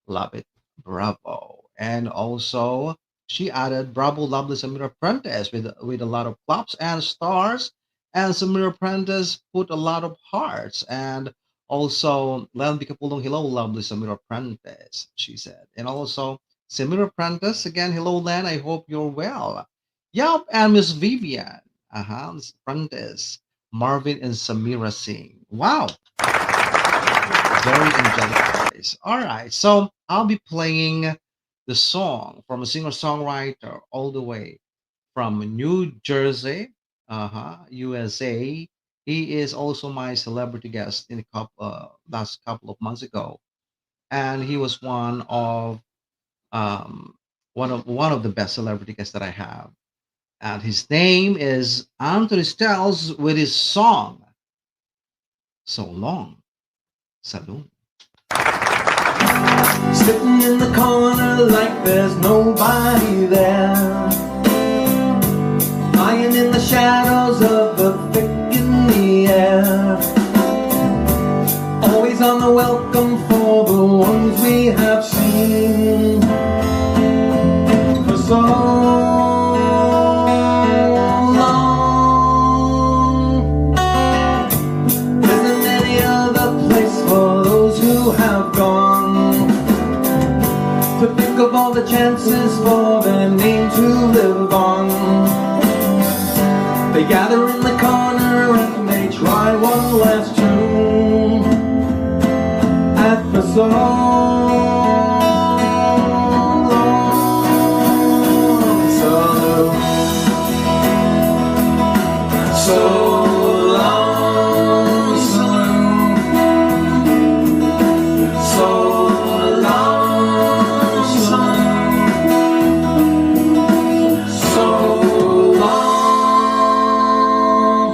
Love it. Bravo. And also she added bravo, lovely Samira Prentice with a lot of claps and stars. And Samira Prentice put a lot of hearts. And also Landy Kapulong, hello, lovely Samira Prentice, she said. And also Samira Prentice, again, hello, Len. I hope you're well. Yup, and Miss Vivian. Miss Prentice. Marvin and Samira sing. Wow. Very angelic voice. All right. So I'll be playing the song from a singer-songwriter all the way from New Jersey, USA. He is also my celebrity guest in last couple of months ago. And he was um, one of the best celebrity guests that I have. And his name is Anthony Stells with his song So Long Saloon. Sitting in the corner like there's nobody there, lying in the shadows of the thick in the air, always on the welcome for the ones we have seen for so long. Isn't any other place for those who have gone to think of all the chances for their name to live on? They gather in the corner and they try one last tune at the long saloon. So long saloon. So long saloon. So long.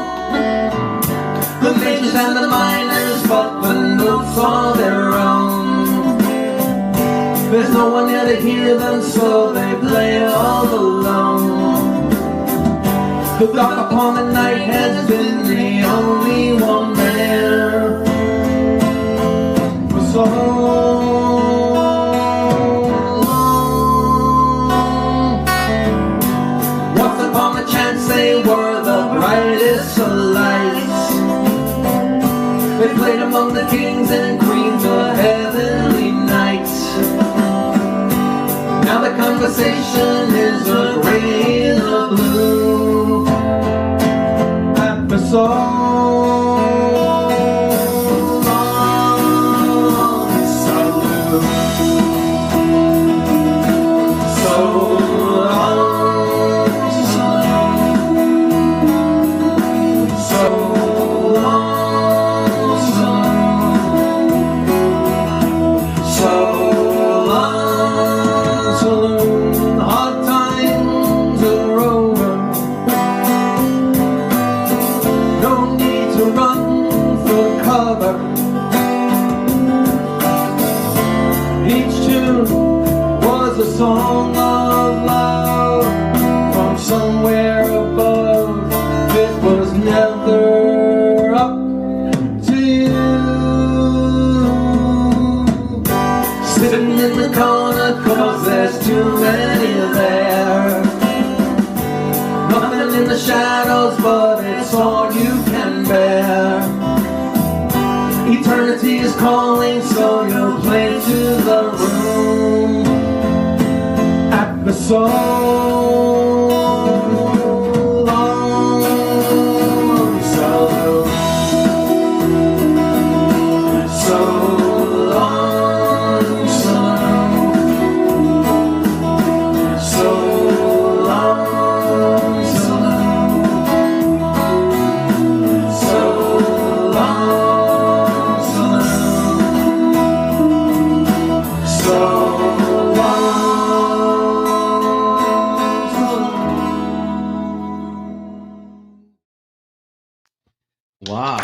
The majors and the minors, but the notes are their own. There's no one there to hear them, so they play all alone. The dark upon the night has been the only one there for so long. Once upon a chance they were the brightest of lights. They played among the kings and queens of heavenly nights. Now the conversation is a gray and a blue at the so long saloon. So long saloon. So long saloon. So long saloon. Hard times are over. No song of love from somewhere above. It was never up to you. Sitting in the corner 'cause there's too many there. Nothing in the shadows, but it's all you can bear. Eternity is calling, so you'll play to the room at the soul. Wow.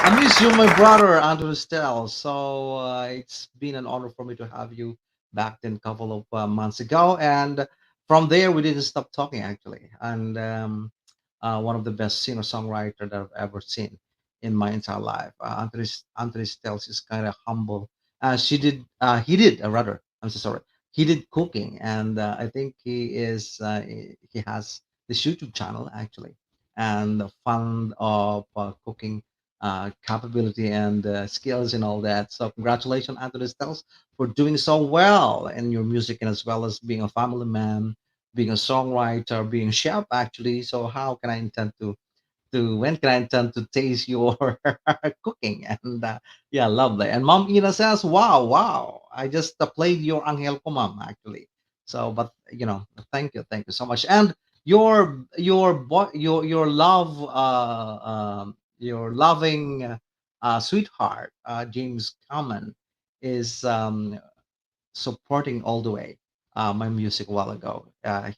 I miss you, my brother, Andrew Stell. So it's been an honor for me to have you back then a couple of months ago. And from there, we didn't stop talking, actually. And one of the best singer-songwriter that I've ever seen in my entire life. Anthony Stells is kind of humble. He did, rather, I'm so sorry. He did cooking, and I think he has this YouTube channel, actually, and fond of cooking capability and skills and all that. So congratulations, Anthony Stells, for doing so well in your music and as well as being a family man, being a songwriter, being a chef, actually. So how can I intend to when can I intend to taste your cooking? And yeah, lovely. And Mom Ina says, "Wow, wow! I just played your Angel ko, Mom, actually." So, but thank you so much. And your love, your loving sweetheart, James Common, is supporting all the way my music a while ago.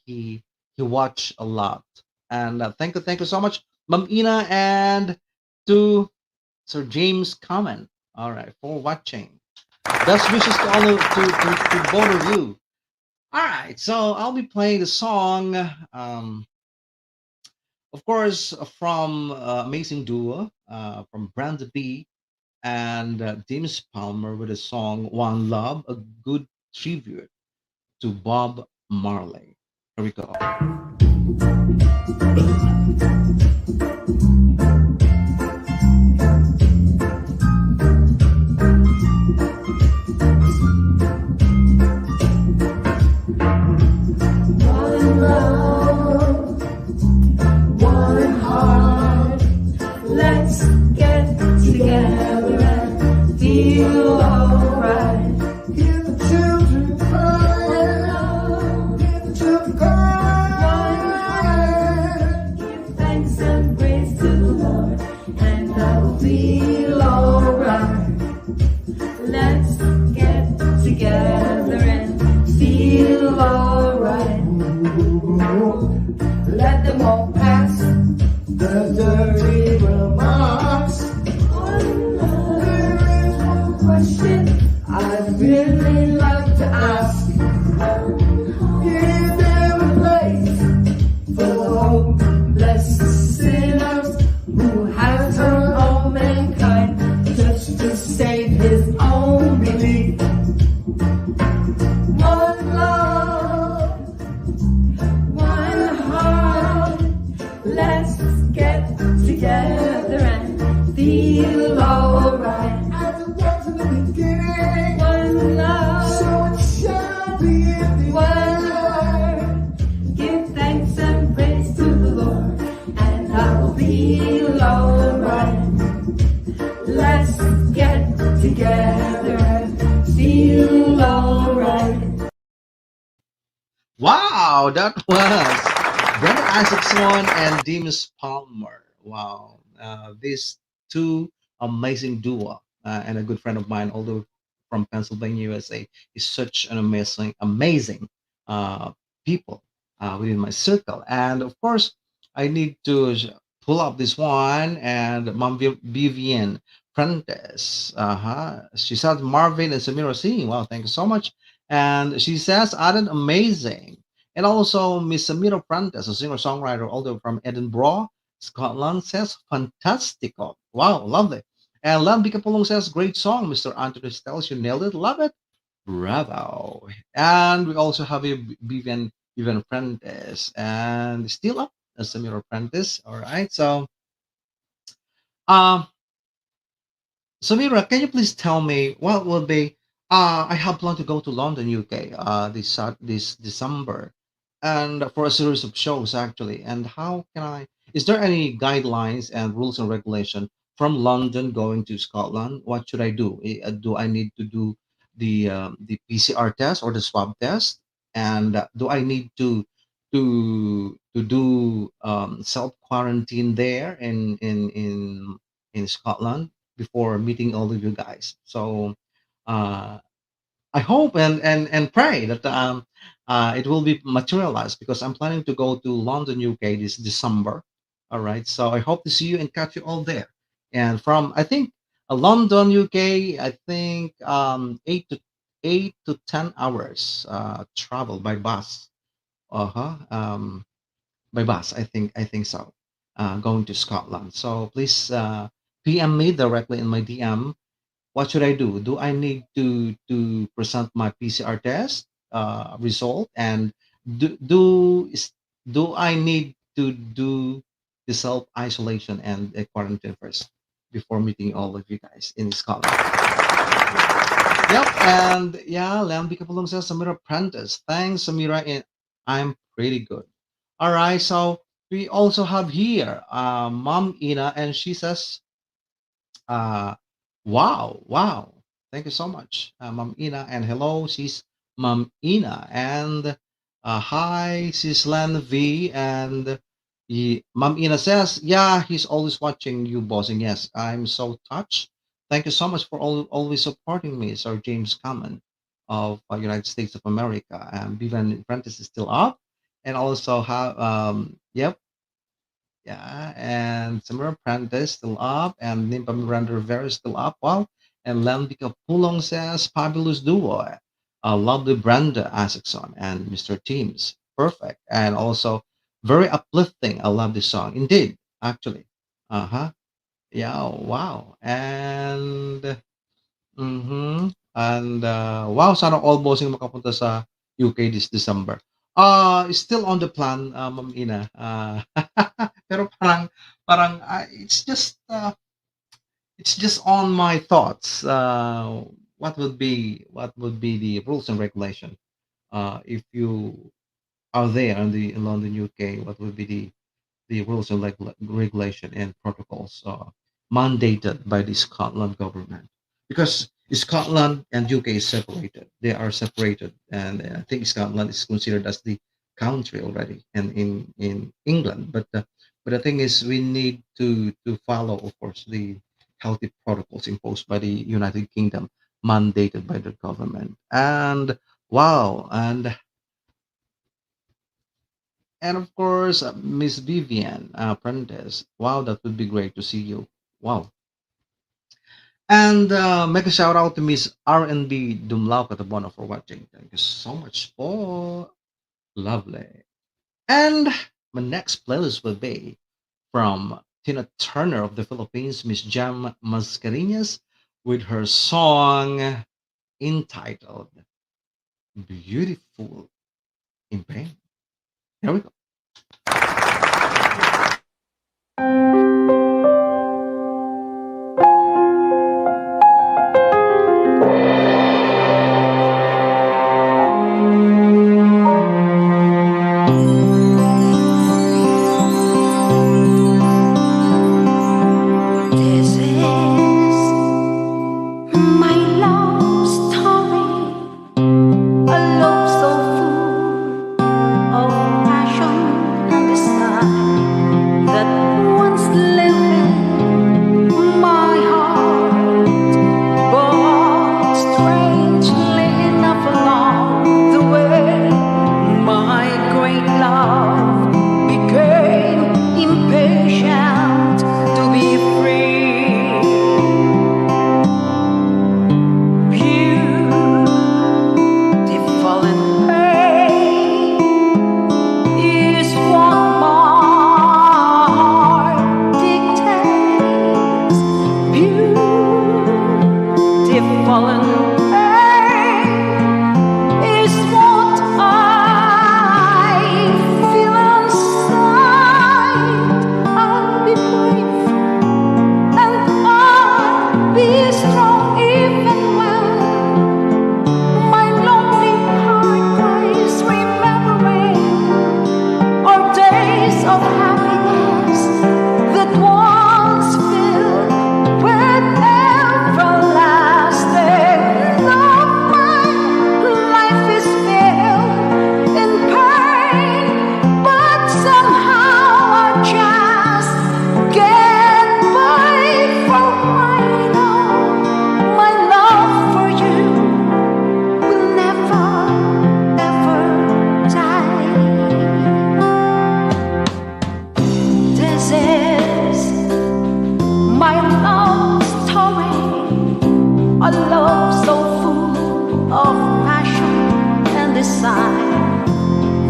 He watched a lot, and thank you so much, Ma'am Ina, and to Sir James Common. All right, for watching. Best wishes to all to both of you. All right, so I'll be playing the song, of course, from Amazing Duo, from Brand B and James Palmer with the song "One Love," a good tribute to Bob Marley. Here we go. One love, one heart. Let's get together and feel alright. Give the children fire. Give the children fire. Give thanks and praise to the Lord, and I will feel alright. Let's get together and feel alright. Let them all pass the dirty remarks. There is one question I'd really like to ask. Is there a place for the hopeless sinners who have turned all mankind just to save his own belief? One love, one heart. Let's get together and feel alright. As it was in the beginning, one love, so it shall be in the one Lord. Give thanks and praise to the Lord, and I will feel alright. Let's get together and feel alright. Wow, that was Brenda Isaacson and Demus Palmer. Wow, these two amazing duo, and a good friend of mine, although from Pennsylvania, USA, is such an amazing uh, people within my circle. And of course, I need to pull up this one and Mom Vivian Prentice. She said Marvin and Samira singing. Wow, thank you so much. And she says, Aden, amazing. And also Miss Samira Prentice, a singer-songwriter all the way from Edinburgh, Scotland, says, fantastico. Wow, lovely. And Lam Bicapulong says, great song, Mr. Anthony Stells. You nailed it. Love it. Bravo. And we also have a Vivian Prentice and still up as Samira Prentice. All right. So, um, Samira, can you please tell me what will be? I have planned to go to London, UK, this December, and for a series of shows actually. And how can I? Is there any guidelines and rules and regulation from London going to Scotland? What should I do? Do I need to do the PCR test or the swab test? And do I need to do self quarantine there in Scotland before meeting all of you guys. So uh, I hope and pray that it will be materialized because I'm planning to go to London, UK this December. All right. So I hope to see you and catch you all there. And from I think London, UK, I think 8 to 10 hours travel by bus. Uh huh. By bus. I think so. Going to Scotland. So please PM me directly in my DM. What should I do? Do I need to present my PCR test result, and do do is- do I need to do the self isolation and quarantine first before meeting all of you guys in Scotland? Yep, and yeah, Lambi Kapulong says Samira Prentice. Thanks, Samira. And I'm pretty good. All right, so we also have here Mom Ina, and she says, uh, wow, wow. Thank you so much, Mom Ina. And hello, she's Mom Ina. And hi, she's Len V. And Mom Ina says, yeah, he's always watching you, boss. And yes, I'm so touched. Thank you so much for always supporting me, Sir James Cameron of United States of America. And Vivian Prentice is still up. And also have, yep, yeah, and Samara Prentice still up, and Nimpa Miranda Rivera is still up. Wow. And Lambika Pulong says, fabulous duo. Lovely Brenda Isaacson and Mr. Teams. Perfect. And also very uplifting. I love this song. Indeed, actually. Uh-huh. Yeah, wow. And and wow, sana all bossing makapunta sa UK this December. Still on the plan, Ma'am Ina. Pero parang it's just on my thoughts. What would be the rules and regulation if you are there in London, UK? What would be the rules and regulation and protocols mandated by the Scotland government, because Scotland and UK is separated. They are separated, and I think Scotland is considered as the country already, and in England. But the thing is, we need to follow, of course, the healthy protocols imposed by the United Kingdom, mandated by the government. And wow, and of course, Miss Vivian Prentice. Wow, that would be great to see you. Wow. And make a shout out to Miss R&B Dumlao Katabono for watching. Thank you so much for lovely. And my next playlist will be from Tina Turner of the Philippines, Miss Jam Mascareñas, with her song entitled Beautiful in Pain. Here we go. This is my love story, a love so full of passion and desire. fallen pain is what I feel inside. I'll be brave and I'll be strong even when my lonely heart cries, remembering our days of happiness that once filled with everlasting love. My life is filled in pain, but somehow I just get by. For I know my love for you will never ever die. This is my love story, a love so full of passion and desire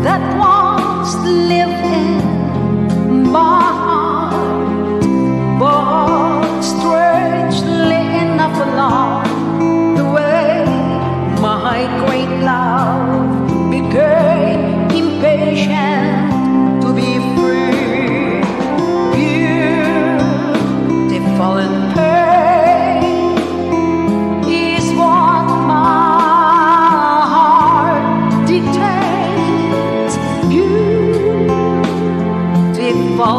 that once lived in my heart, but strangely enough along the way, my great love became impatient to be free. Beautiful and pain is what my heart dictates. Beautiful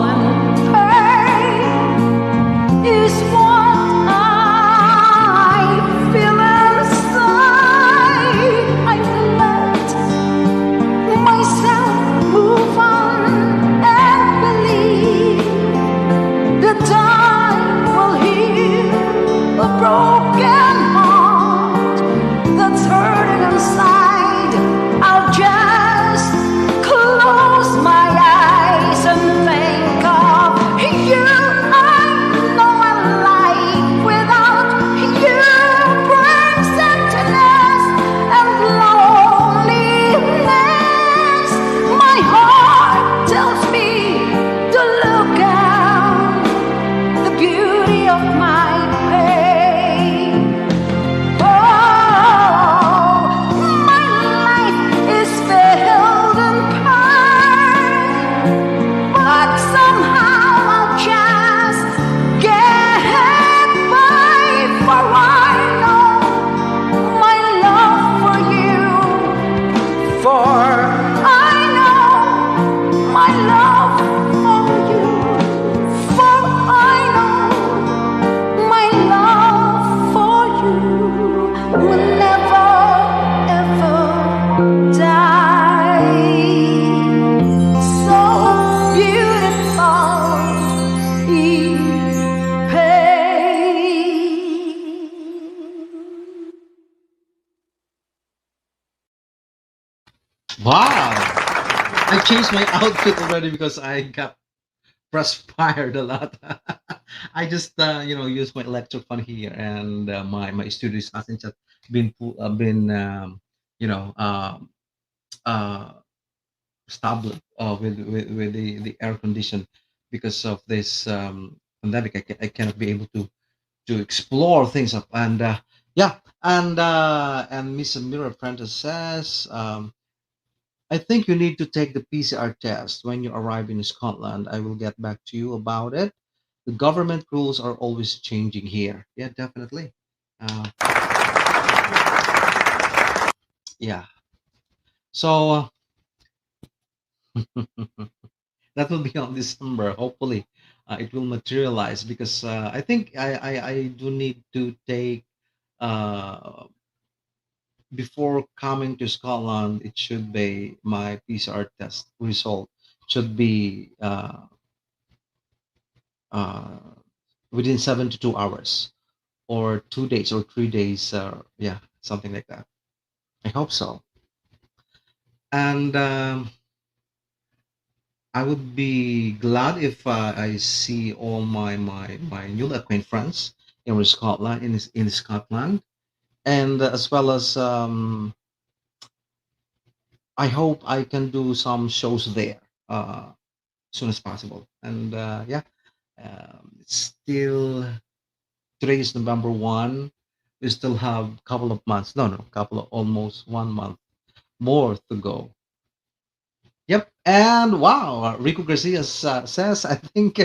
and pain is what I feel inside. I let myself move on and believe that time will heal a broken heart that's hurting inside. I'll just close my eyes and think of you. I know a life without you brings emptiness and loneliness. My heart tells me to look out the beauty of my pain. Oh, my life is filled in pain, but somehow I'll just get by. For I know my love for you. For I know my love for you. For I know my love for you will never ever die. So beautiful in pain. Wow! I changed my outfit already because I got perspired a lot. I just use my electric fan here, and my studio hasn't just been you know um, uh, stable with the air condition because of this pandemic. I cannot be able to explore things up, and yeah, and Miss Amira Prentice says. I think you need to take the PCR test when you arrive in Scotland. I will get back to you about it. The government rules are always changing here. Yeah, definitely. Uh, yeah. So that will be on December. Hopefully, it will materialize because I think I do need to take uh, before coming to Scotland. It should be my PCR test result should be uh, within 72 hours or 2 days or 3 days. Yeah, something like that. I hope so. And I would be glad if I see all my newly acquainted friends in Scotland, in Scotland, and as well as I hope I can do some shows there as soon as possible. And yeah, it's still today is November 1. We still have a couple of months. No, no, couple of almost 1 month more to go. Yep. And wow, Rico Garcia says, I think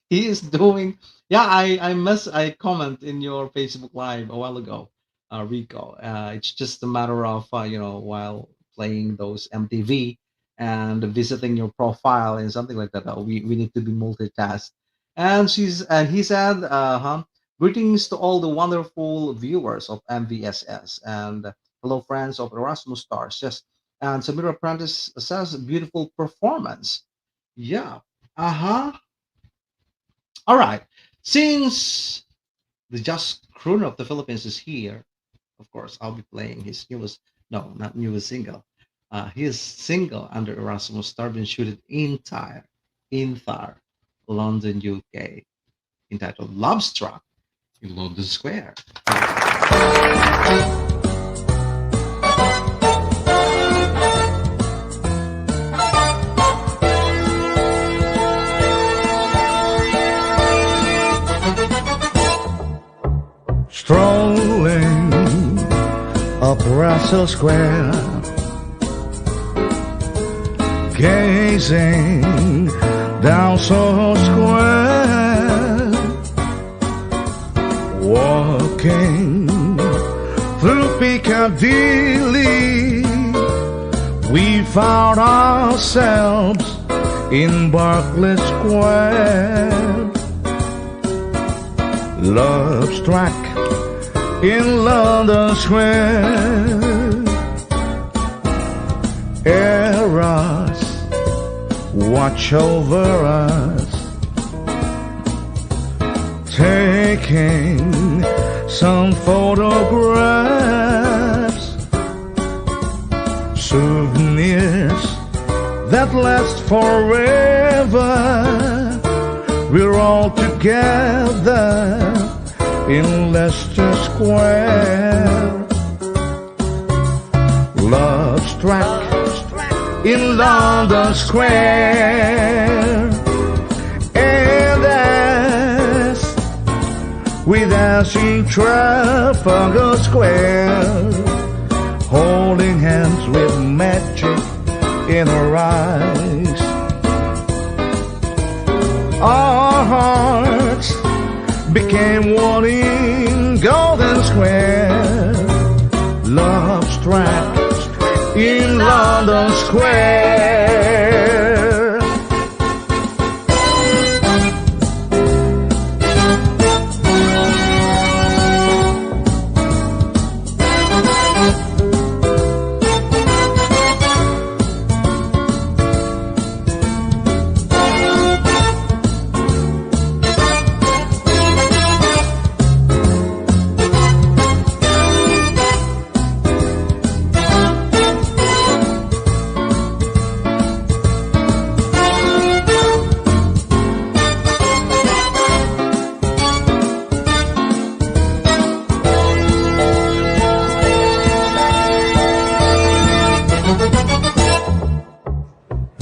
he is doing. Yeah, I comment in your Facebook Live a while ago, Rico. It's just a matter of while playing those MTV and visiting your profile and something like that. We need to be multitask. And he said, greetings to all the wonderful viewers of MVSS and hello friends of Erasmus Stars. Yes, and Samira Prentice says, beautiful performance. Yeah. Uh huh. All right. Since the Just Crooner of the Philippines is here, of course, I'll be playing his newest, no, not newest single. His single under Erasmus Star been shooted in Thar, London, UK, entitled Love Struck in London Square. Strolling up Russell Square, gazing down Soho Square, walking through Piccadilly, we found ourselves in Berkeley Square. Love struck in London Square. Eros, watch over us, taking some photographs, souvenirs that last forever. We're all together in Leicester Square. Love struck in London Square. And as we dance in Trafalgar Square, holding hands with magic in our eyes, our hearts became one in Golden Square. Love struck in London Square.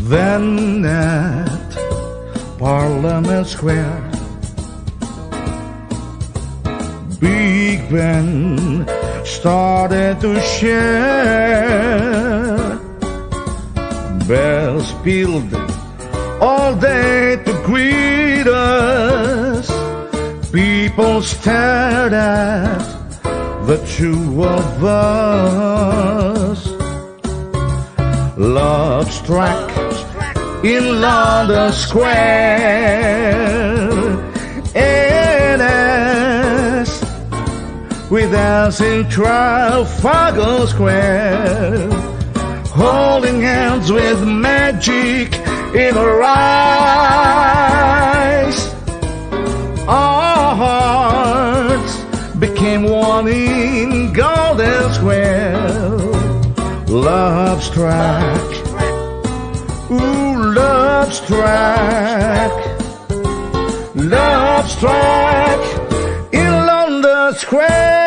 Then at Parliament Square, Big Ben started to share. Bells pealed all day to greet us. People stared at the two of us. Love struck in London Square. And as we dance in Trafalgar Square, holding hands with magic in our eyes, our hearts became one in Golden Square. Love struck, ooh, love struck, love struck in London Square.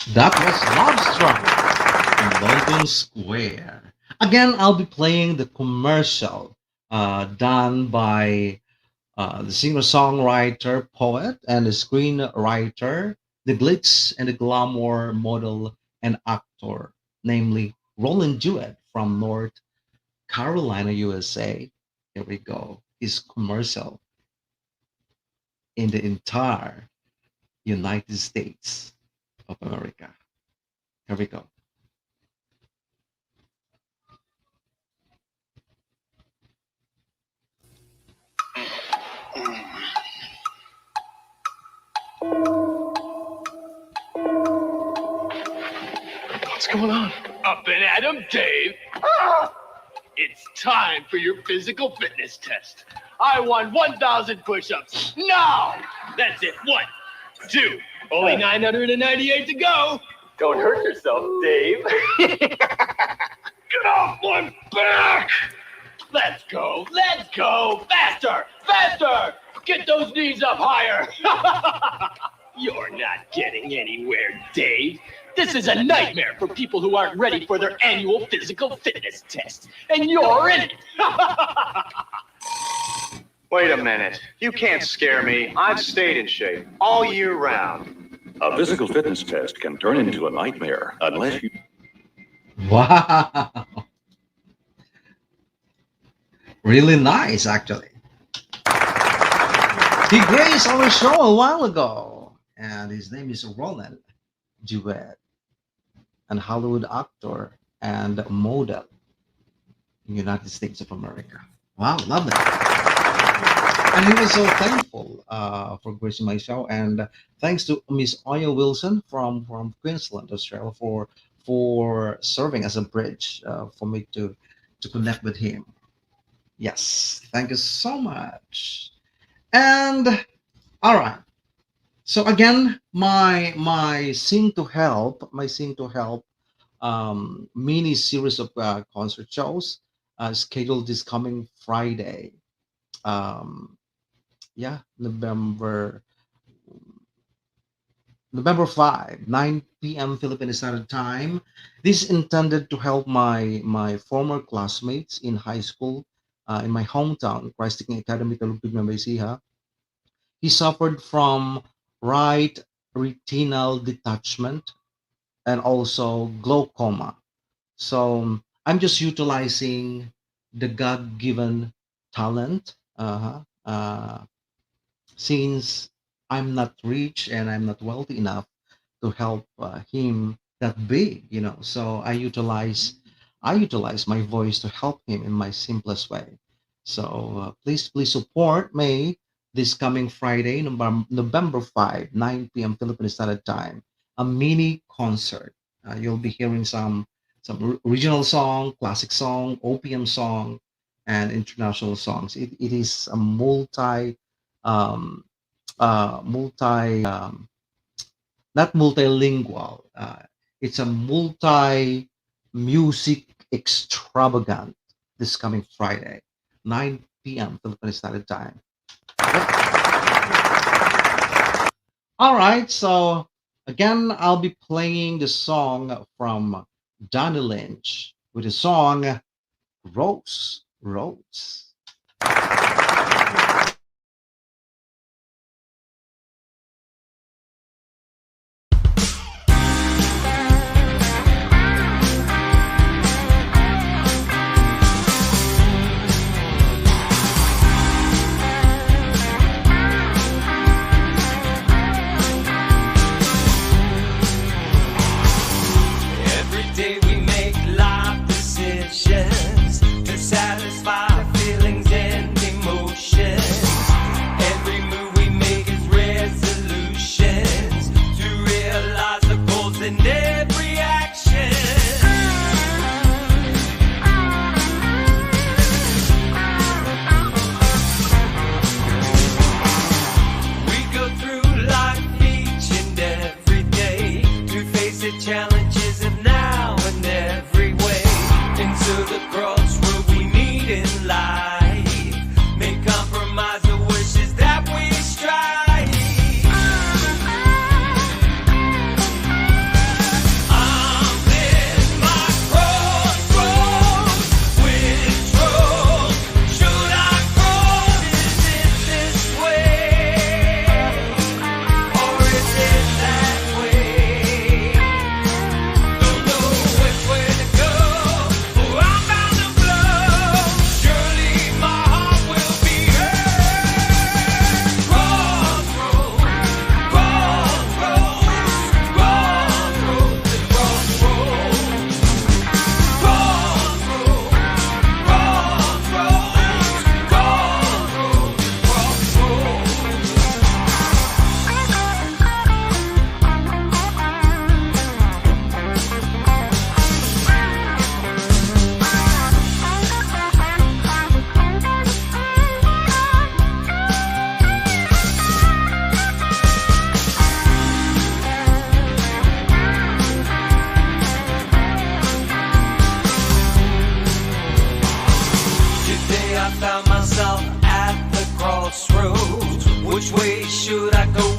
That was Love Struck in London Square. Again, I'll be playing the commercial done by the singer-songwriter, poet, and the screenwriter, the glitz and the glamour model and actor, namely Rollin Jewett from North Carolina, USA. Here we go. His commercial in the entire United States of America. Here we go. What's going on? Up and at 'em, Dave. Ah! It's time for your physical fitness test. I want 1,000 push-ups now. That's it. 1, 2. Only 998 to go. Don't hurt yourself, Dave. Get off my back. Let's go. Let's go. Faster. Faster. Get those knees up higher. You're not getting anywhere, Dave. This is a nightmare for people who aren't ready for their annual physical fitness test. And you're in it. Wait a minute. You can't scare me. I've stayed in shape all year round. A physical fitness test can turn into a nightmare unless you. Wow. Really nice, actually. He graced our show a while ago, and his name is Rollin Jewett, an Hollywood actor and model in the United States of America. Wow, love that. And he was so thankful for gracing my show, and thanks to Miss Oya Wilson from Queensland, Australia, for serving as a bridge for me to connect with him. Yes, thank you so much. And all right. So again, my Sing to Help mini series of concert shows scheduled this coming Friday. Yeah, November 5, 9 p.m. Philippine Standard Time. This is intended to help my former classmates in high school in my hometown, Christ the King Academy, Talugtog ng Baysiha. He suffered from right retinal detachment and also glaucoma. So I'm just utilizing the God-given talent. Since I'm not rich and I'm not wealthy enough to help him that big, So I utilize my voice to help him in my simplest way. So please support me this coming Friday, November 5, 9 p.m. Philippine Standard Time, a mini concert. You'll be hearing some original song, classic song, OPM song, and international songs. It is a multi not multilingual. It's a multi music extravagant this coming Friday, 9 p.m. Philippine Standard Time. All right, so again, I'll be playing the song from Donny Lynch with the song Rose, Rose. Every day we make life decisions to satisfy feelings and emotions.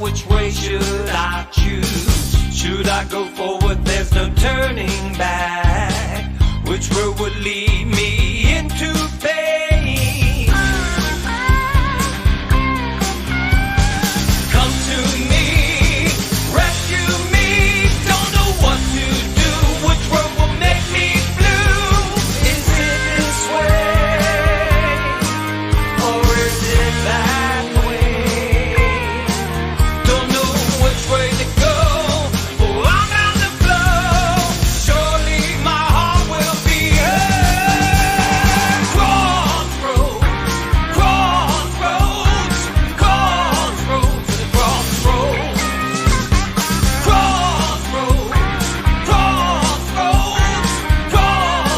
which way should I choose? Should I go forward? There's no turning back. Which road would lead me into pain? Come to me, rescue me. Don't know what to do. Which road will make me blue? Is it this way, or is it that way? Don't know which way to go. Oh, I'm on the flow. Surely my heart will be hurt. Crossroads, crossroads, crossroads, crossroads, crossroads,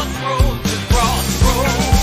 crossroads, crossroads,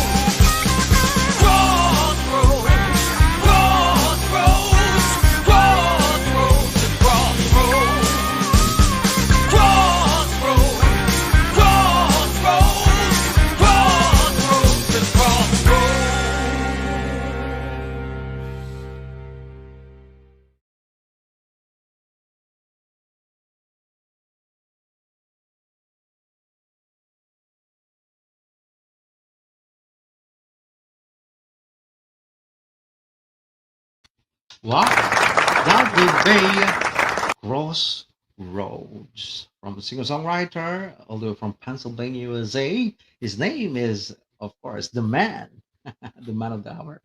Wow, that would be Crossroads from a singer-songwriter, all the way from Pennsylvania, USA. His name is, of course, the man, the man of the hour,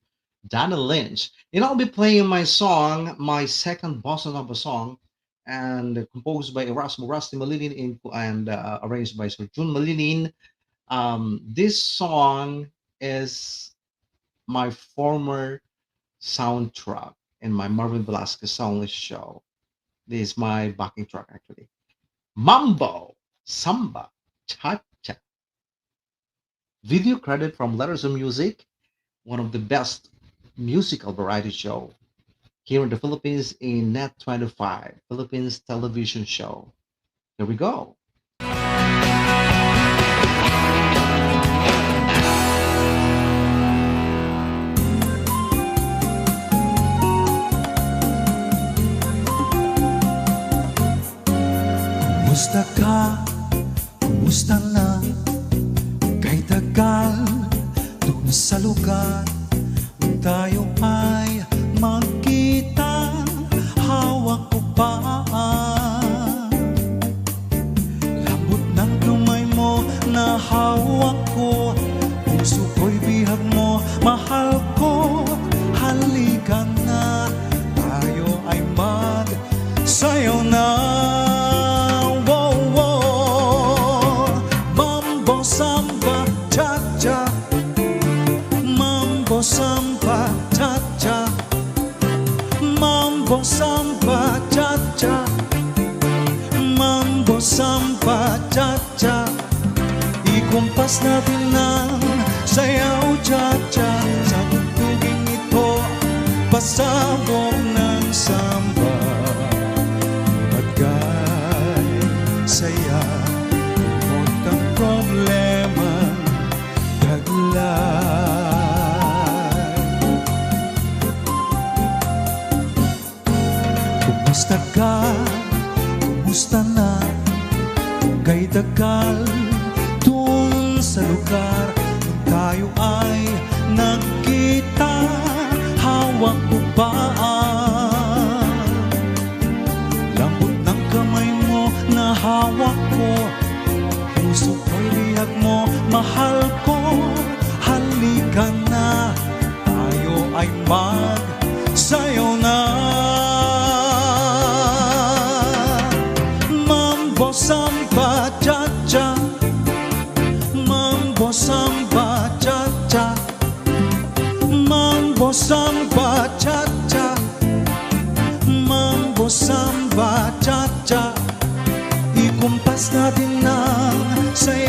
Daniel Lynch. And I'll be playing my song, my second bossa nova song, and composed by Erasmo Rusty Malinin and arranged by Sir Jun Malinin. This song is my former soundtrack in my Marvin Velasquez Songlists show. This is my backing track actually. Mambo, Samba, Cha Cha. Video credit from Letters of Music, one of the best musical variety show here in the Philippines in Net 25, Philippines television show. Here we go. Kumusta ka? Kumusta na? Kay tagal doon sa lugar tayo ay magkita. Hawak ko pa lambot ng kamay mo na hawak ko. Puso ko'y bihag mo, mahal ko. Halika na, tayo ay magsayaw na. Samba, cha-cha. Mambo, samba, cha-cha. Mambo, samba, cha-cha. Mambo, samba, cha-cha. Ikumpas natin ng sayaw, cha-cha. Sa tugtuging ito, pasabog ng samba. Magay, saya, problema taglay. Kumusta ka? Kumusta na? Kay tagal dun sa lugar tayo ay nagkita. Hawak ko pa lambot ng kamay mo na hawak ko. Puso ko'y lihag mo, mahal ko. Halika na, tayo ay magsayaw na. Mambo, samba, cha-cha. Mambo, samba, cha-cha. Mambo, samba, cha-cha. Mambo, samba, cha-cha. Ikumpas natin ng saya.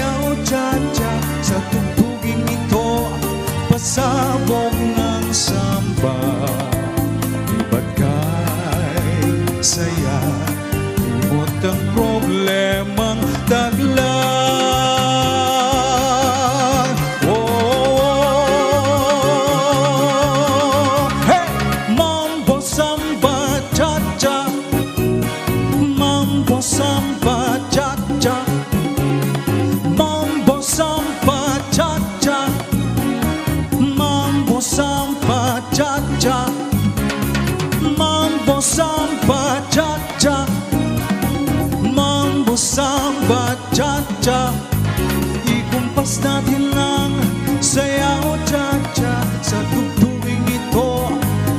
Iwas natin ang sayaw cha-cha sa tugtuging ito,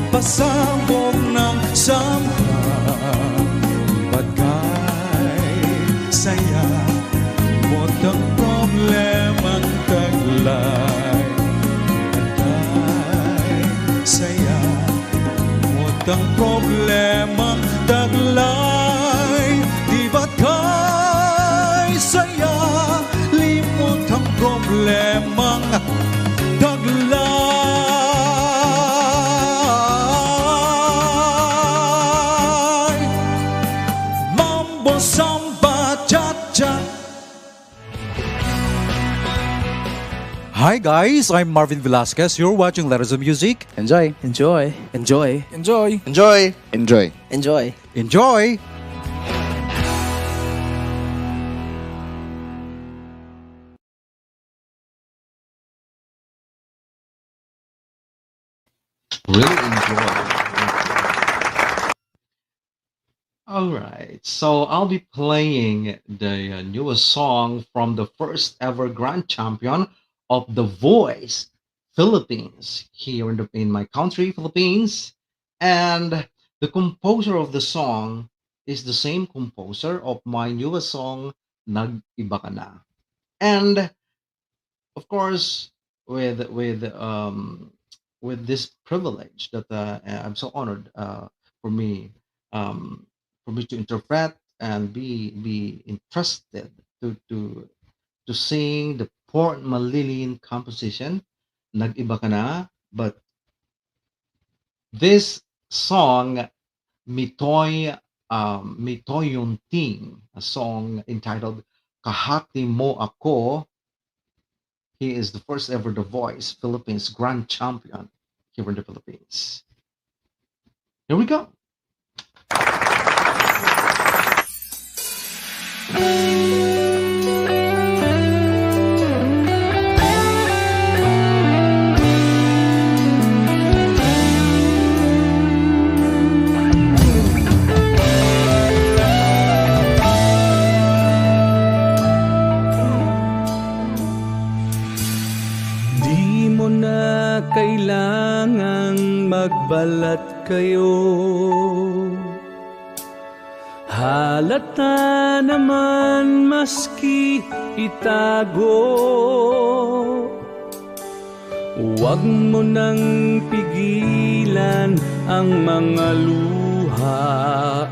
pasabog ng samba. Bagay saya, mo't ang problemang taglay. Bagay saya, mo't ang problemang taglay. Di ba't kay saya, limot ang problemang taglay. Mambo samba cha-cha. Hi guys, I'm Marvin Velasquez. You're watching Letters of Music. Enjoy. Enjoy. Enjoy. Enjoy. Enjoy. Enjoy. Enjoy. Enjoy. Really enjoy. All right, so I'll be playing the newest song from the first ever grand champion of The Voice, Philippines, here in my country, Philippines. And the composer of the song is the same composer of my newest song, Nag-iba Ka Na. And of course, with this privilege that I'm so honored for me um, for me to interpret and be interested to sing the Port Malilin composition, Nag-iba Ka Na. But this song, Mitoy Yunting, a song entitled Kahati Mo Ako. He is the first ever The Voice Philippines Grand Champion here in the Philippines. Here we go. Di mo na kailangang magbalat kayo, halata naman maski itago. Huwag mo nang pigilan ang mga luha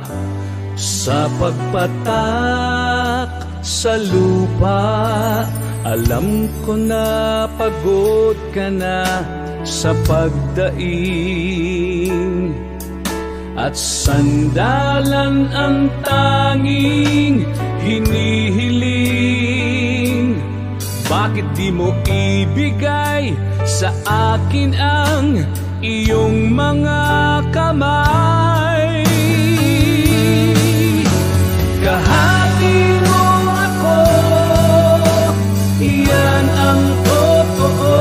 sa pagpatak sa lupa. Alam ko na pagod ka na sa pagdaing, at sandalan ang tanging hinihiling. Bakit di mo ibigay sa akin ang iyong mga kamay? Kahati mo ako, iyan ang totoo.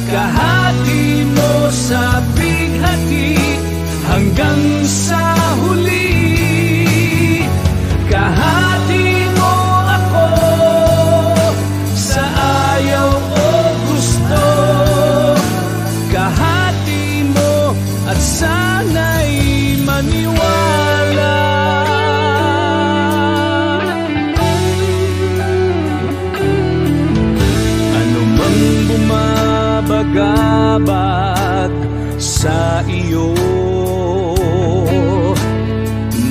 Kahati mo sa bighati hanggang sa huli. Kahati mo ako sa ayaw o gusto. Kahati mo at sana'y maniwala. Ano mang bumabagabag sa iyo,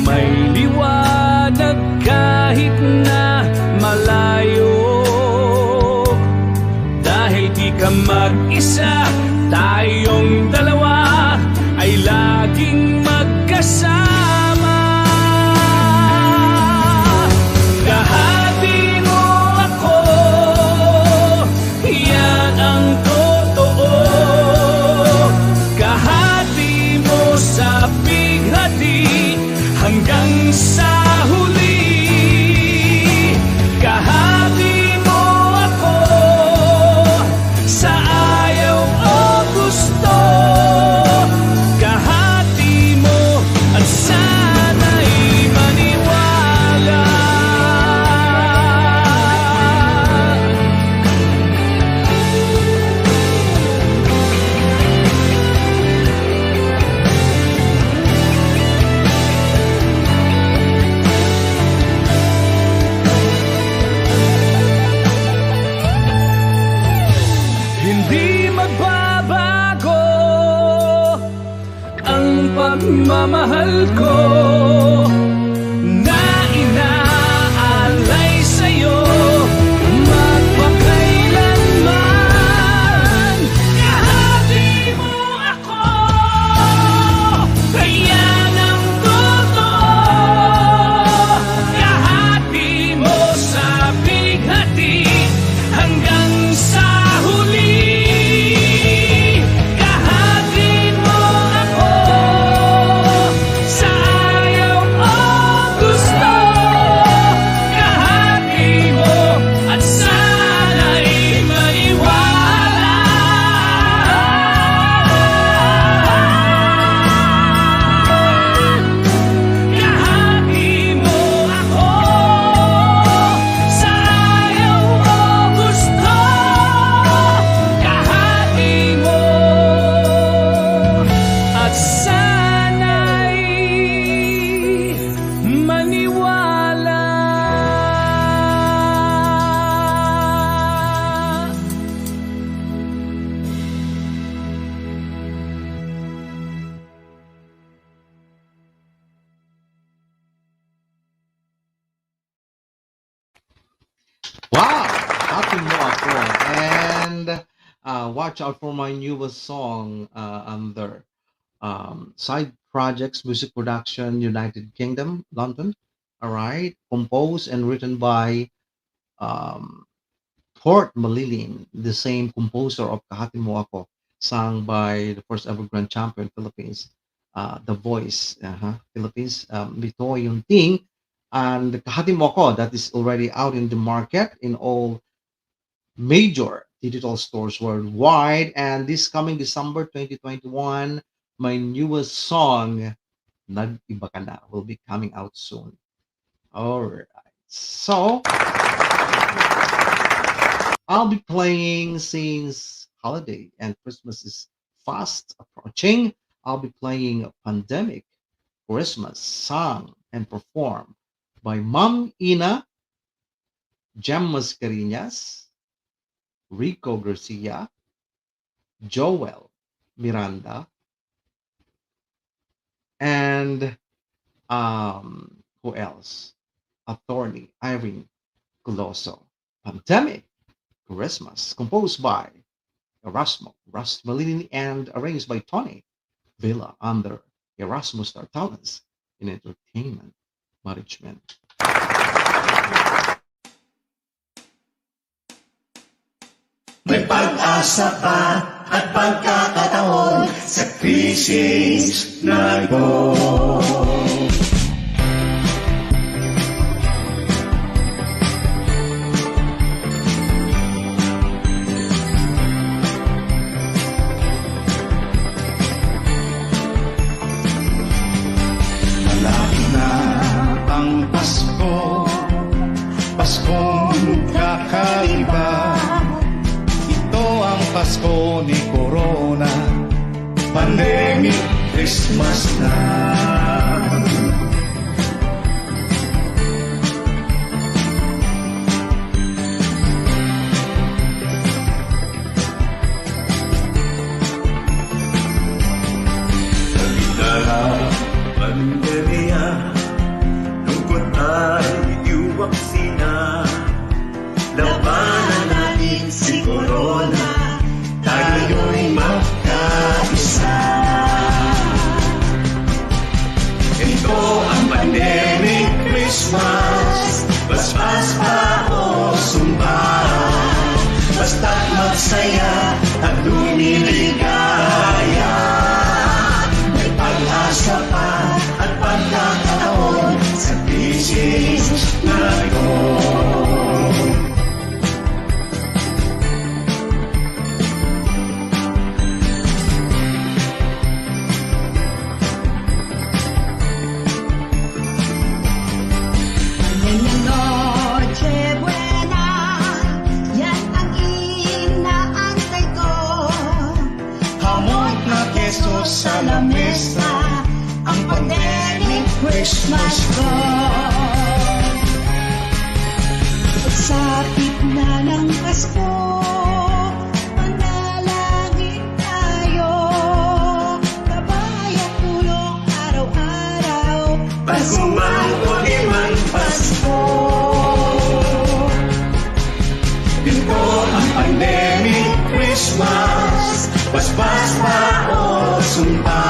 may liwanag kahit na malayo. Dahil di ka mag-isa, tayong dalawa ay laging magkasama. Kahati mo ako, yan ang totoo. Kahati mo sa bighati hanggang sa huli. Kahati mo ako sa ayaw o gusto. Kahati mo at pagmamahal ko na inaalay sa'yo magpakailanman. Kahati mo ako, kaya ng totoo. Kahati mo sa bighati hanggang sa huli. Wow! Happy mo ako. And watch out for my newest song under Side Projects Music Production, United Kingdom, London. All right. Composed and written by um, Port Malilin, the same composer of Kahati Mo Ako, sung by the first ever Grand Champion Philippines, The Voice, Philippines, Bito yung Ting, and Kahati Mo Ako, that is already out in the market in all major digital stores worldwide. And this coming December 2021, my newest song, Nag-iba Ka Na, will be coming out soon. All right. So, I'll be playing since holiday and Christmas is fast approaching. I'll be playing Pandemic Christmas sung and performed by Ma'am Ina, Jem Mascareñas, Rico Garcia, Joel Miranda, and who else? Attorney Irene Coloso. Pandemic Christmas, composed by Erasmo Malini and arranged by Tony Villa under Erasmo Star Talents in Entertainment Management. May pag-asa pa at pagkakataon sa krisis na ito. Malapit na ang Pasko, Paskong kakaiba. Pasko ni Corona, Pandemic Christmas na. Dala pandemya, lungkot ay iwaksina. Labanan natin si Corona, tayo'y magkaisa. Ito ang Pandemic Christmas, basbas pa o sumba. Basta't magsaya at lumiligaya. May pag-asa pa at pagkakataon sa krisis na ito. Sa lamesa ang Pandemic Christmas ko. Sa gitna ng Pasko, manalangin tayo, gabay at tulong Pasko man o di man Pasko, ito ang pandemic Christmas. Paspas pa o sumpa,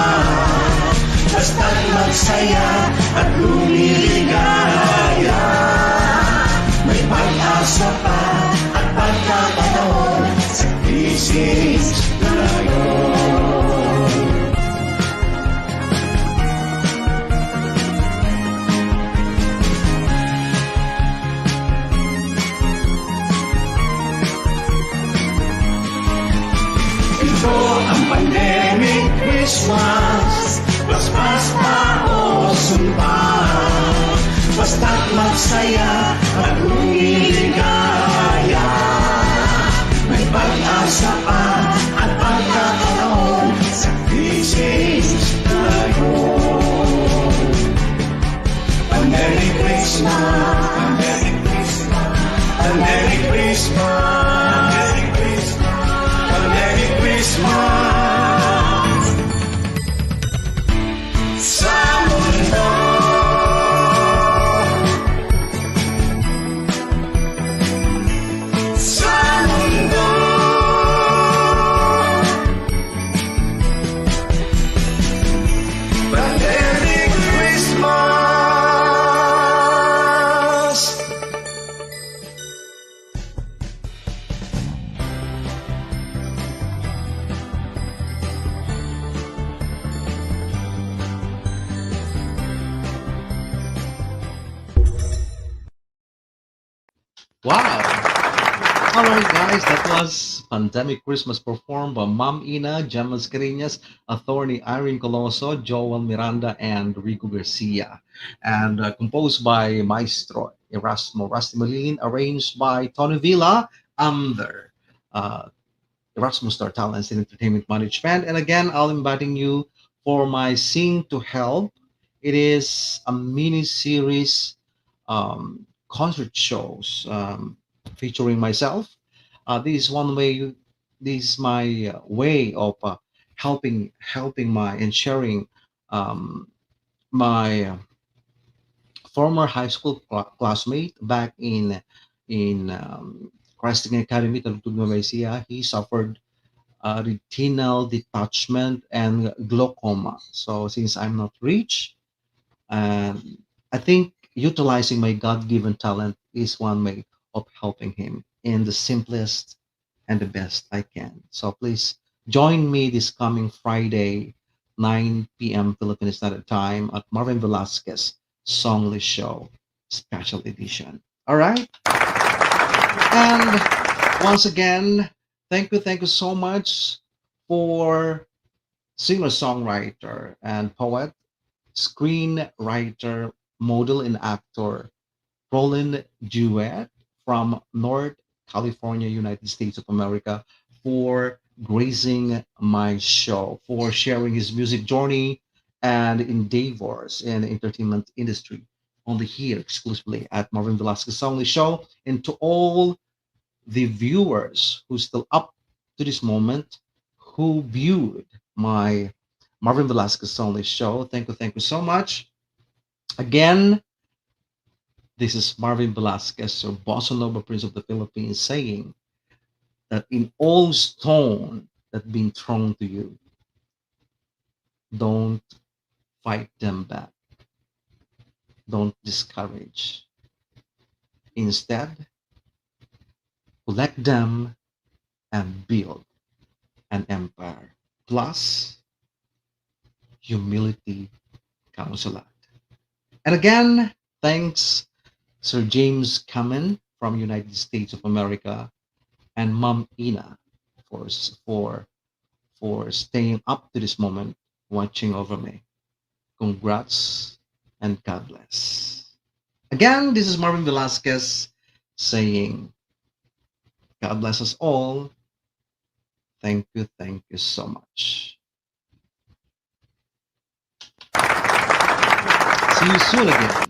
basta't magsaya at lumiligaya. May pag-asa pa at pagkakataon sa krisis na ngayon. Ito ang pandemic Christmas, paspas pa o sumpa, basta't magsaya at lumiligaya. May pag-asa pa at pagkakataon sa krisis na ngayon. Pandemic Christmas, Pandemic Christmas, Pandemic Christmas, Pandemic Christmas, Pandemic Christmas. Sa mundo, sa mundo, Pandemic Christmas. Wow. All right, guys, that was Pandemic Christmas performed by Ma'am Ina, Gemma Mascareñas, Attorney Irene Coloso, Joel Miranda, and Rico Garcia. And composed by Maestro Erasmo Rastimolin, arranged by Tony Villa, under Erasmus Star Talents in Entertainment Management. And again, I'll inviting you for my Sing to Help. It is a mini series concert shows featuring myself. This is one way. This is my way of helping my and sharing my former high school classmate back in Cresting Academy, Talutug Nueva Ecija. He suffered retinal detachment and glaucoma. So since I'm not rich, I think utilizing my God given talent is one way of helping him in the simplest and the best I can. So please join me this coming Friday, 9 p.m. Philippine Standard Time at Marvin Velasquez Songlist Show Special Edition. All right. And once again, thank you so much for singer songwriter and poet, screenwriter, model, and actor Rollin Jewett from North California, United States of America, for gracing my show, for sharing his music journey and endeavors in the entertainment industry. Only here exclusively at Marvin Velasquez Only Show. And to all the viewers who still up to this moment who viewed my Marvin Velasquez Only Show, thank you so much. Again, this is Marvin Velasquez, or Bossa Nova Prince of the Philippines, saying that in all stone that been thrown to you, don't fight them back. Don't discourage. Instead, collect them and build an empire. Plus, humility comes a lot. And again, thanks Sir James Kamen from United States of America and Mom Ina for for staying up to this moment, watching over me. Congrats and God bless. Again, this is Marvin Velasquez saying, God bless us all. Thank you so much. See you soon again.